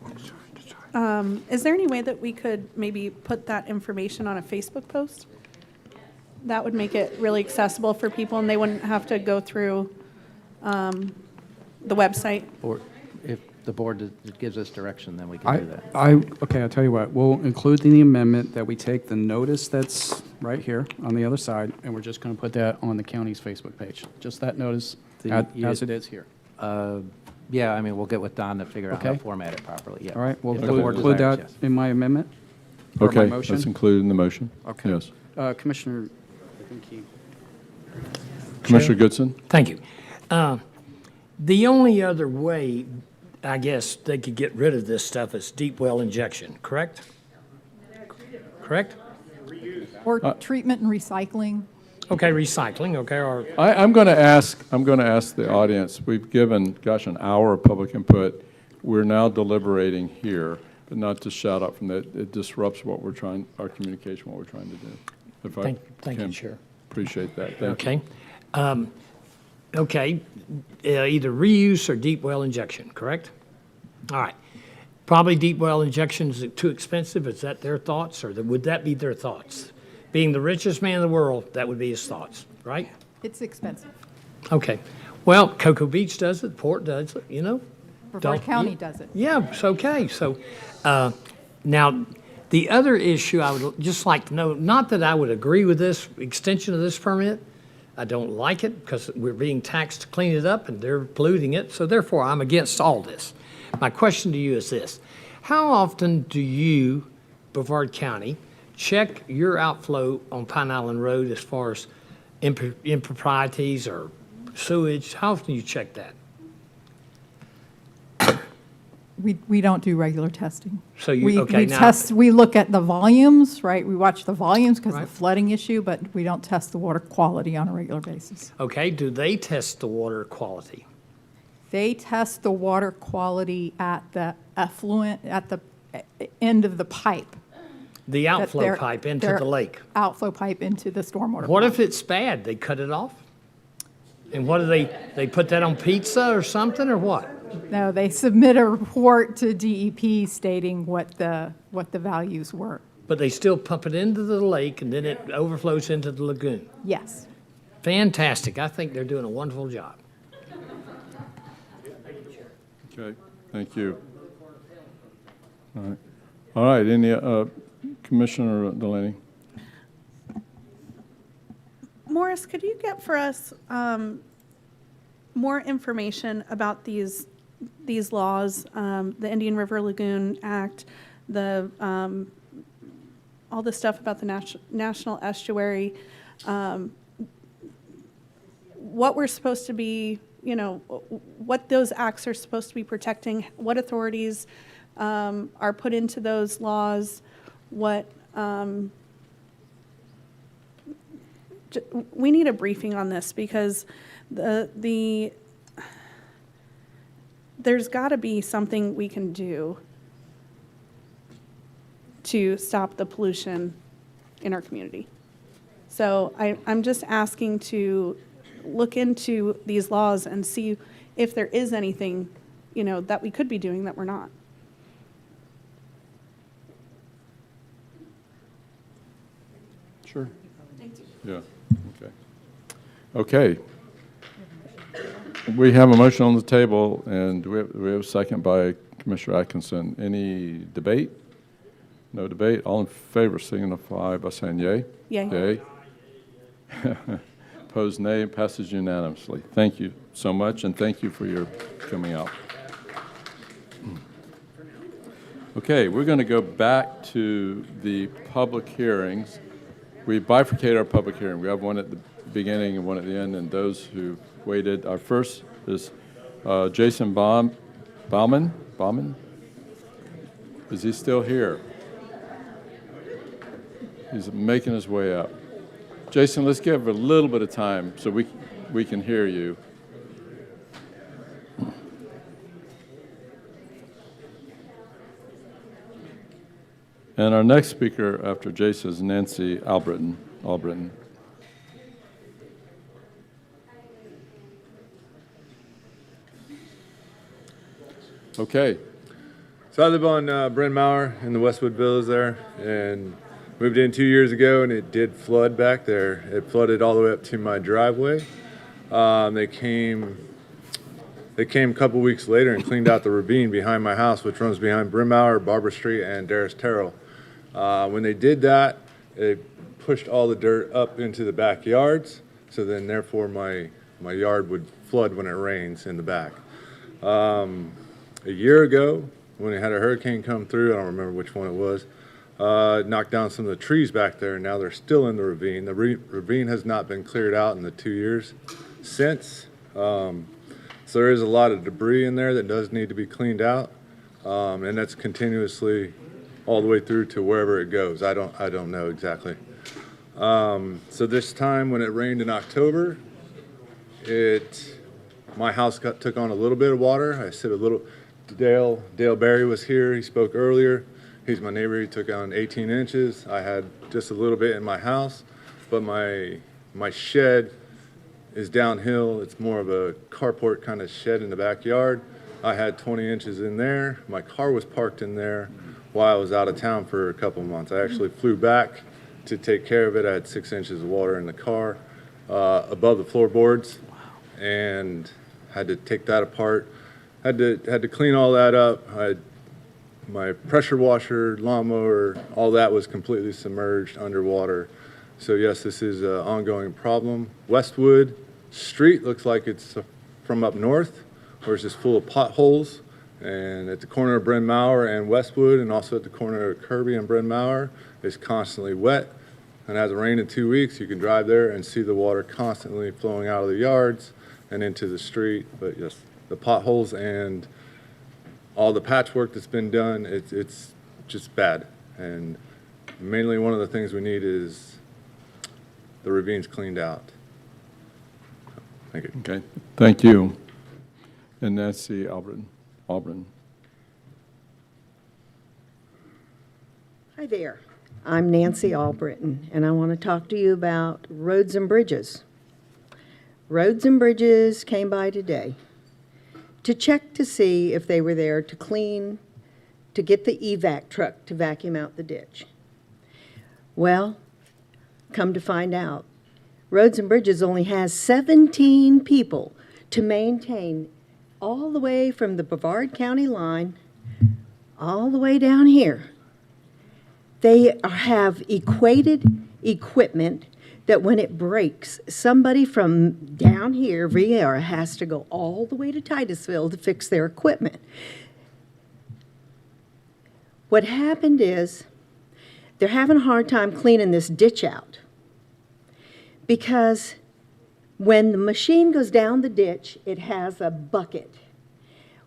is there any way that we could maybe put that information on a Facebook post? That would make it really accessible for people, and they wouldn't have to go through the website. Or if the board gives us direction, then we can do that. Okay, I'll tell you what, we'll include in the amendment that we take the notice that's right here on the other side, and we're just going to put that on the county's Facebook page. Just that notice as it is here. Yeah, I mean, we'll get with Don to figure out how Okay. to format it properly, yeah. All right, we'll If the board include desires, that yes. in my amendment? Or my Okay, motion? that's included in the motion. Okay. Yes. Commissioner, I think he... Commissioner Goodson? thank you. The only other way, I guess, they could get rid of this stuff is deep well injection, correct? Correct? Or treatment and recycling. Okay, recycling, okay, or, I'm going to ask the audience, we've given, gosh, an hour of public input. We're now deliberating here, but not to shout out from that. It disrupts what we're trying, our communication, what we're trying to do. If I Thank you, can Chair. Appreciate that. Thank you. okay. Okay, either reuse or deep well injection, correct? All right. Probably deep well injection is too expensive. Is that their thoughts, or would that be their thoughts? Being the richest man in the world, that would be his thoughts, right? It's expensive. Okay. Well, Cocoa Beach does it, Port does it, you know? Brevard County does it. Yeah, it's okay. So now, the other issue I would just like to know, not that I would agree with this extension of this permit. I don't like it because we're being taxed to clean it up and they're polluting it. So therefore, I'm against all this. My question to you is this. How often do you, Brevard County, check your outflow on Pine Island Road as far as improprieties or sewage? How often do you check that? We don't do regular testing. So you, okay, we now. test, we look at the volumes, right? We watch the volumes because of the flooding issue, but we don't test the water quality on a regular basis. Okay, do they test the water quality? They test the water quality at the effluent, at the end of the pipe. The that outflow their- pipe into their the lake. Outflow pipe into the stormwater. What pipe. if it's bad? They cut it off? And what do they put that on pizza or something, or what? No, they submit a report to DEP stating what the values were. But they still pump it into the lake and then it overflows into the lagoon. Yes. Fantastic. I think they're doing a wonderful job. Okay, thank you. All right. All right, any, Commissioner Delaney? Morris, could you get for us more information about these laws, the Indian River Lagoon Act, the all the stuff about the National Estuary, what we're supposed to be, you know, what those acts are supposed to be protecting, what authorities are put into those laws, what we need a briefing on this because there's got to be something we can do to stop the pollution in our community. So I'm just asking to look into these laws and see if there is anything, you know, that we could be doing that we're not. Sure. Thank you. Yeah, okay. Okay. We have a motion on the table, and we have a second by Commissioner Atkinson. Any debate? No debate. All in favor signify by saying yea. Yay. Yay. Opposed, nay. Passes unanimously. Thank you so much, and thank you for your coming out. Okay, we're going to go back to the public hearings. We bifurcate our public hearing. We have one at the beginning and one at the end, and those who waited. Our first is Jason Bauman. Is he still here? He's making his way up. Jason, let's give a little bit of time so we can hear you. And our next speaker after Jason is Nancy Albritton. Okay. So I live on Bryn Mawr in the Westwood Villas there, and moved in 2 years ago, and it did flood back there. It flooded all the way up to my driveway. They came a couple weeks later and cleaned out the ravine behind my house, which runs behind Bryn Mawr, Barbara Street, and Darris Terrell. When they did that, it pushed all the dirt up into the backyards, so then therefore my yard would flood when it rains in the back. A year ago, when we had a hurricane come through, I don't remember which one it was, knocked down some of the trees back there, and now they're still in the ravine. The ravine has not been cleared out in the 2 years since. So there is a lot of debris in there that does need to be cleaned out, and that's continuously all the way through to wherever it goes. I don't know exactly. So this time when it rained in October, my house took on a little bit of water. I said a little. Dale Berry was here. He spoke earlier. He's my neighbor. He took on 18 inches. I had just a little bit in my house, but my shed is downhill. It's more of a carport kind of shed in the backyard. I had 20 inches in there. My car was parked in there while I was out of town for a couple months. I actually flew back to take care of it. I had 6 inches of water in the car above the floorboards, and had to take that apart. Had to clean all that up. My pressure washer, lawnmower, all that was completely submerged underwater. So yes, this is an ongoing problem. Westwood Street looks like it's from up north, where it's just full of potholes. And at the corner of Bryn Mawr and Westwood, and also at the corner of Kirby and Bryn Mawr, it's constantly wet. And as it rained in 2 weeks, you can drive there and see the water constantly flowing out of the yards and into the street. But yes, the potholes and all the patchwork that's been done, it's just bad. And mainly one of the things we need is the ravines cleaned out. Thank you. Okay, thank you. And Nancy Albritton. Hi there. I'm Nancy Albritton, and I want to talk to you about roads and bridges. Roads and Bridges came by today to check to see if they were there to clean, to get the evac truck to vacuum out the ditch. Well, come to find out, Roads and Bridges only has 17 people to maintain all the way from the Brevard County line all the way down here. They have equated equipment that when it breaks, somebody from down here, Riera, has to go all the way to Titusville to fix their equipment. What happened is they're having a hard time cleaning this ditch out because when the machine goes down the ditch, it has a bucket.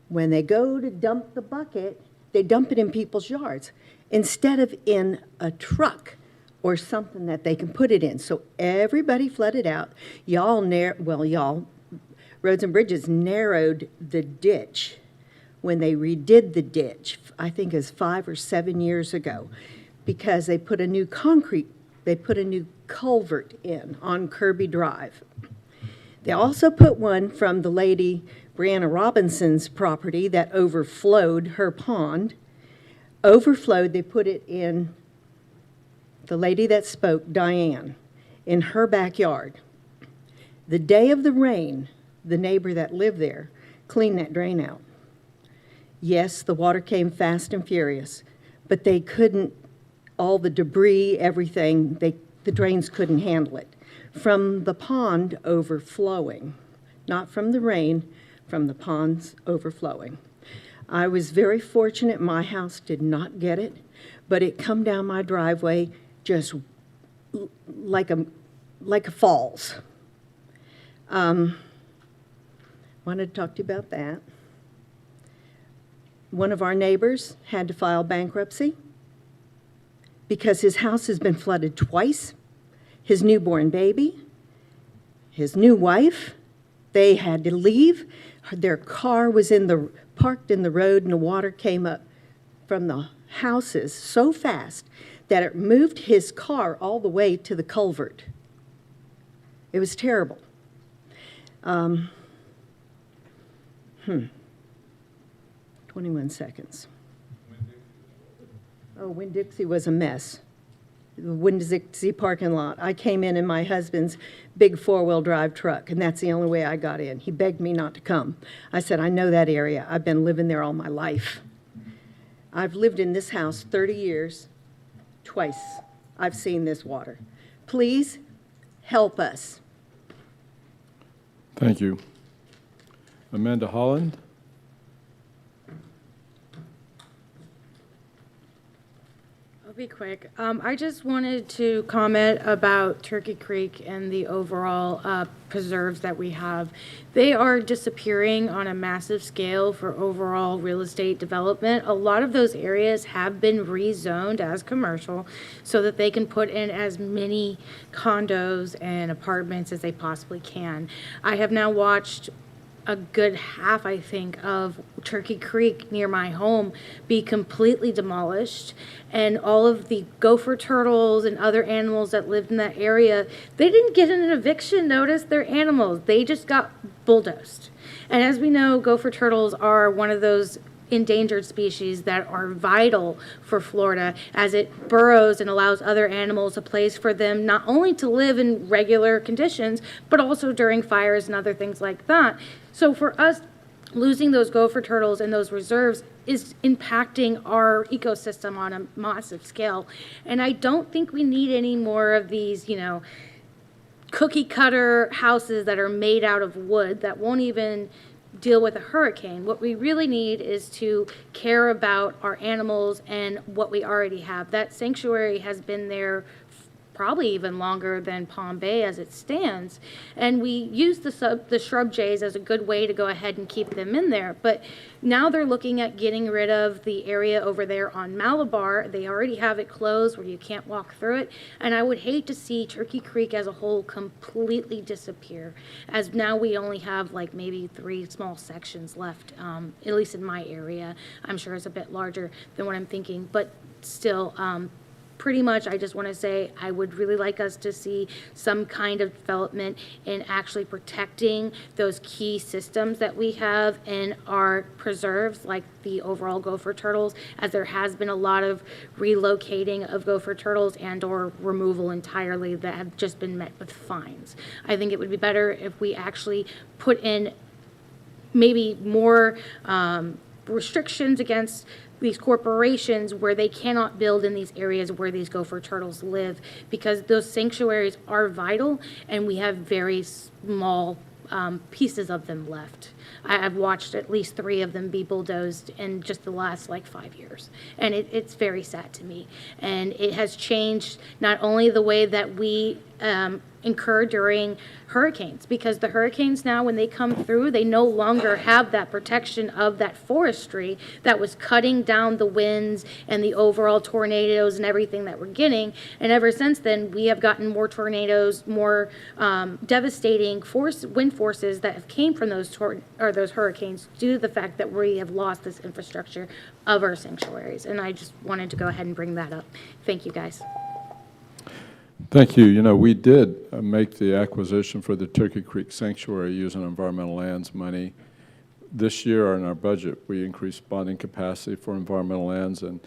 When they go to dump the bucket, they dump it in people's yards instead of in a truck or something that they can put it in. So everybody flooded out. Roads and Bridges narrowed the ditch when they redid the ditch, I think it was 5 or 7 years ago, because they put a new culvert in on Kirby Drive. They also put one from the lady Brianna Robinson's property that overflowed her pond. They put it in the lady that spoke, Diane, in her backyard. The day of the rain, the neighbor that lived there, clean that drain out. Yes, the water came fast and furious, but they couldn't, all the debris, everything, the drains couldn't handle it. From the pond overflowing, not from the rain, from the ponds overflowing. I was very fortunate my house did not get it, but it come down my driveway just like a falls. Wanted to talk to you about that. One of our neighbors had to file bankruptcy because his house has been flooded twice. His newborn baby, his new wife, they had to leave. Their car was parked in the road, and the water came up from the houses so fast that it moved his car all the way to the culvert. It was terrible. 21 seconds. Oh, Winn-Dixie was a mess. The Winn-Dixie parking lot. I came in my husband's big four-wheel drive truck, and that's the only way I got in. He begged me not to come. I said, I know that area. I've been living there all my life. I've lived in this house 30 years. Twice I've seen this water. Please help us. Thank you. Amanda Holland? I'll be quick. I just wanted to comment about Turkey Creek and the overall preserves that we have. They are disappearing on a massive scale for overall real estate development. A lot of those areas have been rezoned as commercial so that they can put in as many condos and apartments as they possibly can. I have now watched a good half, I think, of Turkey Creek near my home be completely demolished, and all of the gopher turtles and other animals that lived in that area, they didn't get an eviction notice. They're animals. They just got bulldozed. And as we know, gopher turtles are one of those endangered species that are vital for Florida, as it burrows and allows other animals a place for them not only to live in regular conditions, but also during fires and other things like that. So for us, losing those gopher turtles and those reserves is impacting our ecosystem on a massive scale. And I don't think we need any more of these, cookie cutter houses that are made out of wood that won't even deal with a hurricane. What we really need is to care about our animals and what we already have. That sanctuary has been there probably even longer than Palm Bay as it stands. And we use the shrub jays as a good way to go ahead and keep them in there. But now they're looking at getting rid of the area over there on Malabar. They already have it closed where you can't walk through it. And I would hate to see Turkey Creek as a whole completely disappear, as now we only have like maybe 3 small sections left, at least in my area. I'm sure it's a bit larger than what I'm thinking, but still, pretty much, I just want to say I would really like us to see some kind of development in actually protecting those key systems that we have in our preserves, like the overall gopher turtles, as there has been a lot of relocating of gopher turtles and or removal entirely that have just been met with fines. I think it would be better if we actually put in maybe more restrictions against these corporations where they cannot build in these areas where these gopher turtles live, because those sanctuaries are vital and we have very small pieces of them left. I've watched at least 3 of them be bulldozed in just the last 5 years. And it's very sad to me. And it has changed not only the way that we incur during hurricanes, because the hurricanes now, when they come through, they no longer have that protection of that forestry that was cutting down the winds and the overall tornadoes and everything that we're getting. And ever since then, we have gotten more tornadoes, more devastating wind forces that have came from those hurricanes due to the fact that we have lost this infrastructure of our sanctuaries. And I just wanted to go ahead and bring that up. Thank you, guys. Thank you. We did make the acquisition for the Turkey Creek Sanctuary using environmental lands money. This year in our budget, we increased bonding capacity for environmental lands, and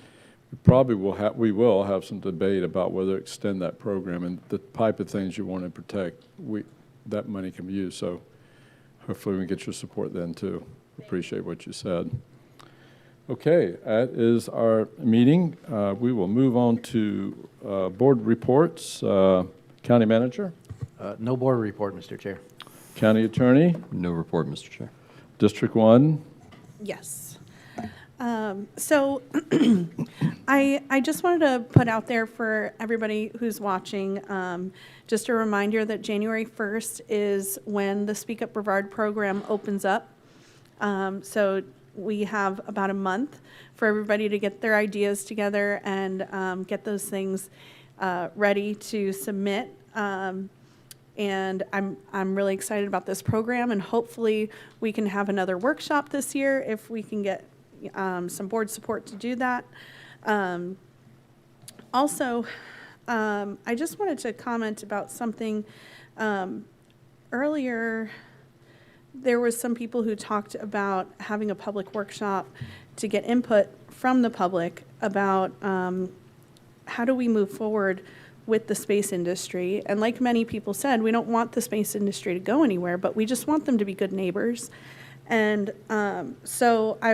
we will have some debate about whether to extend that program and the type of things you want to protect. That money can be used. So hopefully we can get your support then too. Appreciate what you said. Okay, that is our meeting. We will move on to board reports. County Manager? No board report, Mr. Chair. County Attorney? No report, Mr. Chair. District 1? Yes. So I just wanted to put out there for everybody who's watching, just a reminder that January 1st is when the Speak Up Brevard program opens up. So we have about a month for everybody to get their ideas together and get those things ready to submit. And I'm really excited about this program, and hopefully we can have another workshop this year if we can get some board support to do that. Also, I just wanted to comment about something. Earlier, there was some people who talked about having a public workshop to get input from the public about how do we move forward with the space industry. And like many people said, we don't want the space industry to go anywhere, but we just want them to be good neighbors. And so I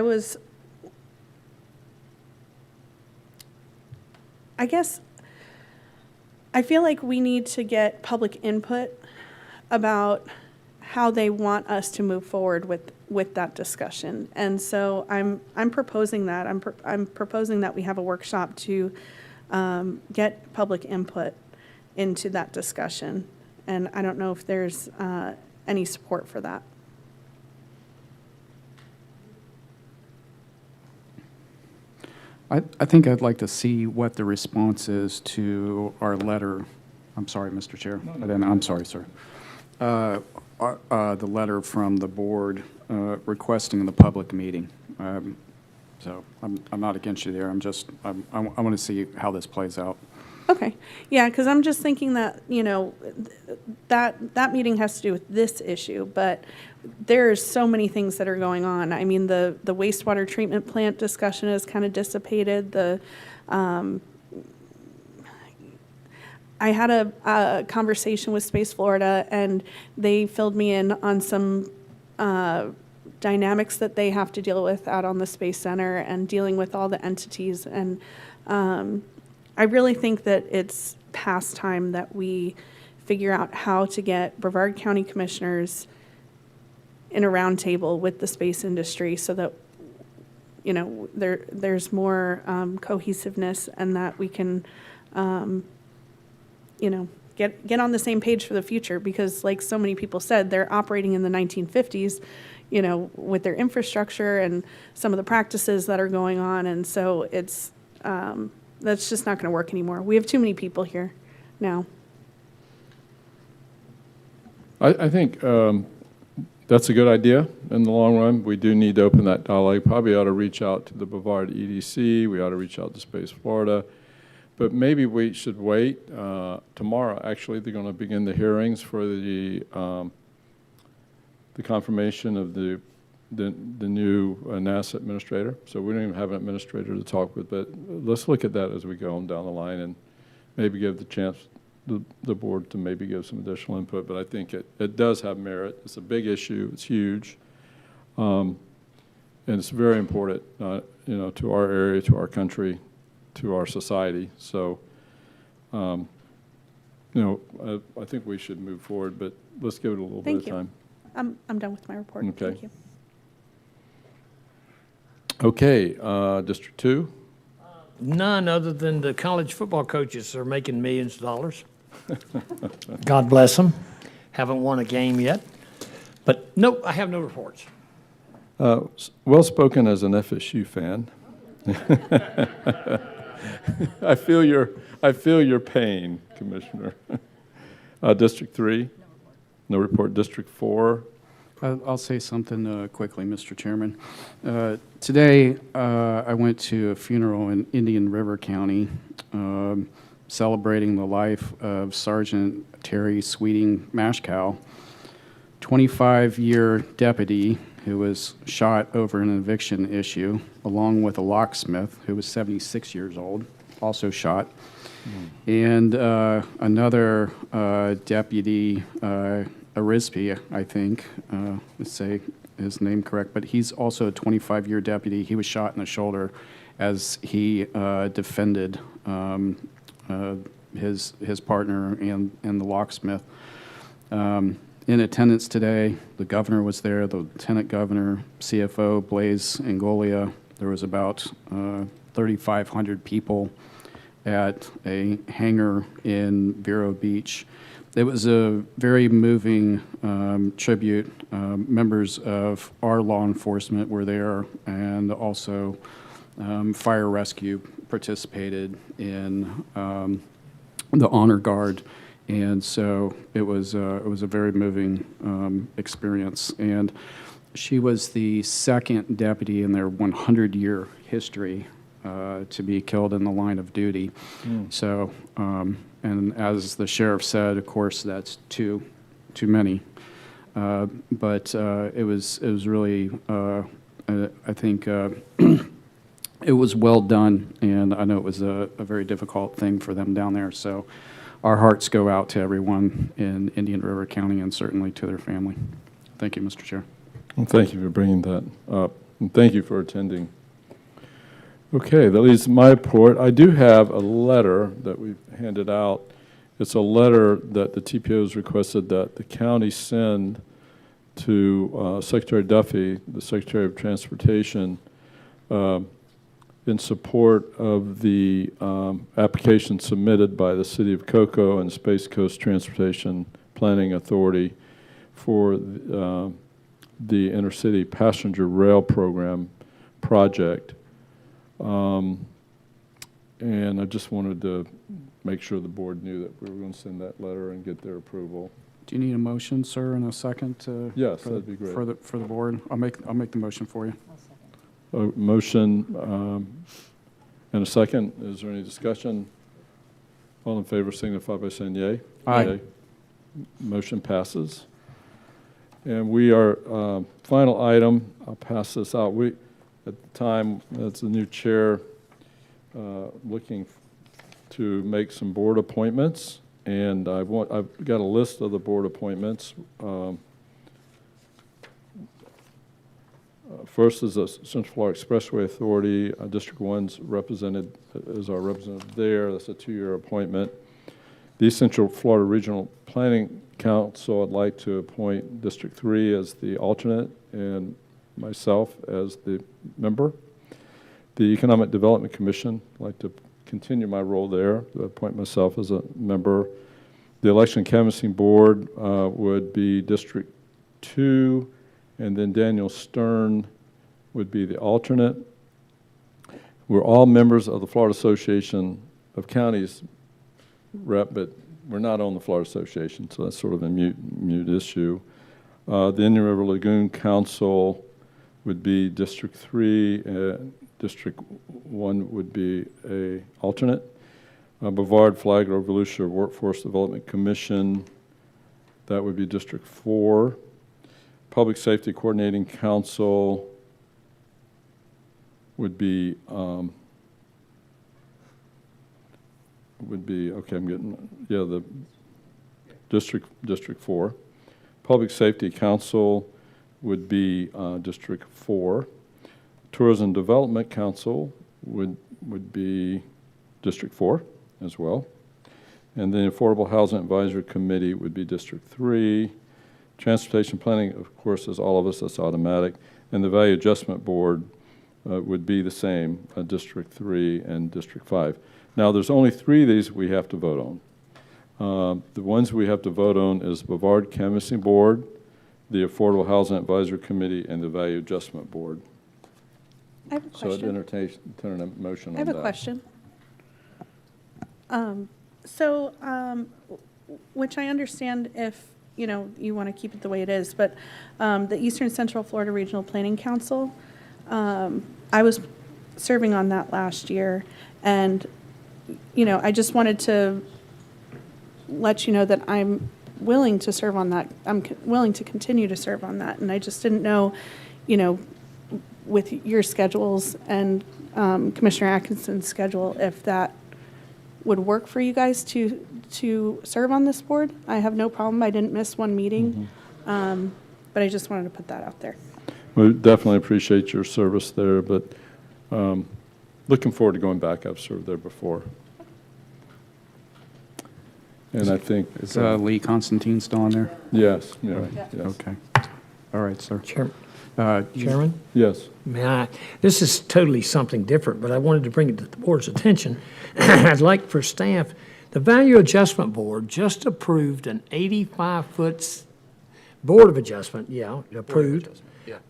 guess I feel like we need to get public input about how they want us to move forward with that discussion. And so I'm proposing that. I'm proposing that we have a workshop to get public input into that discussion. And I don't know if there's any support for that. I think I'd like to see what the response is to our letter. I'm sorry, Mr. Chair. I'm sorry, sir. The letter from the board requesting the public meeting. So I'm not against you there. I want to see how this plays out. Okay. Yeah, because I'm just thinking that, that meeting has to do with this issue, but there's so many things that are going on. I mean, the wastewater treatment plant discussion has kind of dissipated. I had a conversation with Space Florida, and they filled me in on some dynamics that they have to deal with out on the Space Center and dealing with all the entities. And I really think that it's past time that we figure out how to get Brevard County commissioners in a round table with the space industry so that, there's more cohesiveness, and that we can, get on the same page for the future, because like so many people said, they're operating in the 1950s, with their infrastructure and some of the practices that are going on. And so it's, that's just not going to work anymore. We have too many people here now. I think that's a good idea in the long run. We do need to open that dialogue. Probably ought to reach out to the Brevard EDC. We ought to reach out to Space Florida. But maybe we should wait. Tomorrow, actually, they're going to begin the hearings for the confirmation of the new NASA administrator. So we don't even have an administrator to talk with, but let's look at that as we go on down the line and maybe give the chance the board to maybe give some additional input. But I think it does have merit. It's a big issue. It's huge. And it's very important, to our area, to our country, to our society. So, I think we should move forward, but let's give it a little bit of time. I'm done with my report. Okay. Thank you. Okay, District 2? None other than the college football coaches are making millions of dollars. God bless them. Haven't won a game yet. But nope, I have no reports. Well spoken as an FSU fan. I feel your pain, Commissioner. District 3? No report. District 4? I'll say something quickly, Mr. Chairman. Today, I went to a funeral in Indian River County, celebrating the life of Sergeant Terry Sweeting Mashkow, 25-year deputy who was shot over an eviction issue, along with a locksmith who was 76 years old, also shot. And another deputy Arisby, I think, let's say his name correct, but he's also a 25-year deputy. He was shot in the shoulder as he defended his partner and the locksmith. In attendance today, the governor was there, the lieutenant governor, CFO Blaise Angolia. There was about 3,500 people at a hangar in Vero Beach. It was a very moving tribute. Members of our law enforcement were there, and also fire rescue participated in the honor guard. And so it was a very moving experience. And she was the second deputy in their 100-year history to be killed in the line of duty. So, and as the sheriff said, of course, that's too many. But it was really, I think, it was well done, and I know it was a very difficult thing for them down there. So our hearts go out to everyone in Indian River County and certainly to their family. Thank you, Mr. Chair. Well, thank you for bringing that up, and thank you for attending. Okay, that leaves my report. I do have a letter that we've handed out. It's a letter that the TPO has requested that the county send to Secretary Duffy, the Secretary of Transportation, in support of the application submitted by the City of Cocoa and Space Coast Transportation Planning Authority for the intercity passenger rail program project. And I just wanted to make sure the board knew that we were going to send that letter and get their approval. Do you need a motion, sir, in a second? Yes, that'd be great. For the board, I'll make the motion for you. A motion and a second. Is there any discussion? All in favor signify by saying yea. Aye. Yea. Motion passes. And we are, final item, I'll pass this out. We, at the time, as the new chair, looking to make some board appointments, and I've got a list of the board appointments. First is the Central Florida Expressway Authority. District 1's represented is our representative there. That's a 2-year appointment. The Central Florida Regional Planning Council, I'd like to appoint District 3 as the alternate and myself as the member. The Economic Development Commission, I'd like to continue my role there, to appoint myself as a member. The Election Canvassing Board would be District 2, and then Daniel Stern would be the alternate. We're all members of the Florida Association of Counties rep, but we're not on the Florida Association, so that's sort of a mute issue. The Indian River Lagoon Council would be District 3, District 1 would be a alternate. Brevard Flagler Volusia Workforce Development Commission, that would be District 4. Public Safety Coordinating Council would be okay, I'm getting, yeah, the District 4. Public Safety Council would be District 4. Tourism Development Council would be District 4 as well. And then Affordable Housing Advisory Committee would be District 3. Transportation Planning, of course, is all of us, that's automatic. And the Value Adjustment Board would be the same, District 3 and District 5. Now, there's only 3 of these we have to vote on. The ones we have to vote on is Brevard Canvassing Board, the Affordable Housing Advisory Committee, and the Value Adjustment Board. I have a So question. entertain a motion on I have that. a question. Which I understand if, you want to keep it the way it is, but the Eastern Central Florida Regional Planning Council, I was serving on that last year, and, I just wanted to let you know that I'm willing to serve on that. I'm willing to continue to serve on that, and I just didn't know, with your schedules and Commissioner Atkinson's schedule, if that would work for you guys to serve on this board. I have no problem. I didn't miss one meeting. But I just wanted to put that out there. We definitely appreciate your service there, but looking forward to going back. I've served there before. And I think... Is Lee Constantine still on there? Yes, yeah, yes. Okay. All right, sir. Chairman? Yes. This is totally something different, but I wanted to bring it to the board's attention. I'd like for staff, the Value Adjustment Board just approved an 85-foot, Board of Adjustment, approved,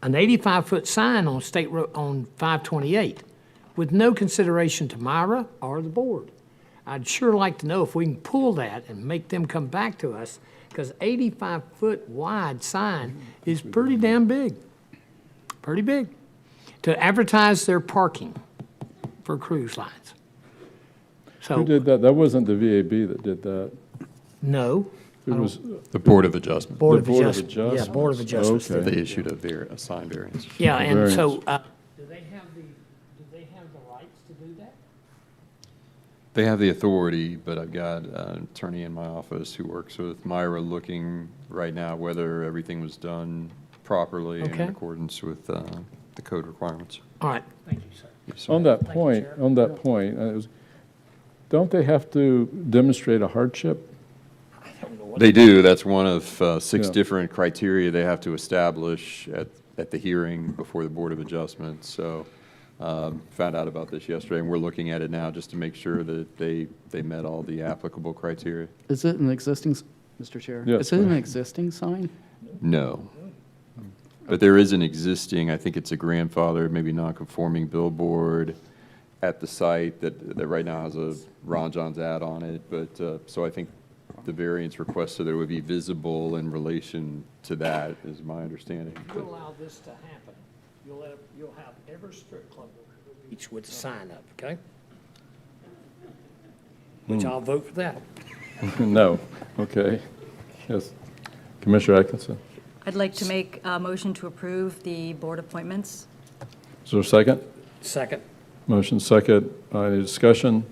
an 85-foot sign on State Road, on 528, with no consideration to Myra or the board. I'd sure like to know if we can pull that and make them come back to us, because 85-foot wide sign is pretty damn big. Pretty big. To advertise their parking for cruise lines. So, Who did that? That wasn't the VAB that did that. No. It was The Board of Adjustment. Board the of Board of Adjustment. Yeah, Adjustment. Board of Adjustments. Okay. They issued a sign variance. Yeah, The and so, variance. do they have the rights to do that? They have the authority, but I've got an attorney in my office who works with Myra looking right now whether everything was done properly and Okay. in accordance with the code requirements. All right, thank you, sir. Yes, sir. On that point, don't they have to demonstrate a hardship? They do. That's one of 6 Yeah. different criteria they have to establish at the hearing before the Board of Adjustment. So found out about this yesterday, and we're looking at it now just to make sure that they met all the applicable criteria. Is it an existing, Mr. Chair? Yes, Is it go an ahead. existing sign? No. But there is an existing, I think it's a grandfathered, maybe non-conforming billboard at the site that right now has a Ron John's ad on it. But, so I think the variance request so that it would be visible in relation to that is my understanding. If you allow this to happen, you'll have every strip club each with a sign up, okay? Which I'll vote for that. No. Okay. Yes. Commissioner Atkinson. I'd like to make a motion to approve the board appointments. Is there a second? Second. Motion second. Any discussion?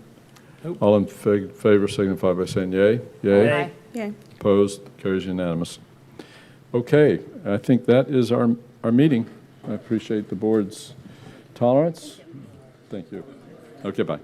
Nope. All in favor signify by saying yea. Yea. Aye. Yay. Opposed? Carries unanimous. Okay, I think that is our meeting. I appreciate the board's tolerance. Thank you. Okay, bye.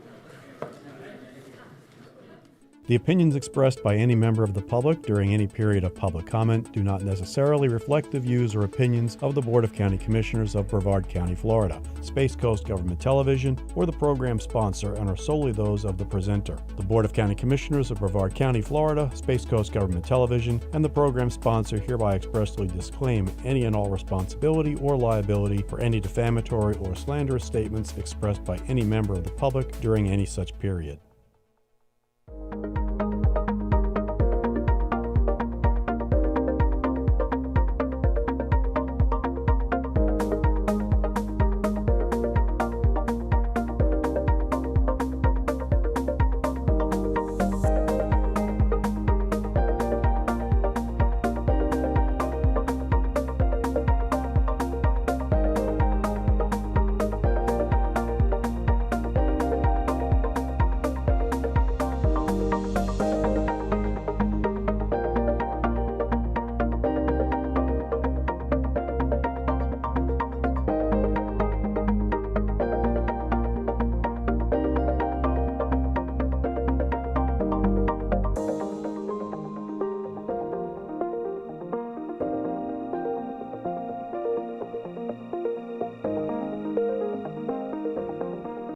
The opinions expressed by any member of the public during any period of public comment do not necessarily reflect the views or opinions of the Board of County Commissioners of Brevard County, Florida, Space Coast Government Television, or the program sponsor, and are solely those of the presenter. The Board of County Commissioners of Brevard County, Florida, Space Coast Government Television, and the program sponsor hereby expressly disclaim any and all responsibility or liability for any defamatory or slanderous statements expressed by any member of the public during any such period.